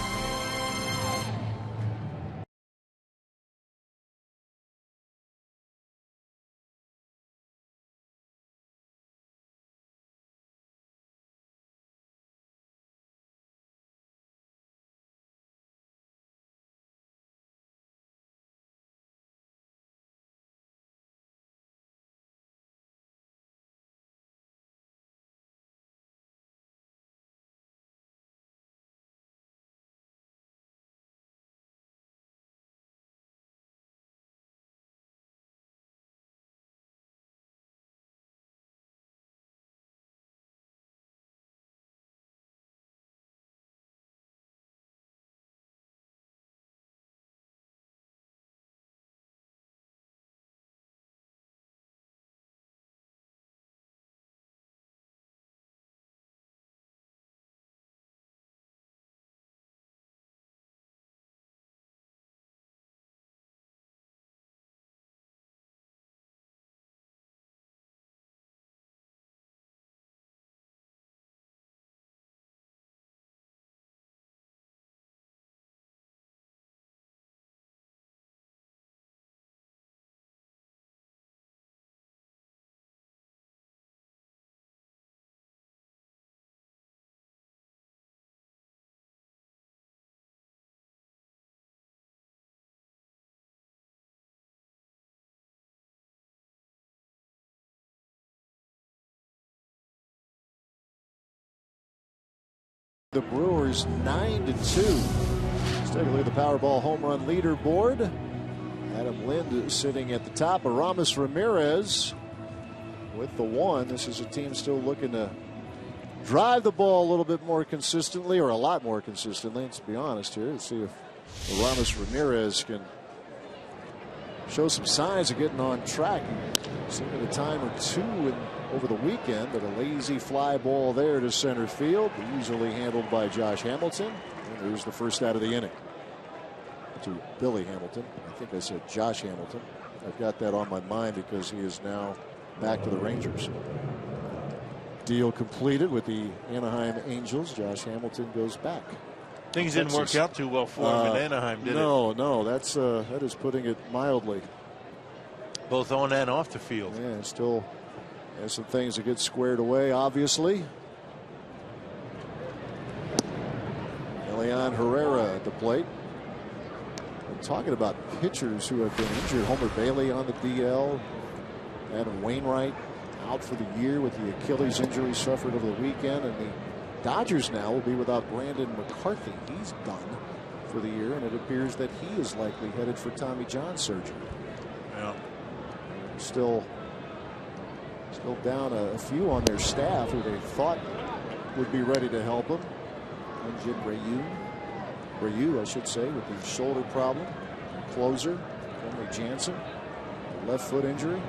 The Brewers 9-2. Let's take a look at the Powerball home run leaderboard. Adam Lind sitting at the top. Aramis Ramirez with the 1. This is a team still looking to drive the ball a little bit more consistently, or a lot more consistently. Let's be honest here. Let's see if Aramis Ramirez can show some signs of getting on track. Seen it a time or two over the weekend, but a lazy fly ball there to center field, easily handled by Josh Hamilton. And there's the first out of the inning to Billy Hamilton. I think I said Josh Hamilton. I've got that on my mind because he is now back to the Rangers. Deal completed with the Anaheim Angels. Josh Hamilton goes back. Things didn't work out too well for him in Anaheim, did it? No, that is putting it mildly. Both on and off the field. Yeah, still has some things to get squared away, obviously. Elian Herrera at the plate. I'm talking about pitchers who have been injured. Homer Bailey on the DL. Adam Wainwright out for the year with the Achilles injury suffered over the weekend. And the Dodgers now will be without Brandon McCarthy. He's done for the year, and it appears that he is likely headed for Tommy John surgery. Yeah. Still down a few on their staff who they thought would be ready to help him. Jin Ryu, I should say, with the shoulder problem. Closer, Henry Jansen, left foot injury.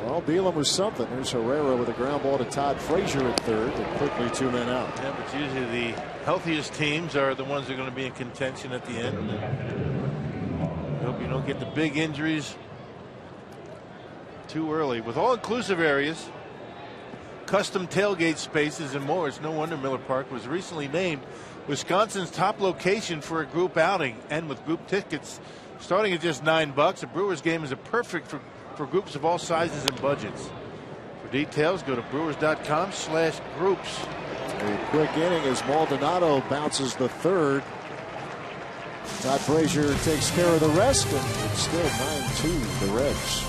Well, dealing with something. There's Herrera with a ground ball to Todd Frazier at third, and quickly 2 men out. Yeah, but usually the healthiest teams are the ones that are going to be in contention at the end. I hope you don't get the big injuries too early. With all-inclusive areas, custom tailgate spaces, and more, it's no wonder Miller Park was recently named Wisconsin's top location for a group outing. And with group tickets starting at just $9, a Brewers game is a perfect for groups of all sizes and budgets. For details, go to brewers.com/groups. A quick inning as Maldonado bounces the third. Todd Frazier takes care of the rest, and it's still 9-2 the Reds.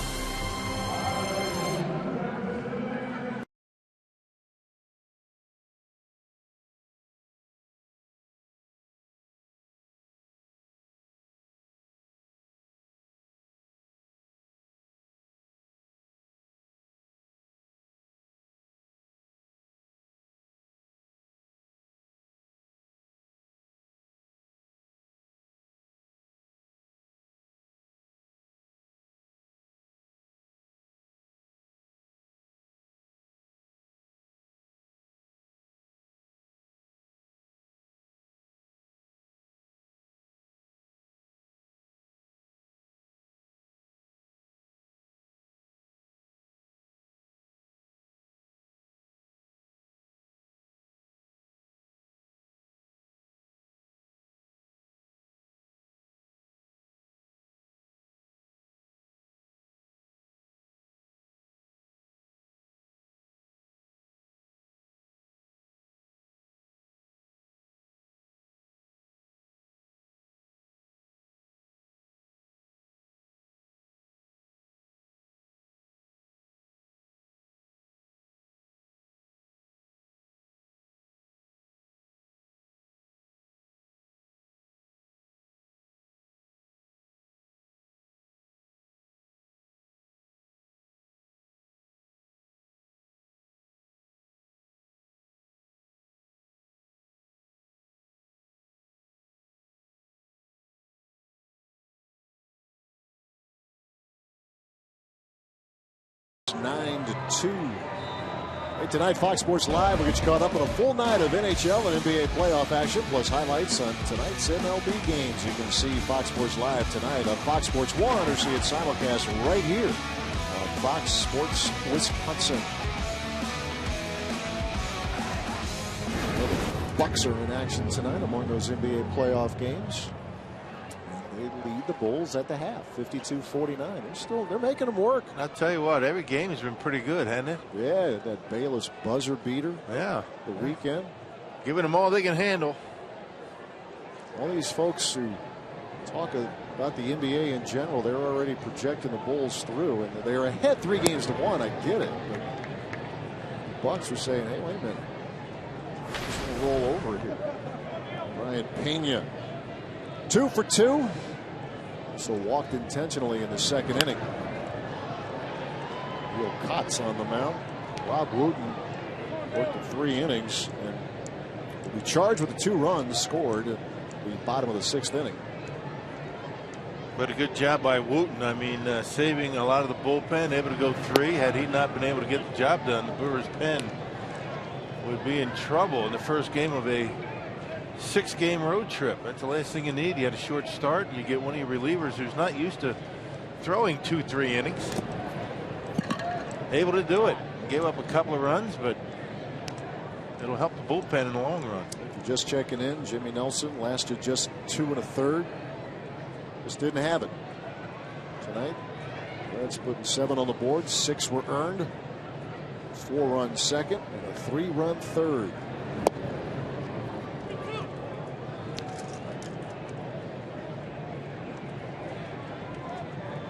It's 9-2. Hey, tonight, Fox Sports Live will get you caught up on a full night of NHL and NBA playoff action, plus highlights on tonight's MLB games. You can see Fox Sports Live tonight on Fox Sports 1 or see it simulcast right here on Fox Sports Wisconsin. The Bucks are in action tonight among those NBA playoff games. They lead the Bulls at the half, 52-49. They're making them work. I'll tell you what, every game has been pretty good, hasn't it? Yeah, that Bayless buzzer beater. Yeah. The weekend. Giving them all they can handle. All these folks who talk about the NBA in general, they're already projecting the Bulls through, and they're ahead 3-1. I get it. But the Bucks are saying, hey, wait a minute. Just going to roll over here. Ryan Pena. 2 for 2. So walked intentionally in the second inning. Will Kotz on the mound. Rob Wooten worked in 3 innings and will be charged with the 2 runs scored at the bottom of the 6th inning. But a good job by Wooten. I mean, saving a lot of the bullpen, able to go 3. Had he not been able to get the job done, the Brewers pen would be in trouble in the first game of a 6-game road trip. That's the last thing you need. You had a short start, and you get one of your relievers who's not used to throwing 2-3 innings. Able to do it. Gave up a couple of runs, but it'll help the bullpen in the long run. If you're just checking in, Jimmy Nelson lasted just 2 1/3. Just didn't have it tonight. Reds putting 7 on the board. 6 were earned. 4-run second and a 3-run third.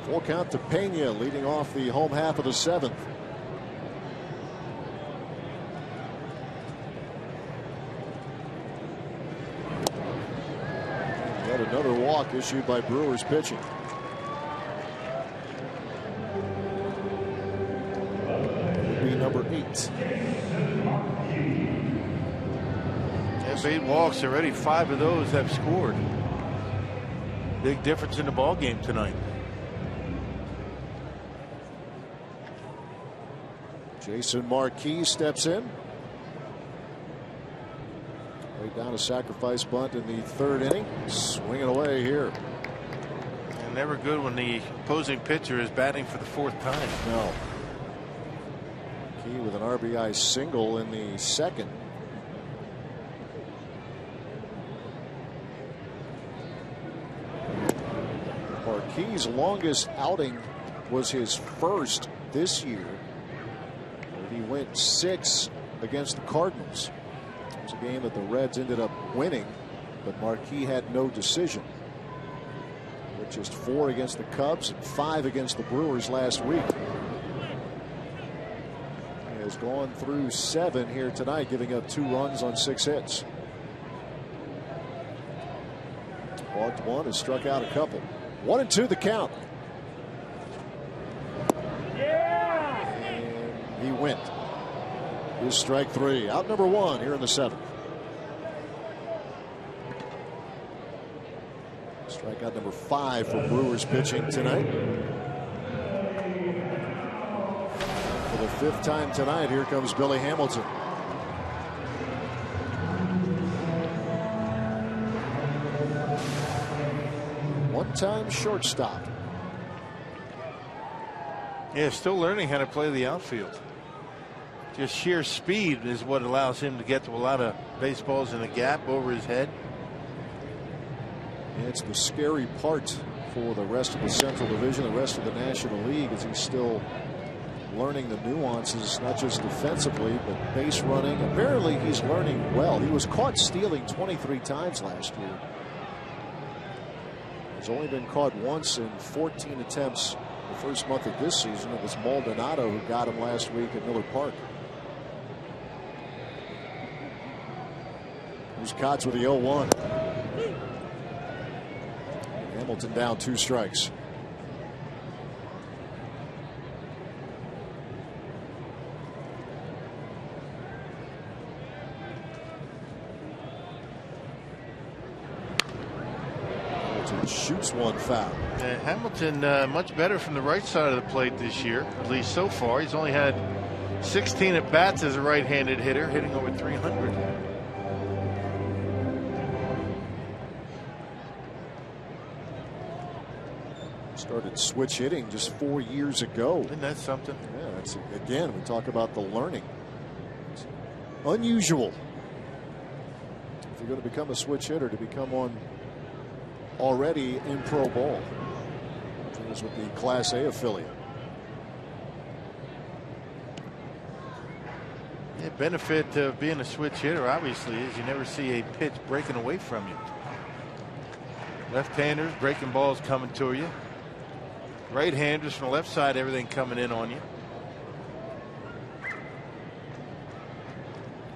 Full count to Pena, leading off the home half of the 7th. Yet another walk issued by Brewers pitching. Would be number 8. That's 8 walks already. 5 of those have scored. Big difference in the ball game tonight. Jason Marquis steps in. Laid down a sacrifice bunt in the 3rd inning. Swinging away here. And never good when the opposing pitcher is batting for the 4th time. No. Key with an RBI single in the 2nd. Marquis' longest outing was his first this year. He went 6 against the Cardinals. It was a game that the Reds ended up winning, but Marquis had no decision. With just 4 against the Cubs and 5 against the Brewers last week. He has gone through 7 here tonight, giving up 2 runs on 6 hits. Walked 1, has struck out a couple. 1-2 the count. And he went. Here's strike 3. Out number 1 here in the 7th. Strikeout number 5 for Brewers pitching tonight. For the 5th time tonight, here comes Billy Hamilton. One-time shortstop. Yeah, still learning how to play the outfield. Just sheer speed is what allows him to get to a lot of baseballs in the gap over his head. And it's the scary part for the rest of the Central Division, the rest of the National League, as he's still learning the nuances, not just defensively, but base running. Apparently, he's learning well. He was caught stealing 23 times last year. He's only been caught once in 14 attempts the first month of this season. It was Maldonado who got him last week at Miller Park. Here's Kotz with the 0-1. Hamilton down 2 strikes. Hamilton shoots 1 foul. Hamilton much better from the right side of the plate this year, at least so far. He's only had 16 at bats as a right-handed hitter, hitting over 300. Started switch hitting just 4 years ago. Isn't that something? Yeah, that's, again, we talk about the learning. It's unusual if you're going to become a switch hitter to become one already in pro ball. As with the Class A affiliate. The benefit of being a switch hitter, obviously, is you never see a pitch breaking away from you. Left-handers breaking balls coming to you. Right-handers from the left side, everything coming in on you.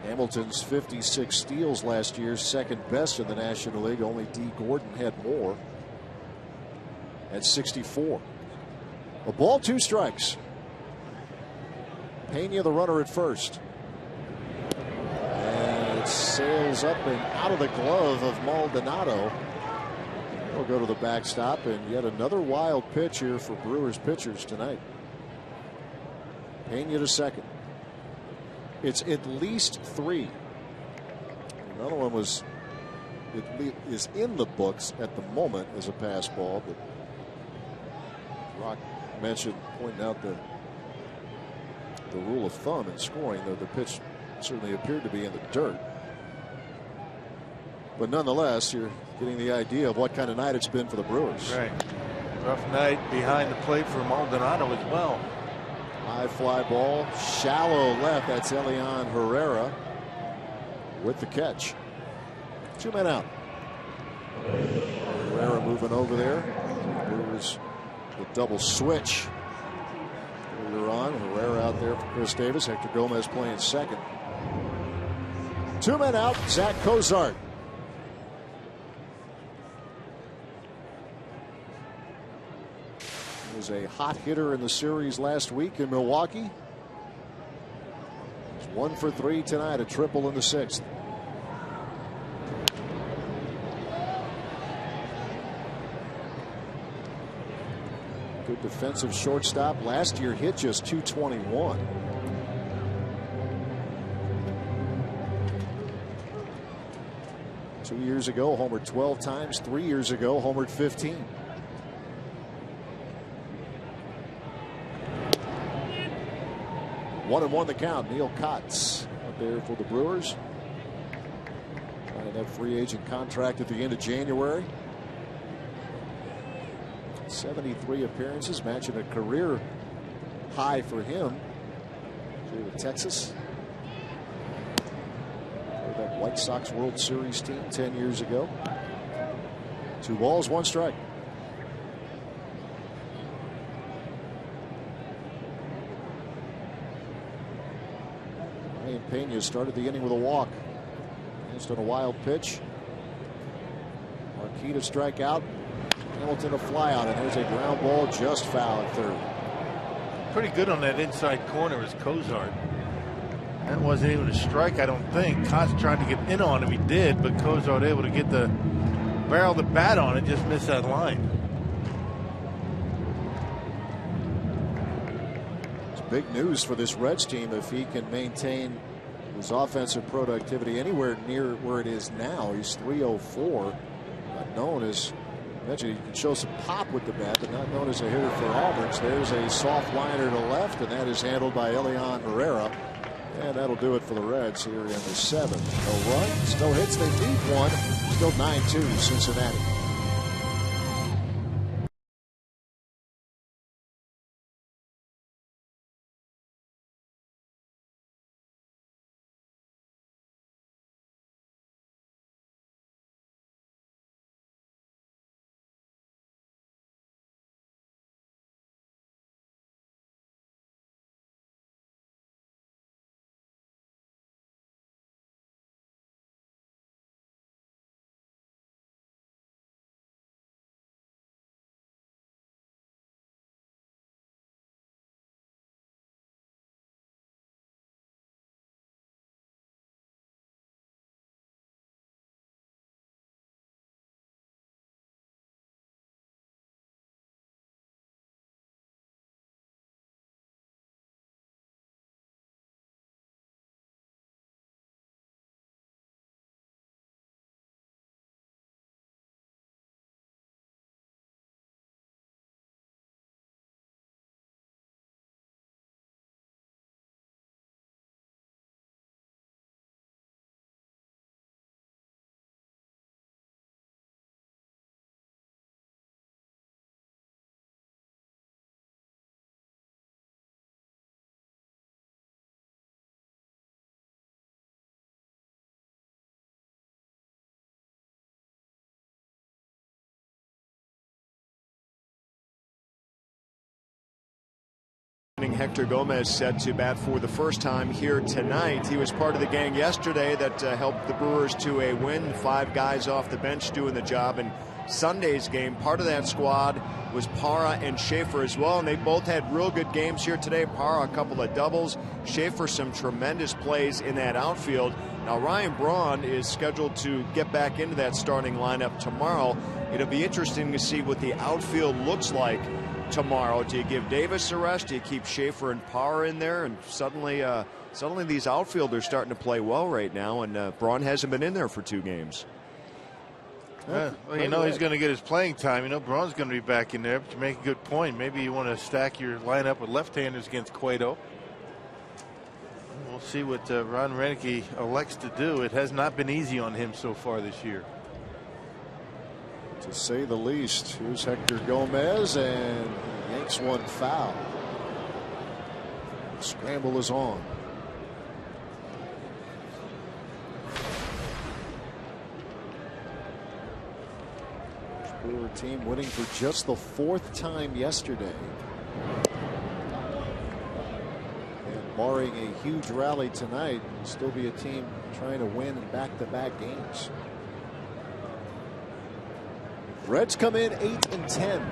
Hamilton's 56 steals last year, 2nd best in the National League. Only D. Gordon had more at 64. A ball, 2 strikes. Pena the runner at first. And it sails up and out of the glove of Maldonado. We'll go to the backstop, and yet another wild pitch here for Brewers pitchers tonight. Pena to second. It's at least 3. Another one is in the books at the moment as a pass ball, but Rock mentioned, pointing out the rule of thumb in scoring, though the pitch certainly appeared to be in the dirt. But nonetheless, you're getting the idea of what kind of night it's been for the Brewers. Right. Rough night behind the plate for Maldonado as well. High fly ball, shallow left. That's Elian Herrera with the catch. 2 men out. Herrera moving over there. Brewers the double switch. Earlier on, Herrera out there for Chris Davis. Hector Gomez playing second. 2 men out. Zach Cozart. He was a hot hitter in the series last week in Milwaukee. He's 1 for 3 tonight, a triple in the 6th. Good defensive shortstop. Last year hit just .221. Two years ago, homered 12 times. 3 years ago, homered 15. One and one the count. Neil Kotz out there for the Brewers. Signing that free agent contract at the end of January. 73 appearances, matching a career high for him. Here with Texas. For that White Sox World Series team 10 years ago. 2 balls, 1 strike. Ryan Pena started the inning with a walk. Against on a wild pitch. Marquis to strike out. Hamilton a fly out, and there's a ground ball just foul at third. Pretty good on that inside corner is Cozart. That wasn't even a strike, I don't think. Kotz tried to get in on him, he did, but Cozart able to get the barrel of the bat on it, just missed that line. It's big news for this Reds team if he can maintain his offensive productivity anywhere near where it is now. He's .304, not known as, I mentioned he can show some pop with the bat, but not known as a hitter for Auburn. There's a soft liner to left, and that is handled by Elian Herrera. And that'll do it for the Reds here in the 7th. No run, still hits, they need one. Still 9-2 Cincinnati. Hector Gomez set to bat for the first time here tonight. He was part of the gang yesterday that helped the Brewers to a win. 5 guys off the bench doing the job in Sunday's game. Part of that squad was Parra and Schaefer as well, and they both had real good games here today. Parra a couple of doubles, Schaefer some tremendous plays in that outfield. Now, Ryan Braun is scheduled to get back into that starting lineup tomorrow. It'll be interesting to see what the outfield looks like tomorrow. Do you give Davis a rest? Do you keep Schaefer and Parr in there? And suddenly these outfielders starting to play well right now, and Braun hasn't been in there for 2 games. Well, you know he's going to get his playing time. You know Braun's going to be back in there, but you make a good point. Maybe you want to stack your lineup with left-handers against Cueto. We'll see what Ron Roenicke elects to do. It has not been easy on him so far this year, to say the least. Here's Hector Gomez, and yanks one foul. Scramble is on. Brewer team winning for just the 4th time yesterday. And barring a huge rally tonight, will still be a team trying to win in back-to-back games. Reds come in 8-10.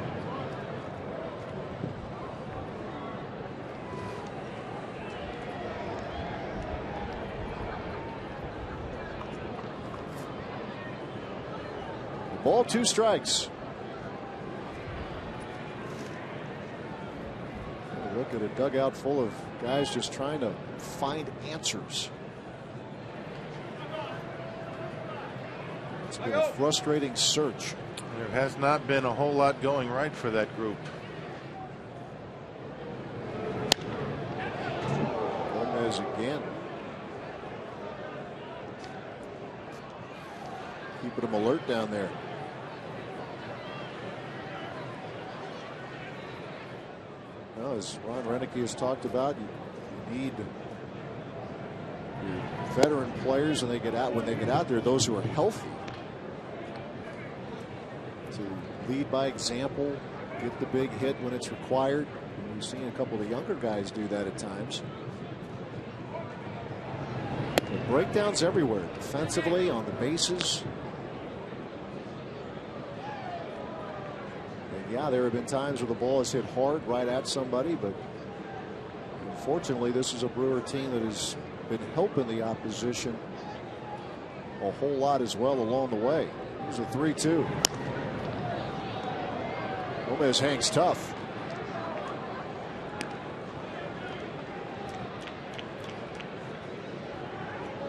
Ball, 2 strikes. Look at a dugout full of guys just trying to find answers. It's been a frustrating search. There has not been a whole lot going right for that group. Gomez again. Keeping him alert down there. Well, as Ron Roenicke has talked about, you need your veteran players, and when they get out there, those who are healthy, to lead by example, get the big hit when it's required. And we've seen a couple of the younger guys do that at times. But breakdowns everywhere, defensively, on the bases. Yeah, there have been times where the ball has hit hard right at somebody, but unfortunately this is a Brewer team that has been helping the opposition a whole lot as well along the way. Here's a 3-2. Gomez hangs tough.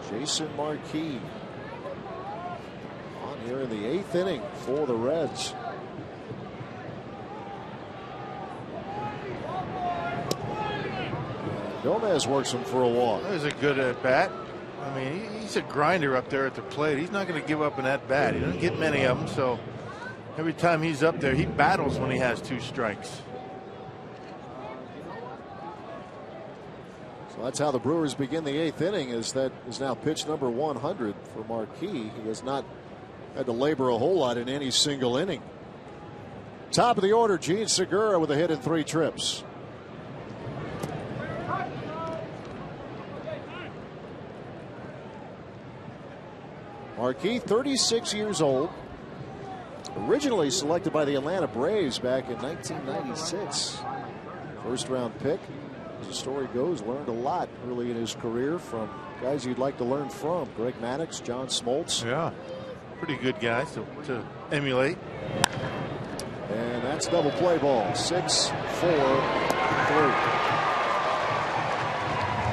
Jason Marquis on here in the 8th inning for the Reds. Gomez works him for a walk. That was a good at bat. I mean, he's a grinder up there at the plate. He's not going to give up an at bat. He doesn't get many of them, so every time he's up there, he battles when he has 2 strikes. So that's how the Brewers begin the 8th inning. That is now pitch number 100 for Marquis. He has not had to labor a whole lot in any single inning. Top of the order, Gene Segura with a hit in 3 trips. Marquis, 36 years old, originally selected by the Atlanta Braves back in 1996. First round pick. As the story goes, learned a lot early in his career from guys you'd like to learn from. Greg Maddux, John Smoltz. Yeah, pretty good guys to emulate. And that's double play ball. 6-4-3.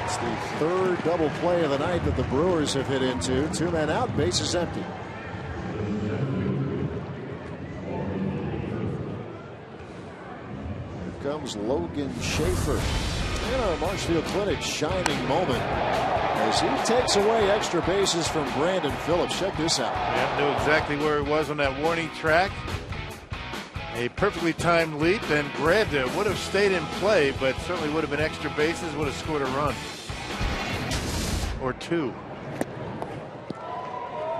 It's the 3rd double play of the night that the Brewers have hit into. 2 men out, bases empty. Here comes Logan Schaefer. In our Marshfield Clinic shining moment as he takes away extra bases from Brandon Phillips. Check this out. Yeah, knew exactly where he was on that warning track. A perfectly timed leap and grabbed it. Would have stayed in play, but certainly would have been extra bases. Would have scored a run or 2.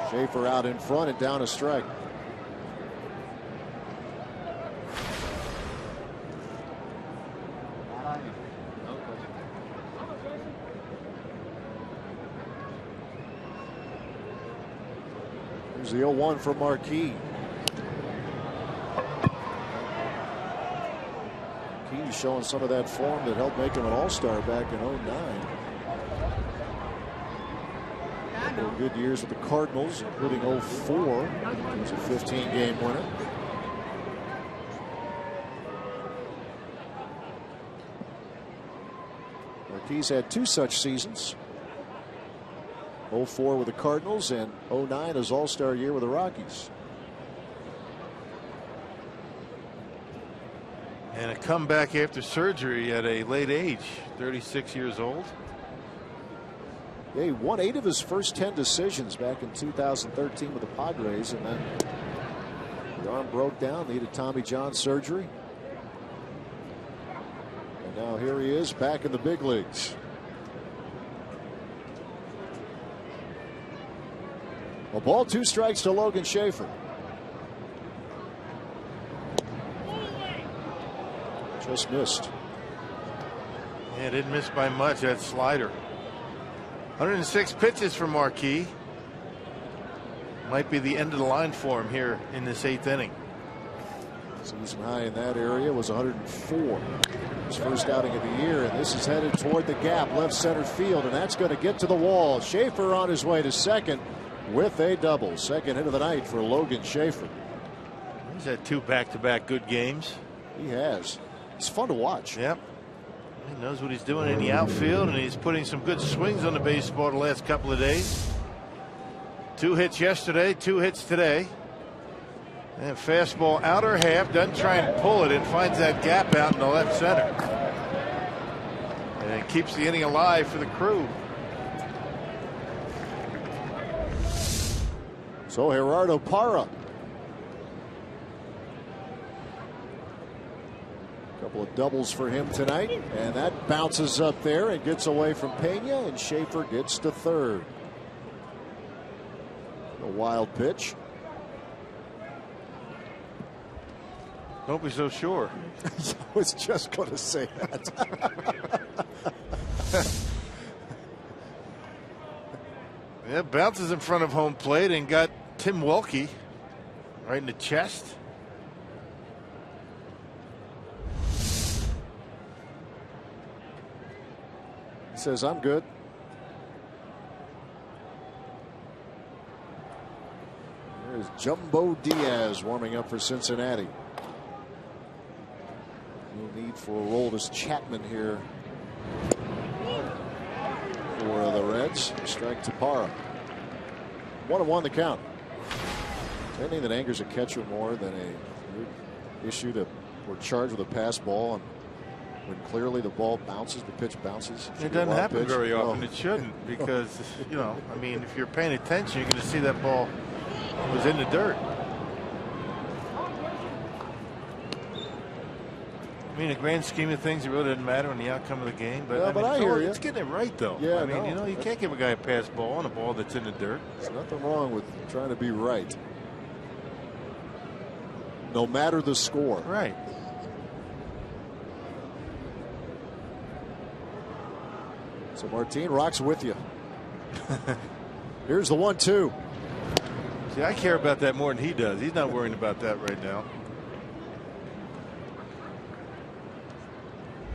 Schaefer out in front and down a strike. Here's the 0-1 for Marquis. Marquis showing some of that form that helped make him an all-star back in 2009. 4 good years with the Cardinals, including 04. He was a 15-game winner. Rockies had 2 such seasons. 04 with the Cardinals and 09 his All-Star year with the Rockies. And a comeback after surgery at a late age, 36 years old. Yeah, he won 8 of his first 10 decisions back in 2013 with the Padres, and then the arm broke down, needed Tommy John surgery. And now here he is back in the big leagues. A ball, 2 strikes to Logan Schaefer. Just missed. Yeah, didn't miss by much, that slider. 106 pitches for Marquis. Might be the end of the line for him here in this 8th inning. Season high in that area was 104. His first outing of the year, and this is headed toward the gap, left center field, and that's going to get to the wall. Schaefer on his way to second with a double. Second hit of the night for Logan Schaefer. He's had 2 back-to-back good games. He has. It's fun to watch. Yep. He knows what he's doing in the outfield, and he's putting some good swings on the baseball the last couple of days. 2 hits yesterday, 2 hits today. And fastball outer half, doesn't try and pull it, and finds that gap out in the left center. And it keeps the inning alive for the Crew. So Gerardo Parra. Couple of doubles for him tonight, and that bounces up there and gets away from Pena, and Schaefer gets to third. A wild pitch. Don't be so sure. I was just going to say that. Yeah, bounces in front of home plate and got Tim Wilkie right in the chest. He says, I'm good. There's Jumbo Diaz warming up for Cincinnati. No need for Aroldis Chapman here for the Reds. Strike to Parra. 1-1 the count. Is there anything that angers a catcher more than a issue that we're charged with a pass ball, and when clearly the ball bounces, the pitch bounces? It doesn't happen very often. It shouldn't, because, you know, I mean, if you're paying attention, you're going to see that ball was in the dirt. I mean, in the grand scheme of things, it really doesn't matter in the outcome of the game. But, yeah, but I hear you. It's getting it right, though. Yeah, I mean, you know, you can't give a guy a pass ball on a ball that's in the dirt. There's nothing wrong with trying to be right, no matter the score. Right. So Martin rocks with you. Here's the 1-2. See, I care about that more than he does. He's not worrying about that right now.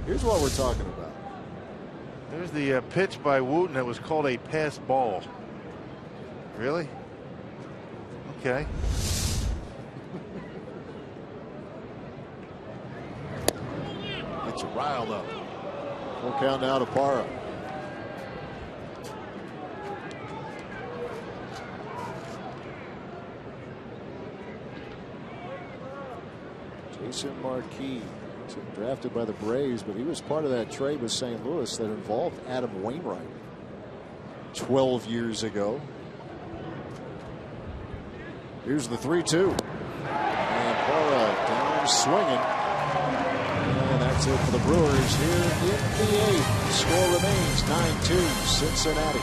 Here's what we're talking about. There's the pitch by Wooten that was called a pass ball. Really? Okay. Gets you riled up. Full count now to Parra. Jason Marquis, drafted by the Braves, but he was part of that trade with St. Louis that involved Adam Wainwright 12 years ago. Here's the 3-2. And Parra down swinging. And that's it for the Brewers here in the 8th. Score remains 9-2 Cincinnati.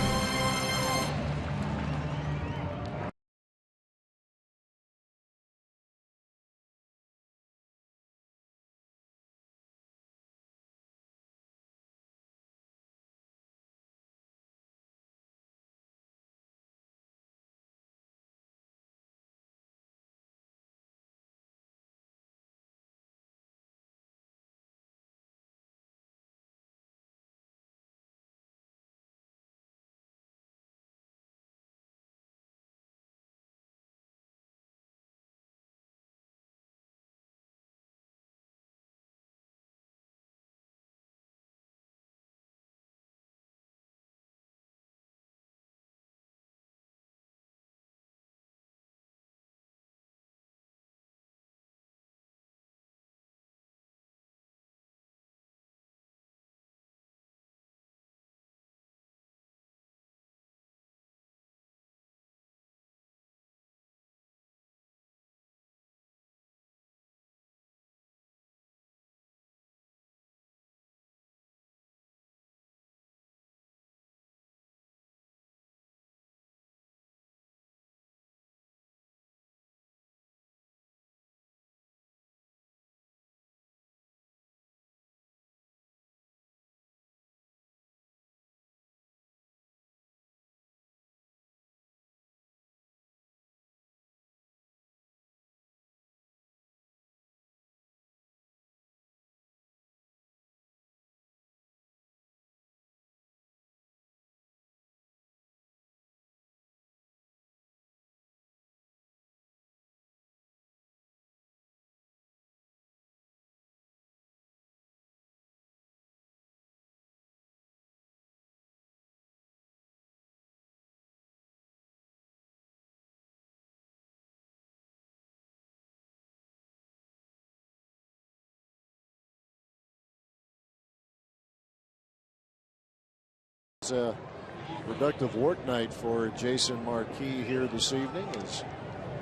It's a productive work night for Jason Marquis here this evening as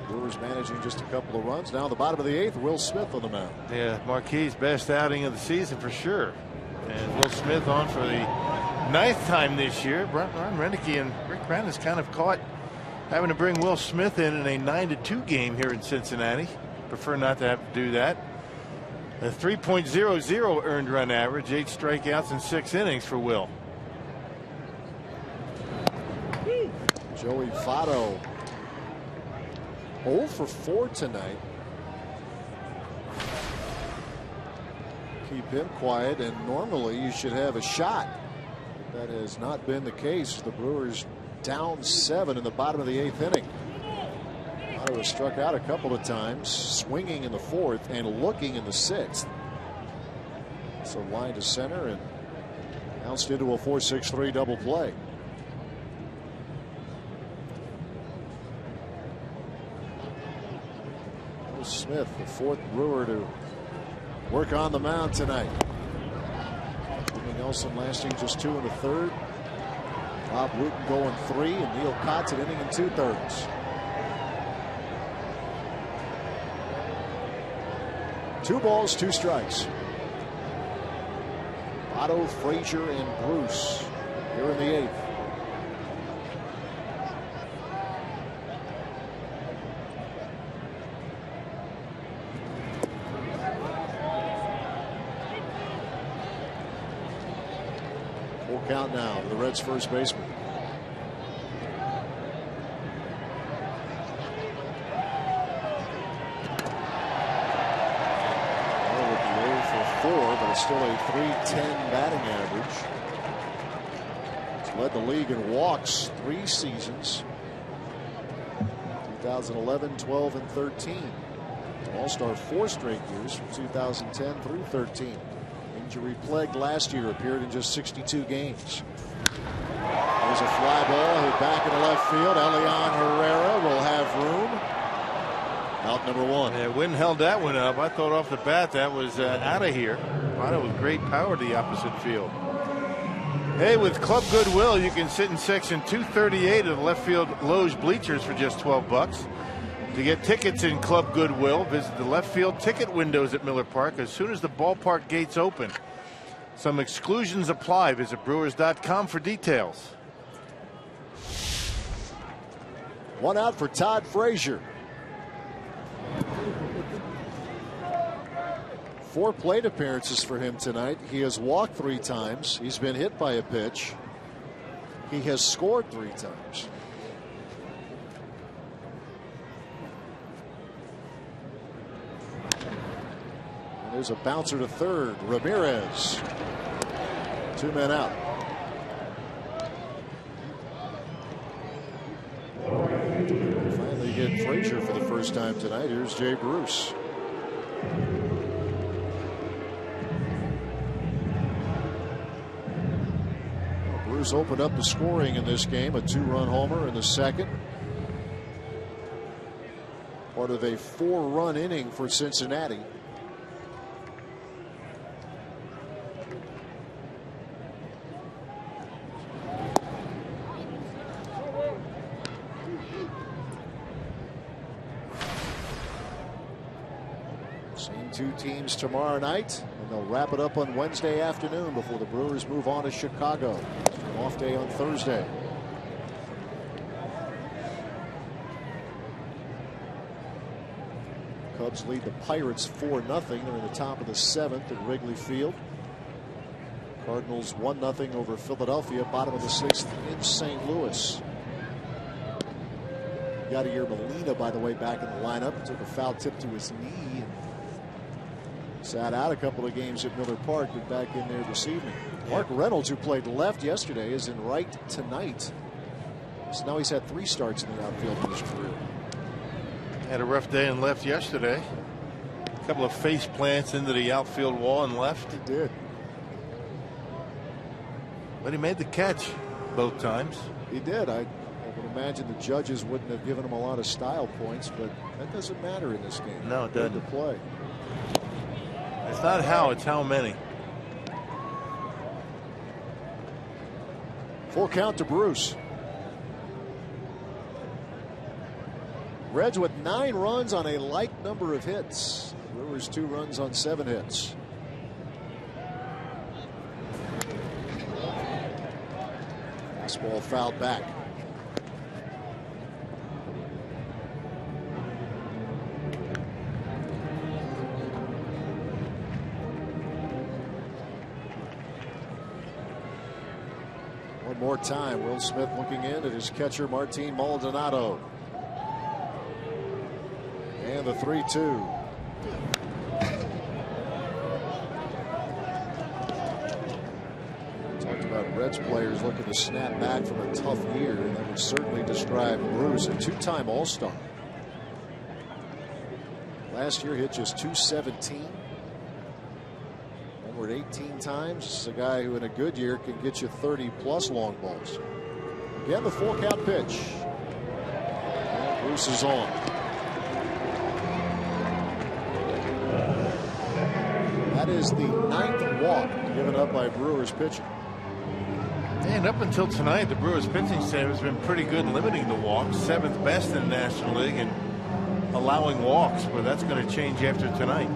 Brewers managing just a couple of runs. Now in the bottom of the 8th, Will Smith on the mound. Yeah, Marquis' best outing of the season for sure. And Will Smith on for the 9th time this year. Ron Renneke and Rick Brandon's kind of caught having to bring Will Smith in a 9-2 game here in Cincinnati. Prefer not to have to do that. A 3.00 earned run average, 8 strikeouts in 6 innings for Will. Joey Votto 0 for 4 tonight. Keep him quiet, and normally you should have a shot. That has not been the case. The Brewers down 7 in the bottom of the 8th inning. Votto was struck out a couple of times, swinging in the 4th and looking in the 6th. So line to center and bounced into a 4-6-3 double play. Smith, the 4th Brewer to work on the mound tonight. Jimmy Nelson lasting just 2 1/3. Bob Wooten going 3, and Neil Kotz an inning and 2/3. 2 balls, 2 strikes. Otto, Frazier, and Bruce here in the 8th. Count now to the Reds' first baseman. Well, with the 0 for 4, but it's still a .310 batting average. It's led the league in walks 3 seasons. 2011, 12, and 13. All-Star 4 straight years from 2010 through 13. Injury plagued last year, appeared in just 62 games. There's a fly ball hit back into left field. Elian Herrera will have room. Out number 1. Yeah, Wynn held that one up. I thought off the bat that was out of here. Votto with great power to the opposite field. Hey, with Club Goodwill, you can sit in section 238 of the left field loge bleachers for just $12. To get tickets in Club Goodwill, visit the left field ticket windows at Miller Park as soon as the ballpark gates open. Some exclusions apply. Visit Brewers.com for details. 1 out for Todd Frazier. 4 plate appearances for him tonight. He has walked 3 times. He's been hit by a pitch. He has scored 3 times. There's a bouncer to third. Ramirez. 2 men out. Finally get Frazier for the first time tonight. Here's Jay Bruce. Bruce opened up the scoring in this game. A 2-run homer in the 2nd. Part of a 4-run inning for Cincinnati. Same 2 teams tomorrow night, and they'll wrap it up on Wednesday afternoon before the Brewers move on to Chicago. An off day on Thursday. Cubs lead the Pirates 4-0. They're in the top of the 7th at Wrigley Field. Cardinals 1-0 over Philadelphia, bottom of the 6th in St. Louis. Yadier Molina, by the way, back in the lineup. Took a foul tip to his knee. Sat out a couple of games at Miller Park, but back in there this evening. Mark Reynolds, who played left yesterday, is in right tonight. So now he's had 3 starts in the outfield in his career. Had a rough day in left yesterday. A couple of face plants into the outfield wall and left. He did. But he made the catch both times. He did. I would imagine the judges wouldn't have given him a lot of style points, but that doesn't matter in this game. No, it doesn't. To play. It's not how, it's how many. Full count to Bruce. Reds with 9 runs on a like number of hits. Brewers 2 runs on 7 hits. Fastball fouled back. One more time, Will Smith looking in at his catcher Martin Maldonado. And the 3-2. Talked about Reds players looking to snap back from a tough year, and that would certainly describe Bruce, a 2-time All-Star. Last year hit just .217. Onward 18 times. This is a guy who in a good year can get you 30+ long balls. Again, the full count pitch. And Bruce is on. That is the 9th walk given up by Brewers pitching. And up until tonight, the Brewers pitching staff has been pretty good limiting the walks. 7th best in the National League and allowing walks, but that's going to change after tonight.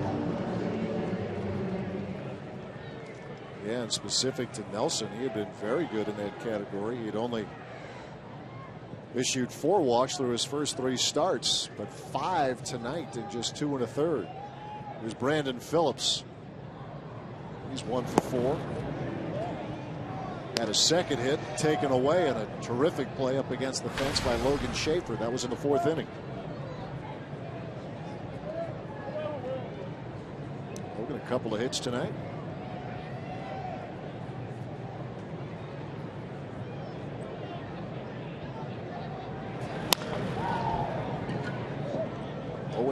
Yeah, and specific to Nelson, he had been very good in that category. He'd only issued 4 walks through his first 3 starts, but 5 tonight in just 2 1/3. Here's Brandon Phillips. He's 1 for 4. Had a second hit taken away and a terrific play up against the fence by Logan Schaefer. That was in the 4th inning. Logan a couple of hits tonight.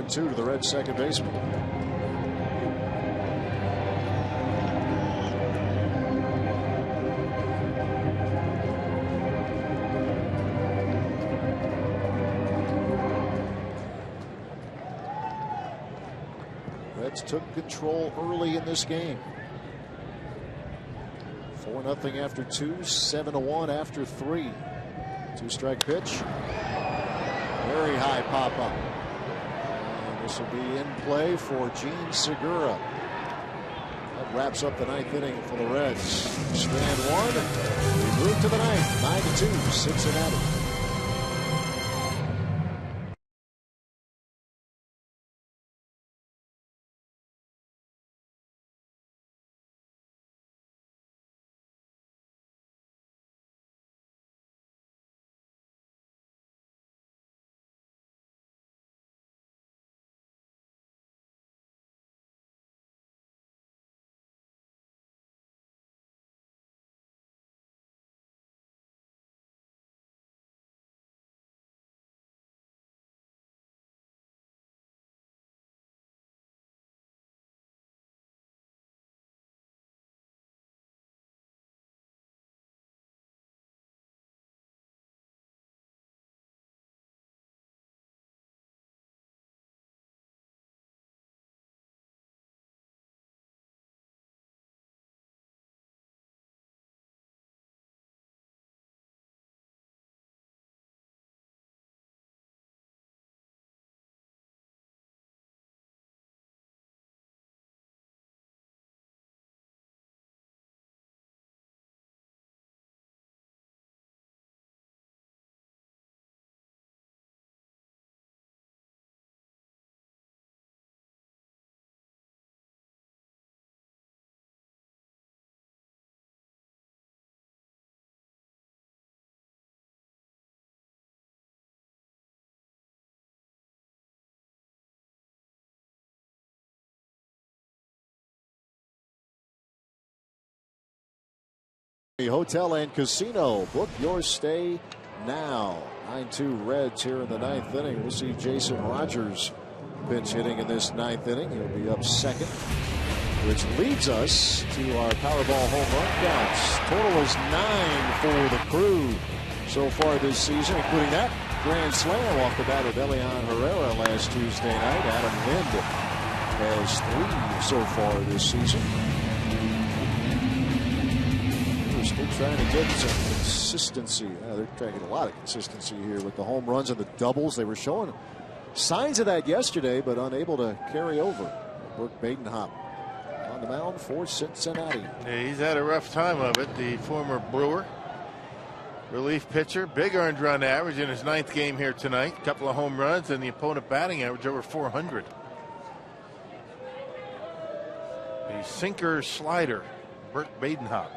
To the Reds second baseman. Reds took control early in this game. 4-0 after 2, 7-1 after 3. 2-strike pitch. Very high pop up. This will be in play for Gene Segura. That wraps up the 9th inning for the Reds. Strand 1. We move to the 9th. 9-2, Cincinnati. Hotel and Casino. Book your stay now. 9-2 Reds here in the 9th inning. We'll see Jason Rogers pinch hitting in this 9th inning. He'll be up second, which leads us to our Powerball home run counts. Total is 9 for the Crew so far this season, including that grand slam off the bat of Elian Herrera last Tuesday night. Adam Lind has 3 so far this season. still trying to get some consistency. They're trying to get a lot of consistency here with the home runs and the doubles. They were showing signs of that yesterday, but unable to carry over. Brooke Badenhop on the mound for Cincinnati. Yeah, he's had a rough time of it. The former Brewer relief pitcher, big earned run average in his 9th game here tonight. A couple of home runs, and the opponent batting average over 400. The sinker slider, Brooke Badenhop.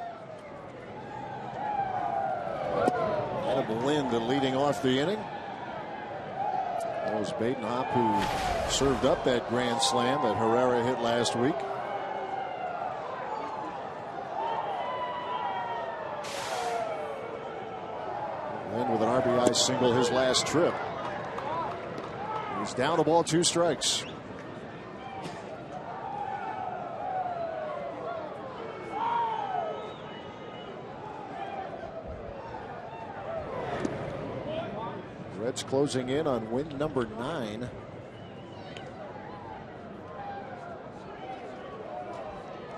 Adam Lind leading off the inning. That was Badenhop who served up that grand slam that Herrera hit last week. Lind with an RBI single his last trip. He's down a ball, 2 strikes. Reds closing in on win number 9.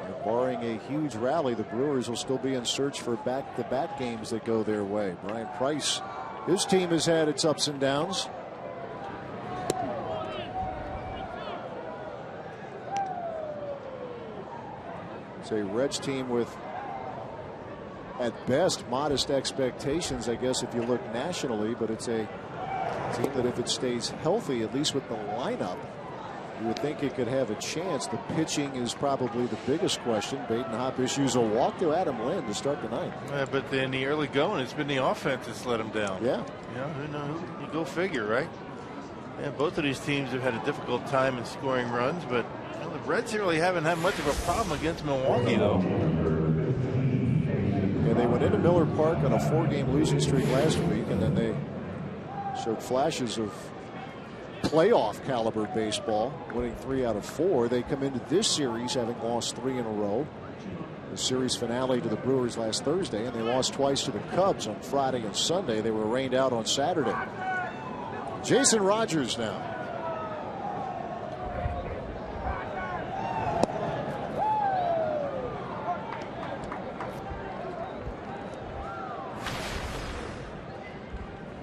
And barring a huge rally, the Brewers will still be in search for back-to-back games that go their way. Brian Price, his team has had its ups and downs. It's a Reds team with, at best, modest expectations, I guess, if you look nationally, but it's a team that if it stays healthy, at least with the lineup, you would think it could have a chance. The pitching is probably the biggest question. Badenhop issues a walk to Adam Lind to start the 9th. But in the early going, it's been the offense that's let him down. Yeah. You go figure, right? Yeah, both of these teams have had a difficult time in scoring runs, but the Reds really haven't had much of a problem against Milwaukee, though. Yeah, they went into Miller Park on a 4-game losing streak last week, and then they showed flashes of playoff caliber baseball, winning 3 out of 4. They come into this series having lost 3 in a row. The series finale to the Brewers last Thursday, and they lost twice to the Cubs on Friday and Sunday. They were rained out on Saturday. Jason Rogers now.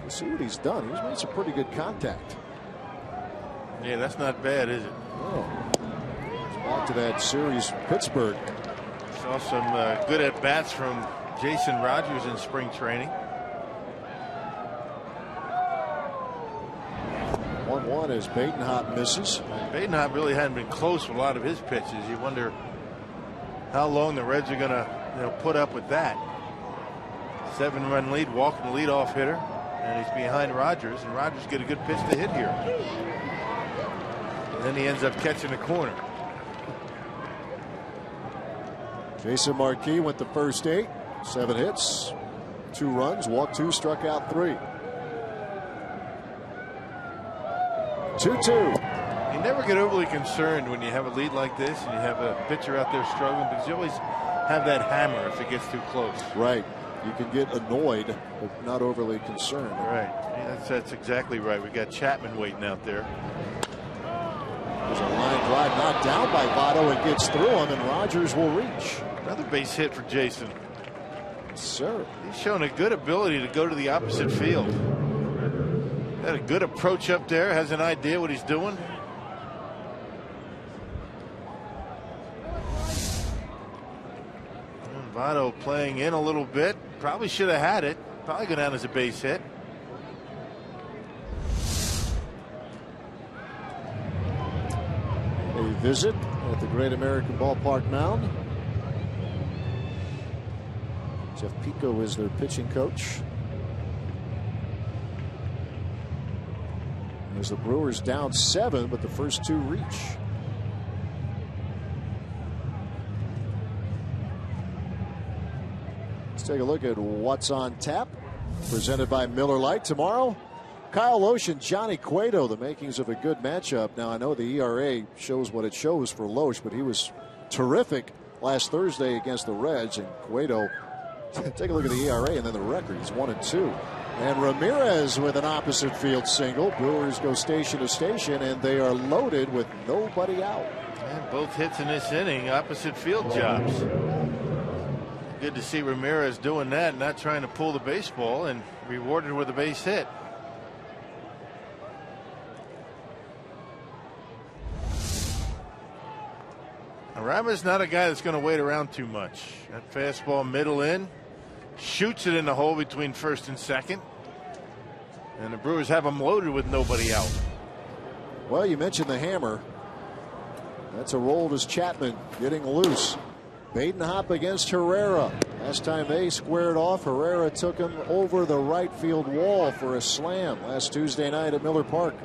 See what he's done. He's made some pretty good contact. Yeah, that's not bad, is it? Oh. Back to that series, Pittsburgh. Saw some good at bats from Jason Rogers in spring training. 1-1 as Badenhop misses. Badenhop really hadn't been close with a lot of his pitches. You wonder how long the Reds are going to put up with that. 7-run lead, walking the leadoff hitter. And he's behind Rogers, and Rogers get a good pitch to hit here. And then he ends up catching the corner. Jason Marquis went the first 8, 7 hits, 2 runs, walked 2, struck out 3. 2-2. You never get overly concerned when you have a lead like this and you have a pitcher out there struggling, because you always have that hammer if it gets too close. Right. You can get annoyed, but not overly concerned. Right. Yeah, that's exactly right. We got Chapman waiting out there. There's a line drive knocked down by Votto. It gets through him, and Rogers will reach. Another base hit for Jason. Sir. He's shown a good ability to go to the opposite field. Had a good approach up there. Has an idea what he's doing. Votto playing in a little bit. Probably should have had it. Probably go down as a base hit. A visit at the Great American Ballpark mound. Jeff Pico is their pitching coach. As the Brewers down 7, but the first 2 reach. Take a look at what's on tap, presented by Miller Lite. Tomorrow, Kyle Loesch and Johnny Cueto, the makings of a good matchup. Now, I know the ERA shows what it shows for Loesch, but he was terrific last Thursday against the Reds. And Cueto, take a look at the ERA and then the record. He's 1-2. And Ramirez with an opposite field single. Brewers go station to station, and they are loaded with nobody out. And both hits in this inning, opposite field jobs. Good to see Ramirez doing that, not trying to pull the baseball, and rewarded with a base hit. Rama's not a guy that's going to wait around too much. That fastball middle in, shoots it in the hole between first and second. And the Brewers have him loaded with nobody out. Well, you mentioned the hammer. That's a roll as Chapman getting loose. Badenhop against Herrera. Last time they squared off, Herrera took him over the right field wall for a slam last Tuesday night at Miller Park.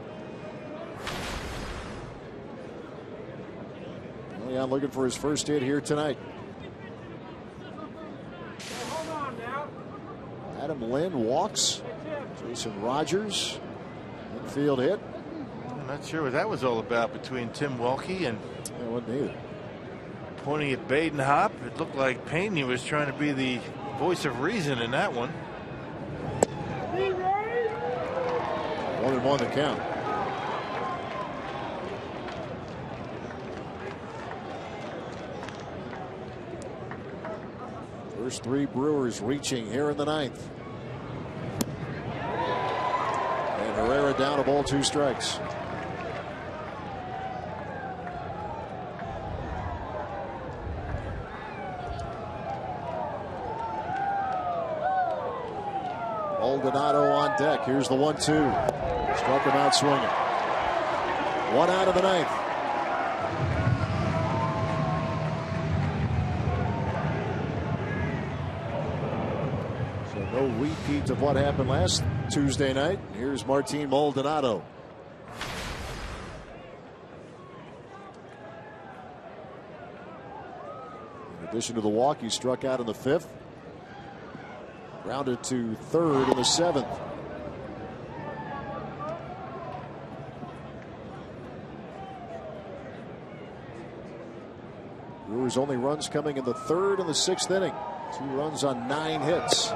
Leon looking for his first hit here tonight. Adam Lynn walks. Jason Rogers, infield hit. I'm not sure what that was all about between Tim Welke and I wasn't either. Pointing at Badenhop. It looked like Pena was trying to be the voice of reason in that one. 1-1 the count. First three Brewers reaching here in the ninth. And Herrera down, a ball, 2 strikes. Maldonado on deck. Here's the 1-2. Struck him out swinging. 1 out of the ninth. No repeat of what happened last Tuesday night. Here's Martin Maldonado. In addition to the walk, he struck out in the 5th. Grounded to 3rd in the 7th. Brewers only runs coming in the 3rd and the 6th inning. 2 runs on 9 hits.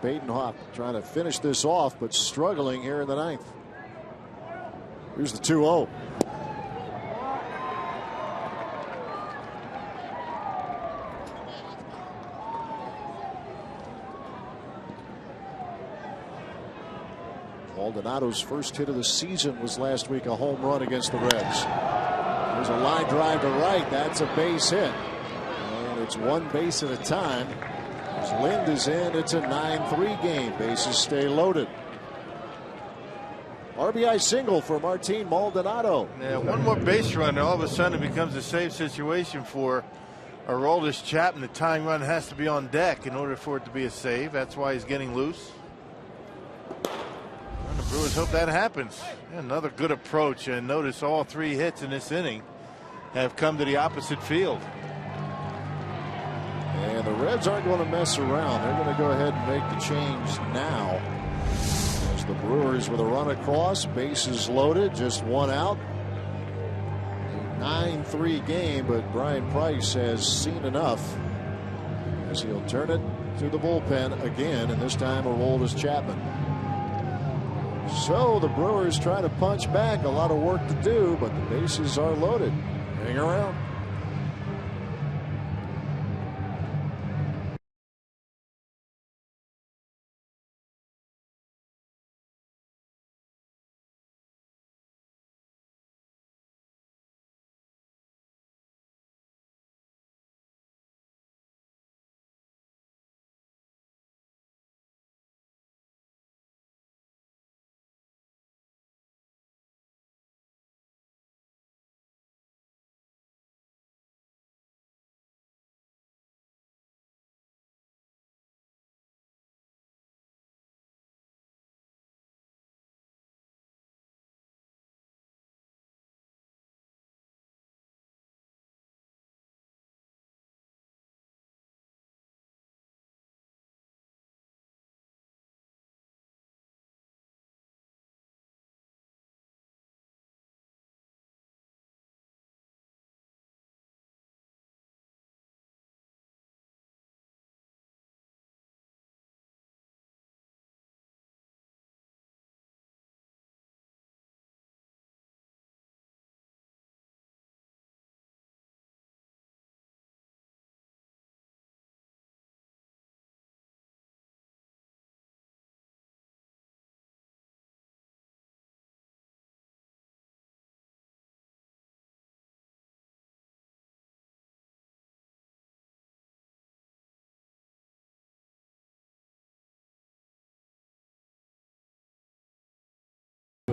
Badenhop trying to finish this off, but struggling here in the 9th. Here's the 2-0. Maldonado's first hit of the season was last week, a home run against the Reds. There's a line drive to right. That's a base hit. And it's 1 base at a time. As Lind is in, it's a 9-3 game. Bases stay loaded. RBI single for Martin Maldonado. Yeah, 1 more base run, and all of a sudden it becomes a save situation for Aroldis Chapman. The tying run has to be on deck in order for it to be a save. That's why he's getting loose. And the Brewers hope that happens. Another good approach, and notice all 3 hits in this inning have come to the opposite field. And the Reds aren't going to mess around. They're going to go ahead and make the change now. As the Brewers with a run across, bases loaded, just 1 out. 9-3 game, but Brian Price has seen enough as he'll turn it to the bullpen again, and this time Aroldis Chapman. So the Brewers try to punch back. A lot of work to do, but the bases are loaded. Hang around.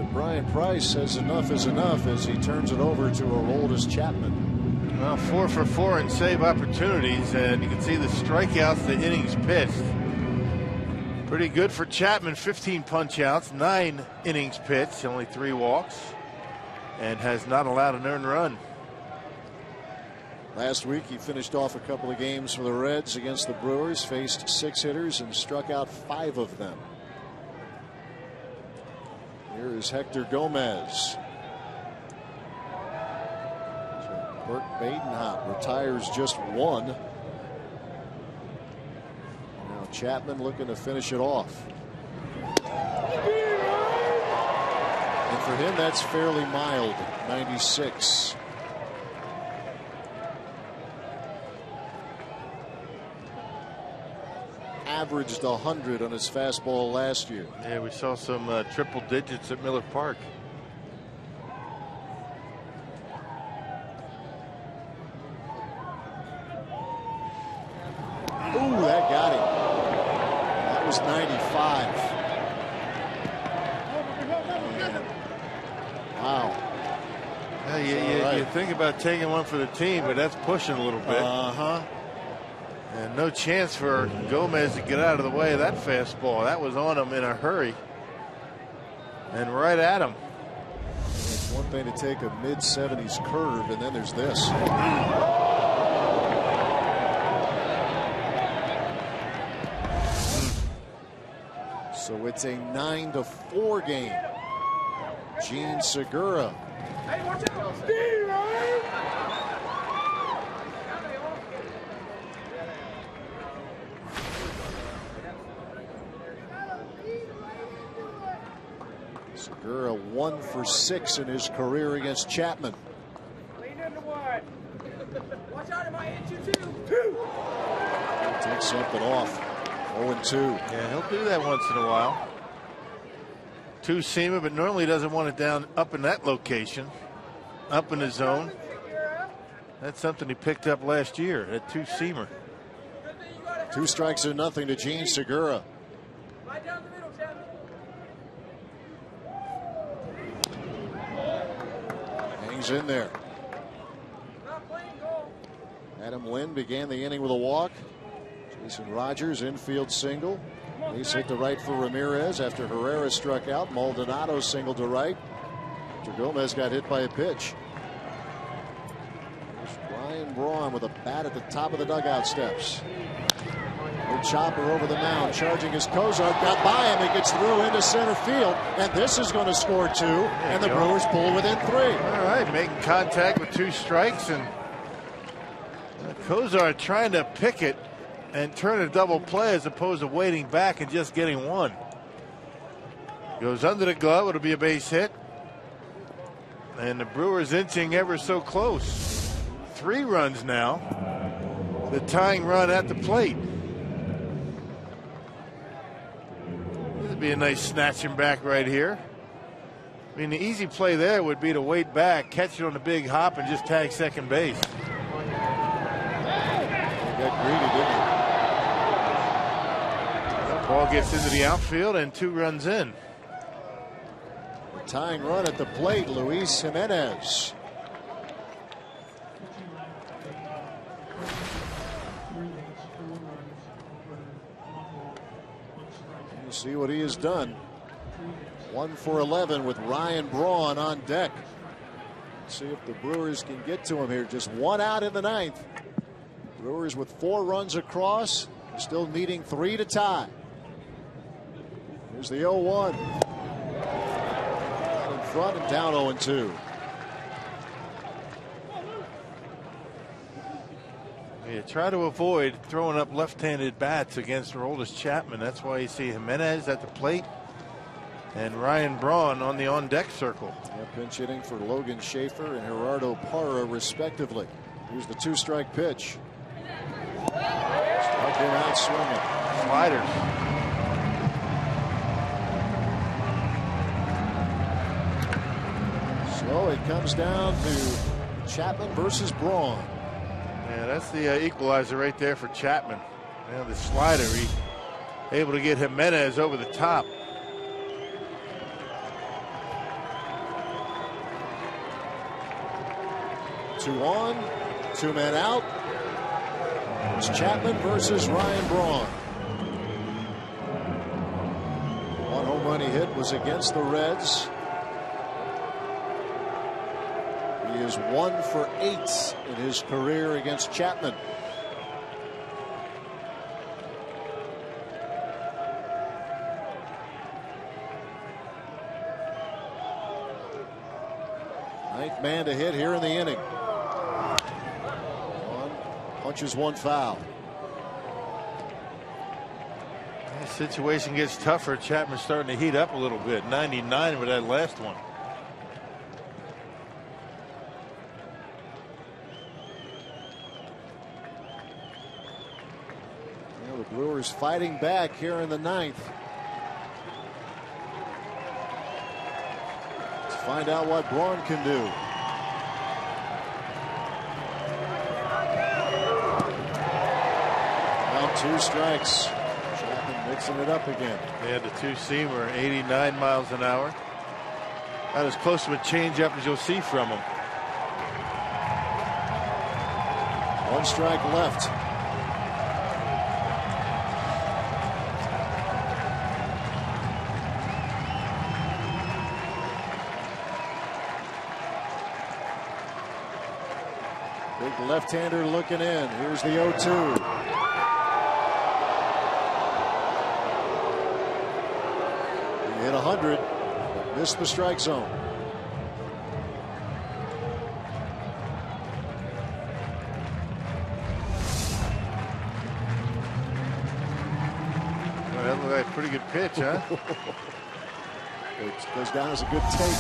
But Brian Price says enough is enough as he turns it over to Aroldis Chapman. Well, 4 for 4 in save opportunities, and you can see the strikeouts, the innings pitched. Pretty good for Chapman. 15 punch outs, 9 innings pitched, only 3 walks, and has not allowed an earned run. Last week he finished off a couple of games for the Reds against the Brewers, faced 6 hitters and struck out 5 of them. Here is Hector Gomez. So Burt Badenhop retires just 1. Now Chapman looking to finish it off. And for him that's fairly mild, 96. Averaged 100 on his fastball last year. Yeah, we saw some triple digits at Miller Park. Ooh, that got him. That was 95. Wow. Yeah, you think about taking one for the team, but that's pushing a little bit. And no chance for Gomez to get out of the way of that fastball. That was on him in a hurry. And right at him. It's one thing to take a mid-70s curve, and then there's this. So it's a 9-4 game. Gene Segura. Hey, watch out, Steve! Segura 1 for 6 in his career against Chapman. Lean into what? Watch out, it might hit you too. He'll take something off. 0-2. Yeah, he'll do that once in a while. 2-seamer, but normally doesn't want it down up in that location, up in the zone. That's something he picked up last year, that 2-seamer. 2 strikes and nothing to Gene Segura. Right down the middle, Chapman. Hangs in there. Not playing goal. Adam Lynn began the inning with a walk. Jason Rogers infield single. He's hit to right for Ramirez after Herrera struck out. Maldonado singled to right after Gomez got hit by a pitch. There's Ryan Braun with a bat at the top of the dugout steps. The chopper over the mound, charging his Cozart, got by him. He gets through into center field, and this is going to score 2, and the Brewers pull within 3. All right, making contact with 2 strikes, and Cozart trying to pick it and turn a double play as opposed to waiting back and just getting 1. Goes under the glove. It'll be a base hit. And the Brewers inching ever so close. 3 runs now. The tying run at the plate. This would be a nice snatching back right here. I mean, the easy play there would be to wait back, catch it on the big hop, and just tag second base. He got greedy, didn't he? Ball gets into the outfield and 2 runs in. Tying run at the plate, Luis Jimenez. You see what he has done. 1 for 11 with Ryan Braun on deck. Let's see if the Brewers can get to him here. Just 1 out in the 9th. Brewers with 4 runs across, still needing 3 to tie. Here's the 0-1. In front and down 0-2. Yeah, try to avoid throwing up left-handed bats against Aroldis Chapman. That's why you see Jimenez at the plate and Ryan Braun on the on-deck circle. Yeah, pinch hitting for Logan Schaefer and Gerardo Parra, respectively. Here's the 2-strike pitch. Struck him out swinging. Sliders. So it comes down to Chapman versus Braun. Yeah, that's the equalizer right there for Chapman. Yeah, the slider, he able to get Jimenez over the top. 2 on, 2 men out. It's Chapman versus Ryan Braun. One home run he hit was against the Reds. He is 1 for 8 in his career against Chapman. Ninth man to hit here in the inning. Punches 1 foul. The situation gets tougher. Chapman's starting to heat up a little bit. 99 with that last one. The Brewers fighting back here in the 9th. Let's find out what Braun can do. Now 2 strikes. Chapman mixing it up again. They had the 2-seamer, 89 miles an hour. Not as close to a changeup as you'll see from him. 1 strike left. Big left-hander looking in. Here's the 0-2. He hit 100, missed the strike zone. Well, that looked like a pretty good pitch, huh? It goes down as a good take.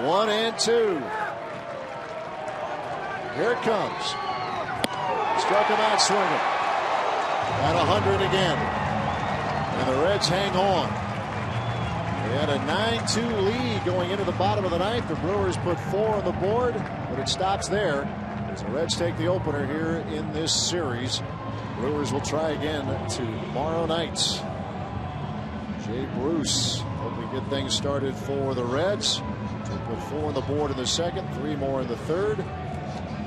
1-2. Here it comes. Struck him out swinging. At 100 again. And the Reds hang on. They had a 9-2 lead going into the bottom of the 9th. The Brewers put 4 on the board, but it stops there as the Reds take the opener here in this series. Brewers will try again tomorrow night. Jay Bruce hoping to get things started for the Reds. They put 4 on the board in the second, 3 more in the third.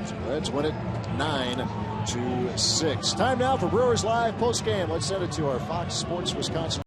So the Reds win it 9-6. Time now for Brewers Live postgame. Let's send it to our Fox Sports Wisconsin.